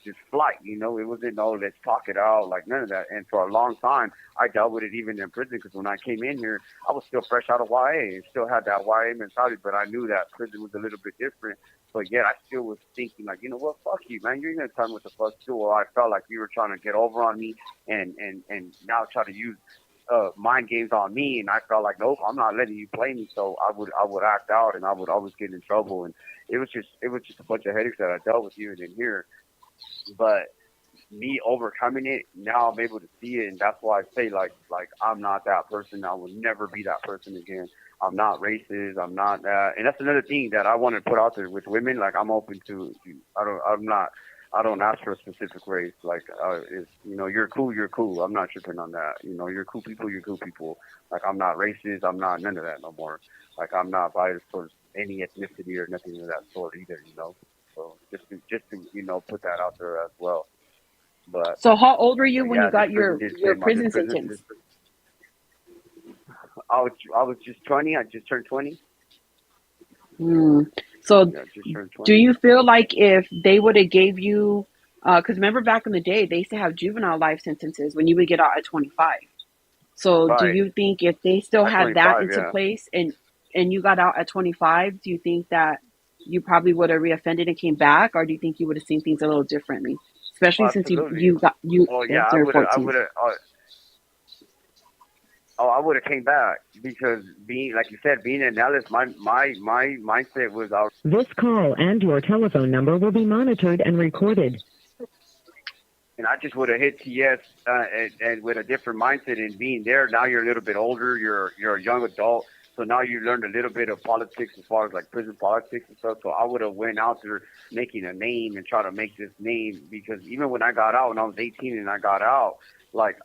just flight, you know. It wasn't no let's talk it out, like none of that. And for a long time, I dealt with it even in prison because when I came in here, I was still fresh out of YA and still had that YA mentality, but I knew that prison was a little bit different. But yet I still was thinking like, you know what, fuck you, man. You ain't gonna tell me what the fuck to do. Or I felt like you were trying to get over on me and now try to use mind games on me, and I felt like, nope, I'm not letting you play me. So I would act out, and I would always get in trouble, and it was just a bunch of headaches that I dealt with even in here. But me overcoming it, now I'm able to see it, and that's why I say like I'm not that person. I will never be that person again. I'm not racist. I'm not that, and that's another thing that I want to put out there with women. Like I'm open to I'm not. I don't ask for a specific race. Like, if you know, you're cool, you're cool. I'm not tripping on that. You know, you're cool people, you're cool people. Like, I'm not racist. I'm not none of that no more. Like, I'm not biased towards any ethnicity or nothing of that sort either. You know. So just to put that out there as well. But So how old were you when you yeah, this got prison did your say my this prison prison sentence? this, I was just 20. I just turned 20. Hmm. So Yeah, just turned do 20. you feel like if they would have gave you, because remember back in the day, they used to have juvenile life sentences when you would get out at 25. So do Right you think if they still at had that 25. into Yeah. place and you got out at 25, do you think that you probably would have reoffended and came back, or do you think you would have seen things a little differently, especially since you Absolutely. you got you Oh yeah, I after would have. I 14? would have. I would have came back because being, like you said, being in Dallas, my mindset was out, This call and your telephone number will be monitored and recorded. and I just would have hit TS and with a different mindset and being there. Now you're a little bit older. You're a young adult, so now you learned a little bit of politics as far as like prison politics and stuff. So I would have went out there making a name and try to make this name because even when I got out, when I was 18 and I got out, like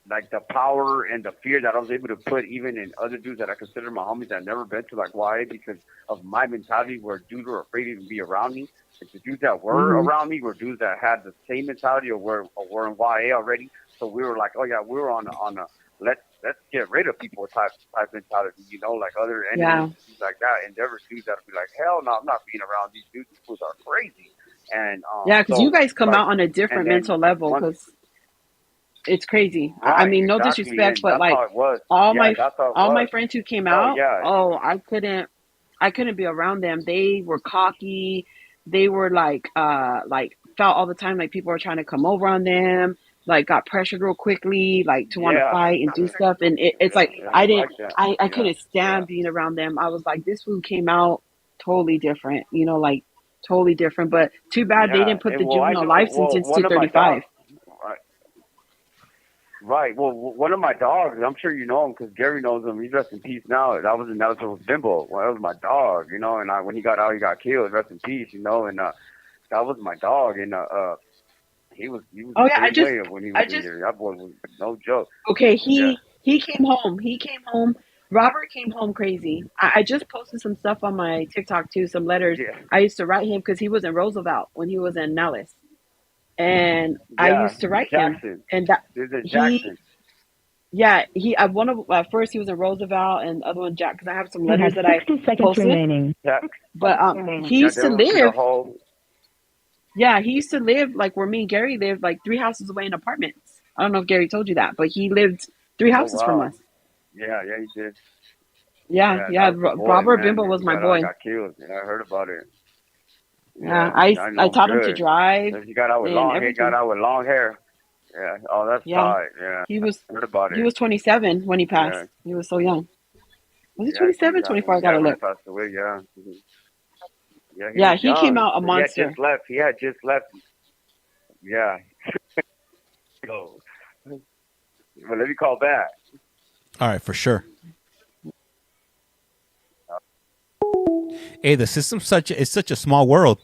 like the power and the fear that I was able to put even in other dudes that I consider my homies that never been to like YA because of my mentality where dudes were afraid to even be around me. Like the dudes that were Hmm. around me were dudes that had the same mentality or were in YA already. So we were like, oh yeah, we were on a let's get rid of people type mentality, like other enemies Yeah. and things like that. And there were dudes that would be like, hell no, I'm not being around these dudes. These fools are crazy. And Yeah, because you so guys come like out on a and different then mental level. once Because it's crazy. I right, mean, no exactly, disrespect, and but that's like how it was. all Yeah, my that's how it all my was. friends who came Oh out, yeah, oh, I couldn't be around them. They were cocky. They were like felt all the time like people were trying to come over on them. Like got pressured real quickly, like to want to yeah, fight and do stuff. And it's yeah, like yeah. I I don't didn't, like that. I Yeah, couldn't yeah, stand being around them. I was like, this food came out totally different, like totally different. But too bad they yeah. didn't put And the well, I juvenile know. life Well, sentence to one of my 35. dogs. Right. Right. Well, one of my dogs. I'm sure you know him because Gary knows him. He's rest in peace now. That was Bimbo. Well, that was my dog. And when he got out, he got killed. Rest in peace. And that was my dog. And he was Oh the yeah, I same just way when he was I in just there. That boy was no joke. okay, Yeah. he came home. He came home. Robert came home crazy. I just posted some stuff on my TikTok too, some letters Yeah. I used to write him because he was in Roosevelt when he was in Nellis, and I Yeah. used to write him, Jackson. and that There's a he Jackson. yeah he I one of at first he was in Roosevelt and the other one Jack because I have some You have letters that I 60 seconds posted, remaining. Yeah. but he Yeah. used They to went through the live whole. yeah he used to live like where me and Gary lived like three houses away in apartments. I don't know if Gary told you that, but he lived three Oh houses from wow. us. Yeah. Yeah. He did. Yeah, Yeah. yeah. That was the boy, Robert man. Bimbo And was he my got out and boy. got killed. Yeah, I heard about it. Yeah, Yeah. I I know him taught him to good. drive He got out with and long hair. Got everything. out with long hair. Yeah. Oh, that's Yeah, tight. Yeah. he was I heard about he it. was 27 when he passed. Yeah. He was so young. Was he Yeah. He 27? got 24? I when yeah gotta when he look. passed away. Yeah. Yeah. He Yeah, was he came young. out a He had just monster. left. He had just left. Yeah. So, well, let me call back. All right, for sure. Hey, the system's such a small world.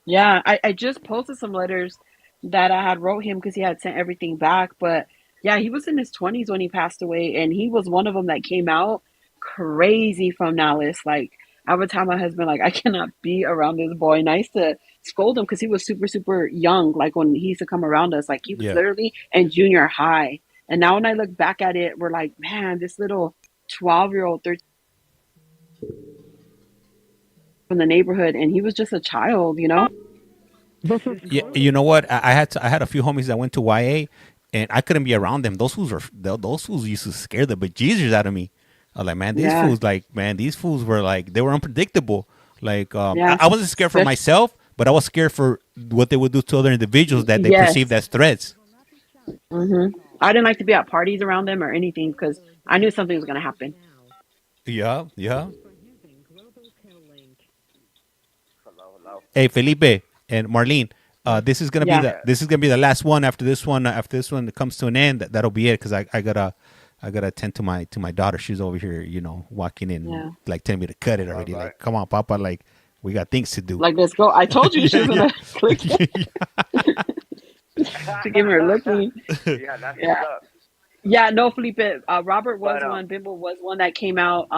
Yeah, I just posted some letters that I had wrote him because he had sent everything back. But yeah, he was in his 20s when he passed away, and he was one of them that came out crazy from Dallas. Like I would tell my husband, like I cannot be around this boy. And I used to scold him because he was super super young. Like when he used to come around us, like he was Yeah. literally in junior high. And now when I look back at it, we're like, man, this little 12-year-old, 13 from the neighborhood, and he was just a child. This is Yeah, you know what? I had a few homies that went to YA, and I couldn't be around them. Those fools used to scare the bejesus out of me. I was like, man, Yeah, these fools were like they were unpredictable. Like yeah. I wasn't scared for Especially, myself, but I was scared for what they would do to other individuals that they perceived yes. as threats. I didn't like to be at parties around them or anything because I knew something was going to happen. Yeah, yeah. Hello, hello. Hey, Felipe and Marlene, Yeah, Yeah. this is gonna be the last one. After this one comes to an end, that'll be it because I gotta attend to my daughter. She's over here, walking in, yeah. like telling me to cut it All already. right. Like, come on, Papa, like we got things to do. Like, let's go. I told you she Yeah, was yeah. going to click to give her a looking. Yeah, that's what's Yeah. up. Yeah, no, Felipe. Robert was But one. Bimbo was one that came out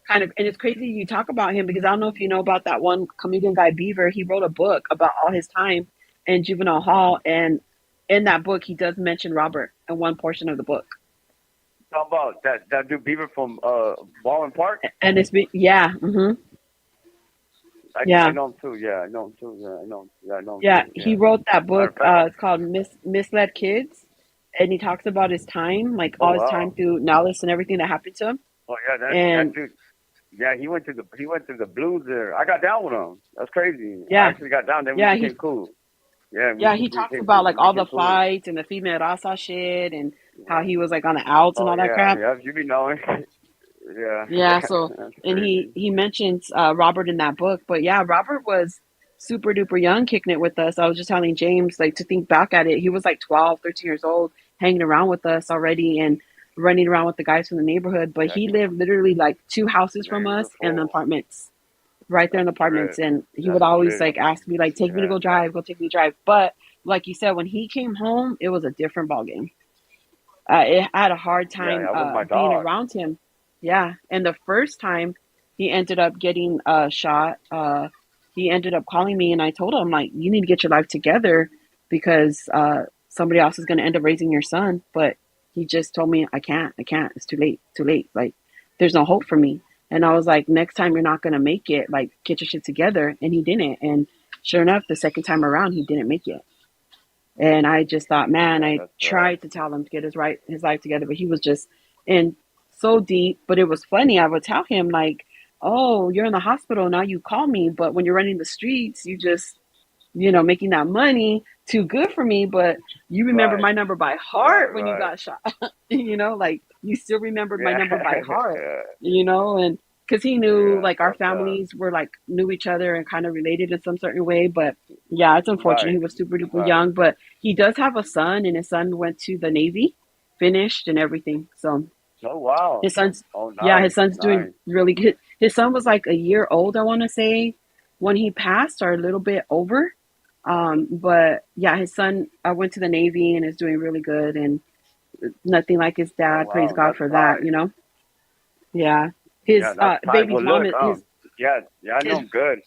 kind of, and it's crazy you talk about him because I don't know if you know about that one comedian guy Beaver. He wrote a book about all his time in juvenile hall, and in that book he does mention Robert in one portion of the book. How about that dude Beaver from Ballin Park? And it's yeah, I yeah, know him too. Yeah, I know him too. Yeah, I know. Yeah, I know him yeah. too. He Yeah. wrote that Matter of book. fact. It's called Misled Kids, and he talks about his time, like Oh all his time wow. through Nellis and everything that happened to him. Oh yeah, that And dude. Yeah, he went through the blues there. I got down with him. That's crazy. I yeah, actually got down. Then we yeah, became cool. Yeah, yeah, he we talks became about cool. like We all the became cool. fights and the female Rasa shit and how Yeah. he was like on the outs and Oh all that yeah, crap. yeah. You be knowing. Yeah, Yeah, so that's and crazy. he mentions Robert in that book, but yeah, Robert was super duper young kicking it with us. I was just telling James like to think back at it. He was like 12, 13 years old, hanging around with us already and running around with the guys from the neighborhood, but Yeah, he lived literally like two houses yeah, from he was a us and the fool. apartments. Right there in That's the a apartments trip. and he would That's a always trip. like ask me like take me to Yeah, go drive, go take me to drive. But like you said, when he came home, it was a different ballgame. I had a hard yeah. time I was my being dog. around him. Yeah, and the first time he ended up getting shot, he ended up calling me, and I told him like, "You need to get your life together because somebody else is going to end up raising your son." But he just told me, "I can't, I can't. It's too late, too late. Like, there's no hope for me." And I was like, "Next time you're not going to make it. Like, get your shit together." And he didn't. And sure enough, the second time around, he didn't make it. And I just thought, man, Yeah, I that's tried to tell him to get his life together, but he was just in so deep. But it was funny. I would tell him like, "Oh, you're in the hospital now. You call me, but when you're running the streets, you just making that money too good for me. But you remember right, my number by right, heart when you right. got shot. Like you still remembered my Yeah, number by heart. yeah, And because he knew yeah. like our Fucked up. families were like knew each other and kind of related in some certain way. But yeah, it's unfortunate he Right, was super duper right. young. But he does have a son, and his son went to the Navy, finished and everything. So Oh wow. his son's Oh yeah, his nice, son's doing nice. really good. His son was like a year old, I want to say, when he passed, or a little bit over. But yeah, his son went to the Navy and is doing really good, and nothing like his Oh dad. Praise wow, God that's for that. tight. Yeah, Yeah, his that's tight. baby's Well, mom look, is his yeah, yeah, I know his him good.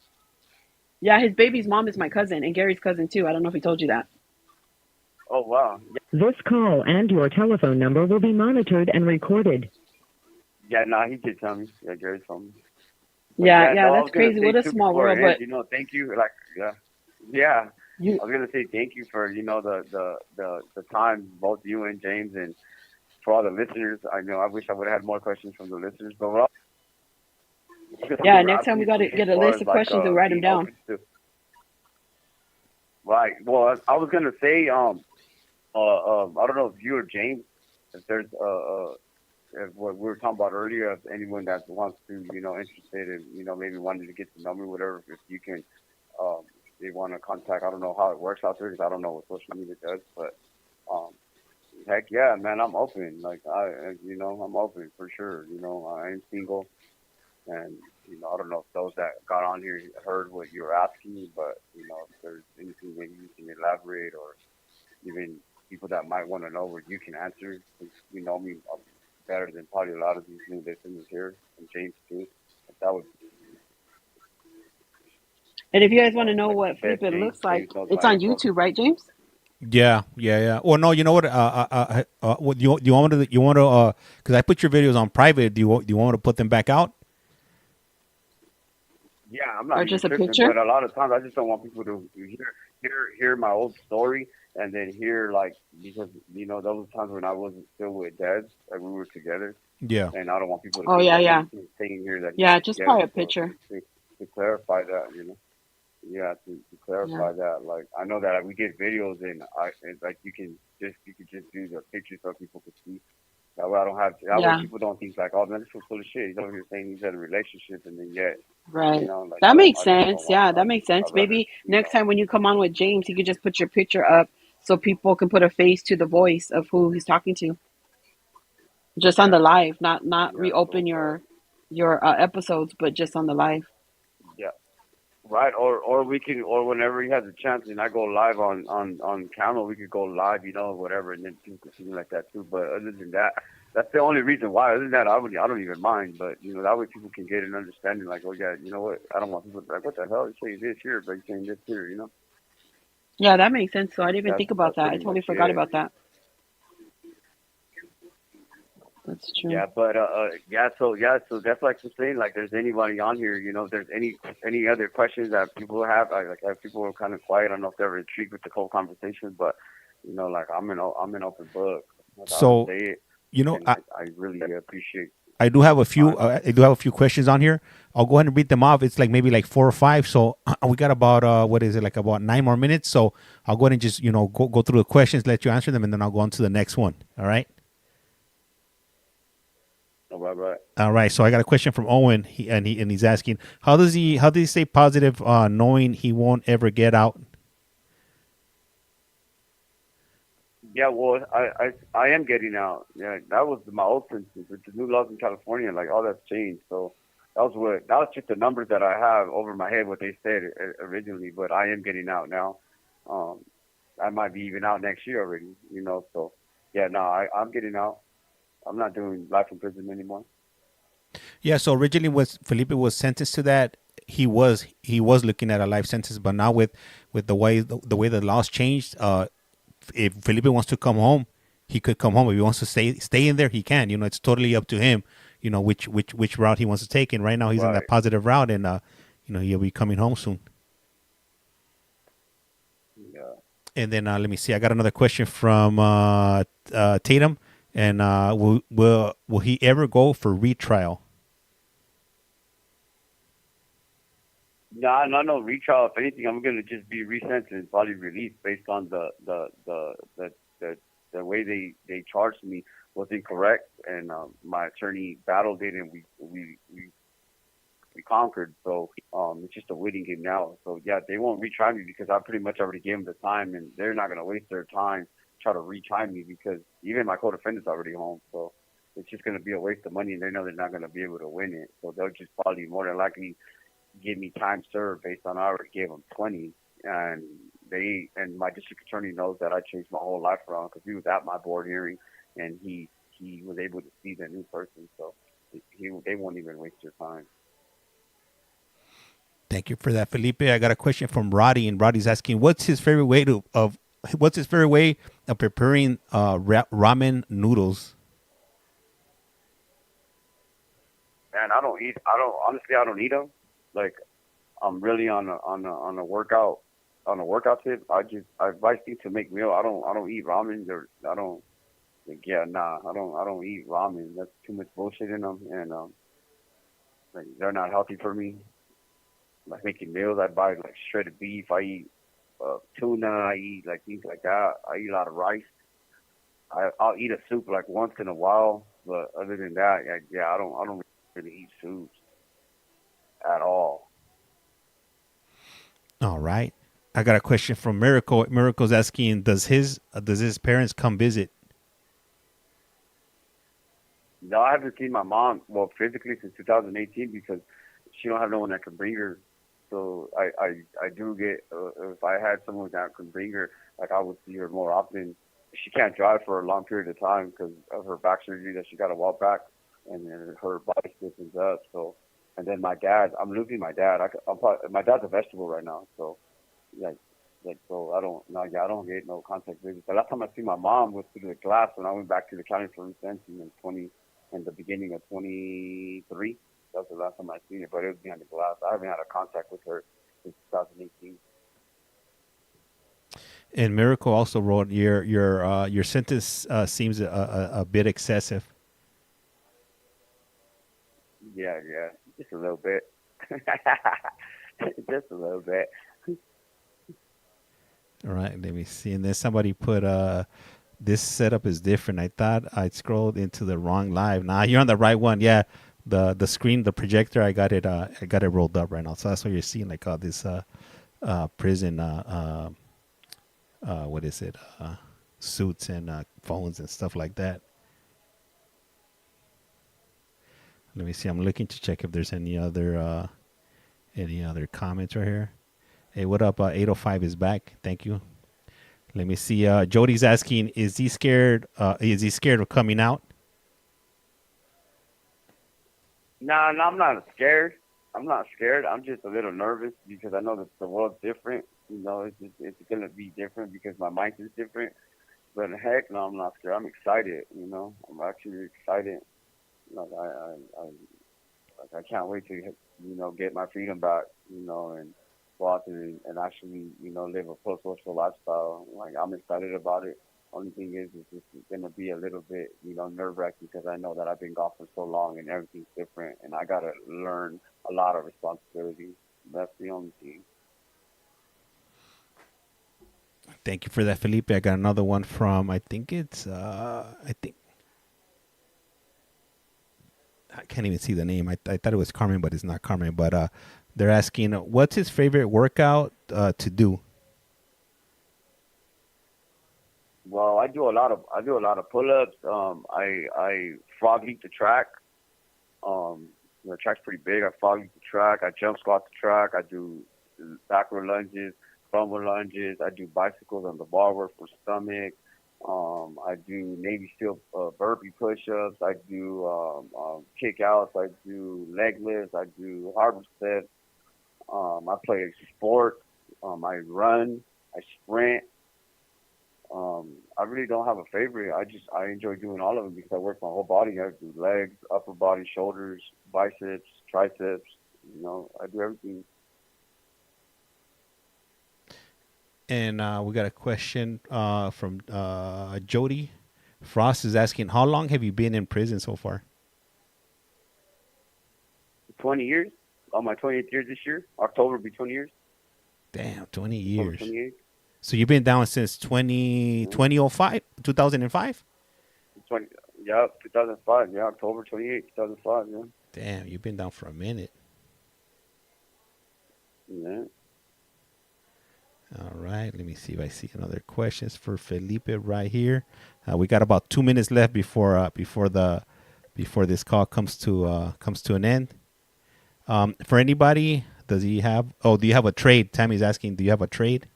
yeah his baby's mom is my cousin and Gary's cousin too. I don't know if he told you that. Oh wow. This call and your telephone number will be monitored and recorded. Yeah, nah, he did tell me. Yeah, Gary told me. But Yeah, yeah, yeah, no, I that's was gonna crazy. say What a too small before world. it ends, But thank you. Like, yeah, yeah. you, I was gonna say thank you for the time, both you and James, and for all the listeners. I know I wish I would have had more questions from the listeners, but what I was gonna say you yeah, were next time asking we me got for to me as get a far list as of like questions and write them being down. open to right. Well, I was gonna say I don't know if you or James, if there's if what we were talking about earlier, if anyone that wants to, interested in, maybe wanting to get to know me, whatever, if you can, they want to contact. I don't know how it works out there because I don't know what social media does, but um, heck yeah, man, I'm open. Like I'm open for sure. I am single, and I don't know if those that got on here heard what you were asking me, but if there's anything maybe you can elaborate or even people that might want to know where you can answer. 'Cause you know me better than probably a lot of these new listeners here, and James too. If that would, And if you guys want to know like what I said, Felipe looks like, James knows it's my on info. YouTube, right, James? Yeah, yeah, yeah. Well, no, you know what? Do you want me to? You want to? Because I put your videos on private. Do you want me to put them back out? Yeah, I'm Or not even just a tripping, picture? but a lot of times I just don't want people to hear my old story and then hear like because those times when I wasn't still with Dad, like we were together, Yeah. and I don't want people to Oh think yeah, that yeah, he's saying here that he's yeah. Just probably together. a So picture. to clarify that, yeah, to Yeah, clarify that, like I know that we get videos and like you can just do the pictures so people can see. That way I don't have that way yeah. people don't think like, oh man, this was full of shit. He's over here saying he's in a relationship and then yet, Right. like That makes I just don't sense. want Yeah, that makes sense. I'd rather Maybe next time when you come on with James, you could just put your picture up so people can put a face to the voice of who he's talking to, just on yeah, the live, not yeah, reopen so your episodes, but just on the live. yeah. Right, or we can, or whenever he has a chance, and I go live on camera, we could go live, whatever, and then people can see me like that too. But other than that, That's the only reason why. Other than that, I don't even mind. But that way people can get an understanding. Like, oh yeah, you know what? I don't want people to be like, what the hell? You're saying this here, but you're saying this here. Yeah, that makes sense. So I didn't even That's think about that's that. I pretty totally much forgot it. about that. That's true. Yeah, but so that's like I'm saying. Like, there's anybody on here, if there's any other questions that people have, like if people are kind of quiet. I don't know if they're intrigued with the whole conversation, but like I'm an open book. Like, I'll So say it, you know, and I really appreciate I do have a the few. time. I do have a few questions on here. I'll go ahead and read them off. It's like maybe like 4 or 5. So we got about what is it, like about 9 more minutes. So I'll go ahead and just go through the questions, let you answer them, and then I'll go on to the next one. All right. Oh, right. All right. So I got a question from Owen. He's asking, how does he stay positive, knowing he won't ever get out? Yeah, well, I am getting out. Yeah, that was my old principles. With the new laws in California, like all that's changed. So that was just the numbers that I have over my head, what they said originally. But I am getting out now. Um, I might be even out next year already. So yeah, no, I'm getting out. I'm not doing life in prison anymore. Yeah. So originally, when Felipe was sentenced to that, he was looking at a life sentence, but now with the way the laws changed, if Felipe wants to come home, he could come home. If he wants to stay in there, he can. It's totally up to him. Which route he wants to take. And right now he's in that Right. positive route, and he'll be coming home soon. Yeah. And then let me see. I got another question from Tatum, and will he ever go for retrial? No retrial. If anything, I'm gonna just be resentenced and probably released based on the way they charged me was incorrect, and my attorney battled it, and we conquered. So it's just a waiting game now. So yeah, they won't retry me because I pretty much already gave them the time, and they're not gonna waste their time try to retry me because even my co-defendant's already home. So it's just gonna be a waste of money, and they know they're not gonna be able to win it. So they'll just probably more than likely give me time served based on I already gave them 20, and my district attorney knows that I changed my whole life around because he was at my board hearing, and he was able to see the new person, so they won't even waste your time. Thank you for that, Felipe. I got a question from Roddy, and Roddy's asking, what's his favorite way of preparing ramen noodles? And I don't eat them. Like, I'm really on a workout tip. I advise you to make meal. I don't eat ramen, or I don't like, yeah, nah, I don't eat ramen. That's too much bullshit in them, and like, they're not healthy for me. Like, making meals, I buy like shredded beef. I eat tuna. I eat like things like that. I eat a lot of rice. I'll eat a soup like once in a while, but other than that, yeah, I don't really eat soups at all. All right. I got a question from Miracle. Miracle's asking, does his parents come visit? No, I haven't seen my mom, well, physically since 2018 because she don't have no one that can bring her. So I do get, if I had someone that can bring her, like, I would see her more often. She can't drive for a long period of time because of her back surgery that she got a while back, and then her body stiffens up. So, and then my dad, I'm losing my dad. My dad's a vegetable right now. So, like, so I don't get no contact visits. The last time I see my mom was through the glass when I went back to the county for resentencing in the beginning of 23. That was the last time I seen her, but it was behind the glass. I haven't had a contact with her since 2018. And Miracle also wrote, your sentence seems a bit excessive. Yeah, just a little bit. Just a little bit. All right, let me see. And then somebody put, this setup is different. I thought I scrolled into the wrong live. Nah, you're on the right one. Yeah, the screen, the projector, I got it rolled up right now. So that's what you're seeing, like all this prison, what is it, suits and phones and stuff like that. Let me see. I'm looking to check if there's any other comments right here. Hey, what up? 805 is back. Thank you. Let me see. Jody's asking, is he scared? Is he scared of coming out? Nah, no, I'm not scared. I'm not scared. I'm just a little nervous because I know that the world's different. It's gonna be different because my mind is different. But heck, no, I'm not scared. I'm excited. I'm actually excited. Like I can't wait to get my freedom back. And go out there and actually live a pro-social lifestyle. Like I'm excited about it. Only thing is just gonna be a little bit nerve wracking because I know that I've been gone for so long and everything's different and I gotta learn a lot of responsibilities. That's the only thing. Thank you for that, Felipe. I got another one from I think I can't even see the name. I thought it was Carmen, but it's not Carmen. But they're asking, what's his favorite workout to do? Well, I do a lot of pull-ups. I frog leap the track. The track's pretty big. I frog leap the track. I jump squat the track. I do backward lunges, front lunges. I do bicycles on the bar work for stomach. I do Navy SEAL burpee push-ups. I do kick-outs. I do leg lifts. I do harbor steps. I play sports. I run. I sprint. I really don't have a favorite. I enjoy doing all of them because I work my whole body. I do legs, upper body, shoulders, biceps, triceps. I do everything. And we got a question from Jody Frost is asking, how long have you been in prison so far? 20 years. On my 20th year this year. October will be 20 years. Damn, 20 October years. 28th. So you've been down since 2005, 2005? 20, yeah, 2005. Yeah, October 28th, 2005. Yeah. Damn, you've been down for a minute. Yeah. All right, let me see if I see another questions for Felipe right here. We got about 2 minutes left before this call comes to an end. For anybody, do you have a trade? Tammy's asking, do you have a trade?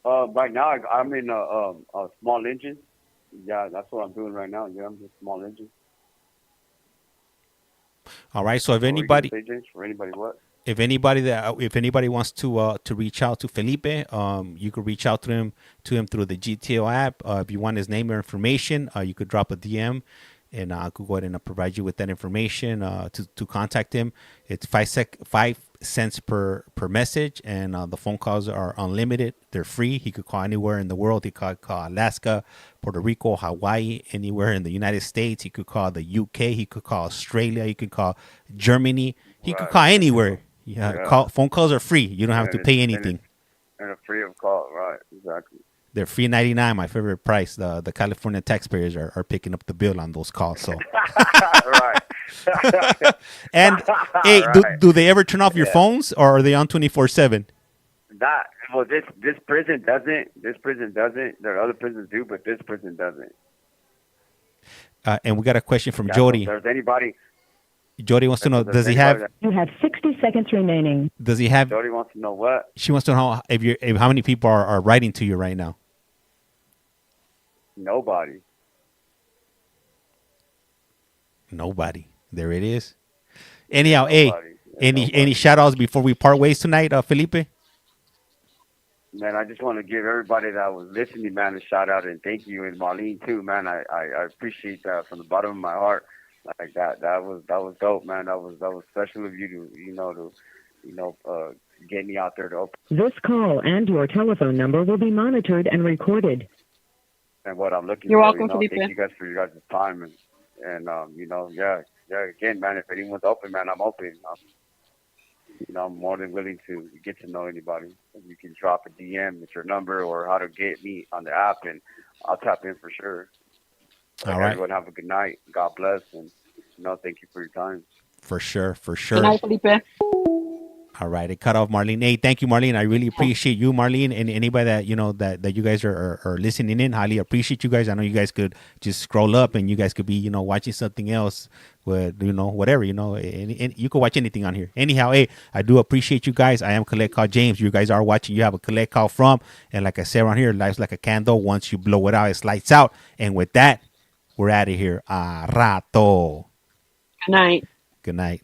Right now, I'm in a small engine. Yeah, that's what I'm doing right now. Yeah, I'm just small engine. All right. So if What were you anybody, gonna say, James? For anybody, what? if anybody wants to reach out to Felipe, you could reach out to him through the GTO app. If you want his name or information, you could drop a DM, and I could go ahead and provide you with that information to contact him. It's 5 cents per message, and the phone calls are unlimited. They're free. He could call anywhere in the world. He could call Alaska, Puerto Rico, Hawaii, anywhere in the United States. He could call the UK. He could call Australia. He could call Germany. He could Right. call anywhere. Yeah, Yeah. phone calls are free. You don't have to And pay it's anything. and a free of call. Right. Exactly. They're free 99, my favorite price. The California taxpayers are picking up the bill on those calls. So, Right. and hey, Right. do they ever turn off your Yeah. phones, or are they on 24/7? That well, this prison doesn't. This prison doesn't. There are other prisons do, but this prison doesn't. And we got a question from Yeah, Jody. so if there's anybody. Jody wants to know, There's does he anybody have? You have 60 seconds remaining. Does he have? Jody wants to know what? She wants to know if how many people are writing to you right now. Nobody. Nobody. There it is. Anyhow, hey, Nobody. Yeah, nobody. any shout outs before we part ways tonight, Felipe? Man, I just want to give everybody that was listening, man, a shout out and thank you, and Marlene too, man. I appreciate that from the bottom of my heart. Like that was dope, man. That was special of you to get me out there to open. This call and your telephone number will be monitored and recorded. And what I'm looking You're for, welcome, Felipe. thank you guys for your guys' time and yeah. Again, man, if anyone's open, man, I'm open. I'm more than willing to get to know anybody. If you can drop a DM with your number or how to get me on the app, and I'll tap in for sure. All right. Everyone have a good night. God bless, and thank you for your time. For sure. Good night, Felipe. All right, it cut off Marlene. Hey, thank you, Marlene. I really appreciate you, Marlene, and anybody that that you guys are listening in. Highly appreciate you guys. I know you guys could just scroll up and you guys could be watching something else with whatever and you could watch anything on here. Anyhow, hey, I do appreciate you guys. I am Collect Call James. You guys are watching. You have a collect call from, and like I said around here, life's like a candle. Once you blow it out, it lights out. And with that, we're We're out of here. A rato. Good night. Good night.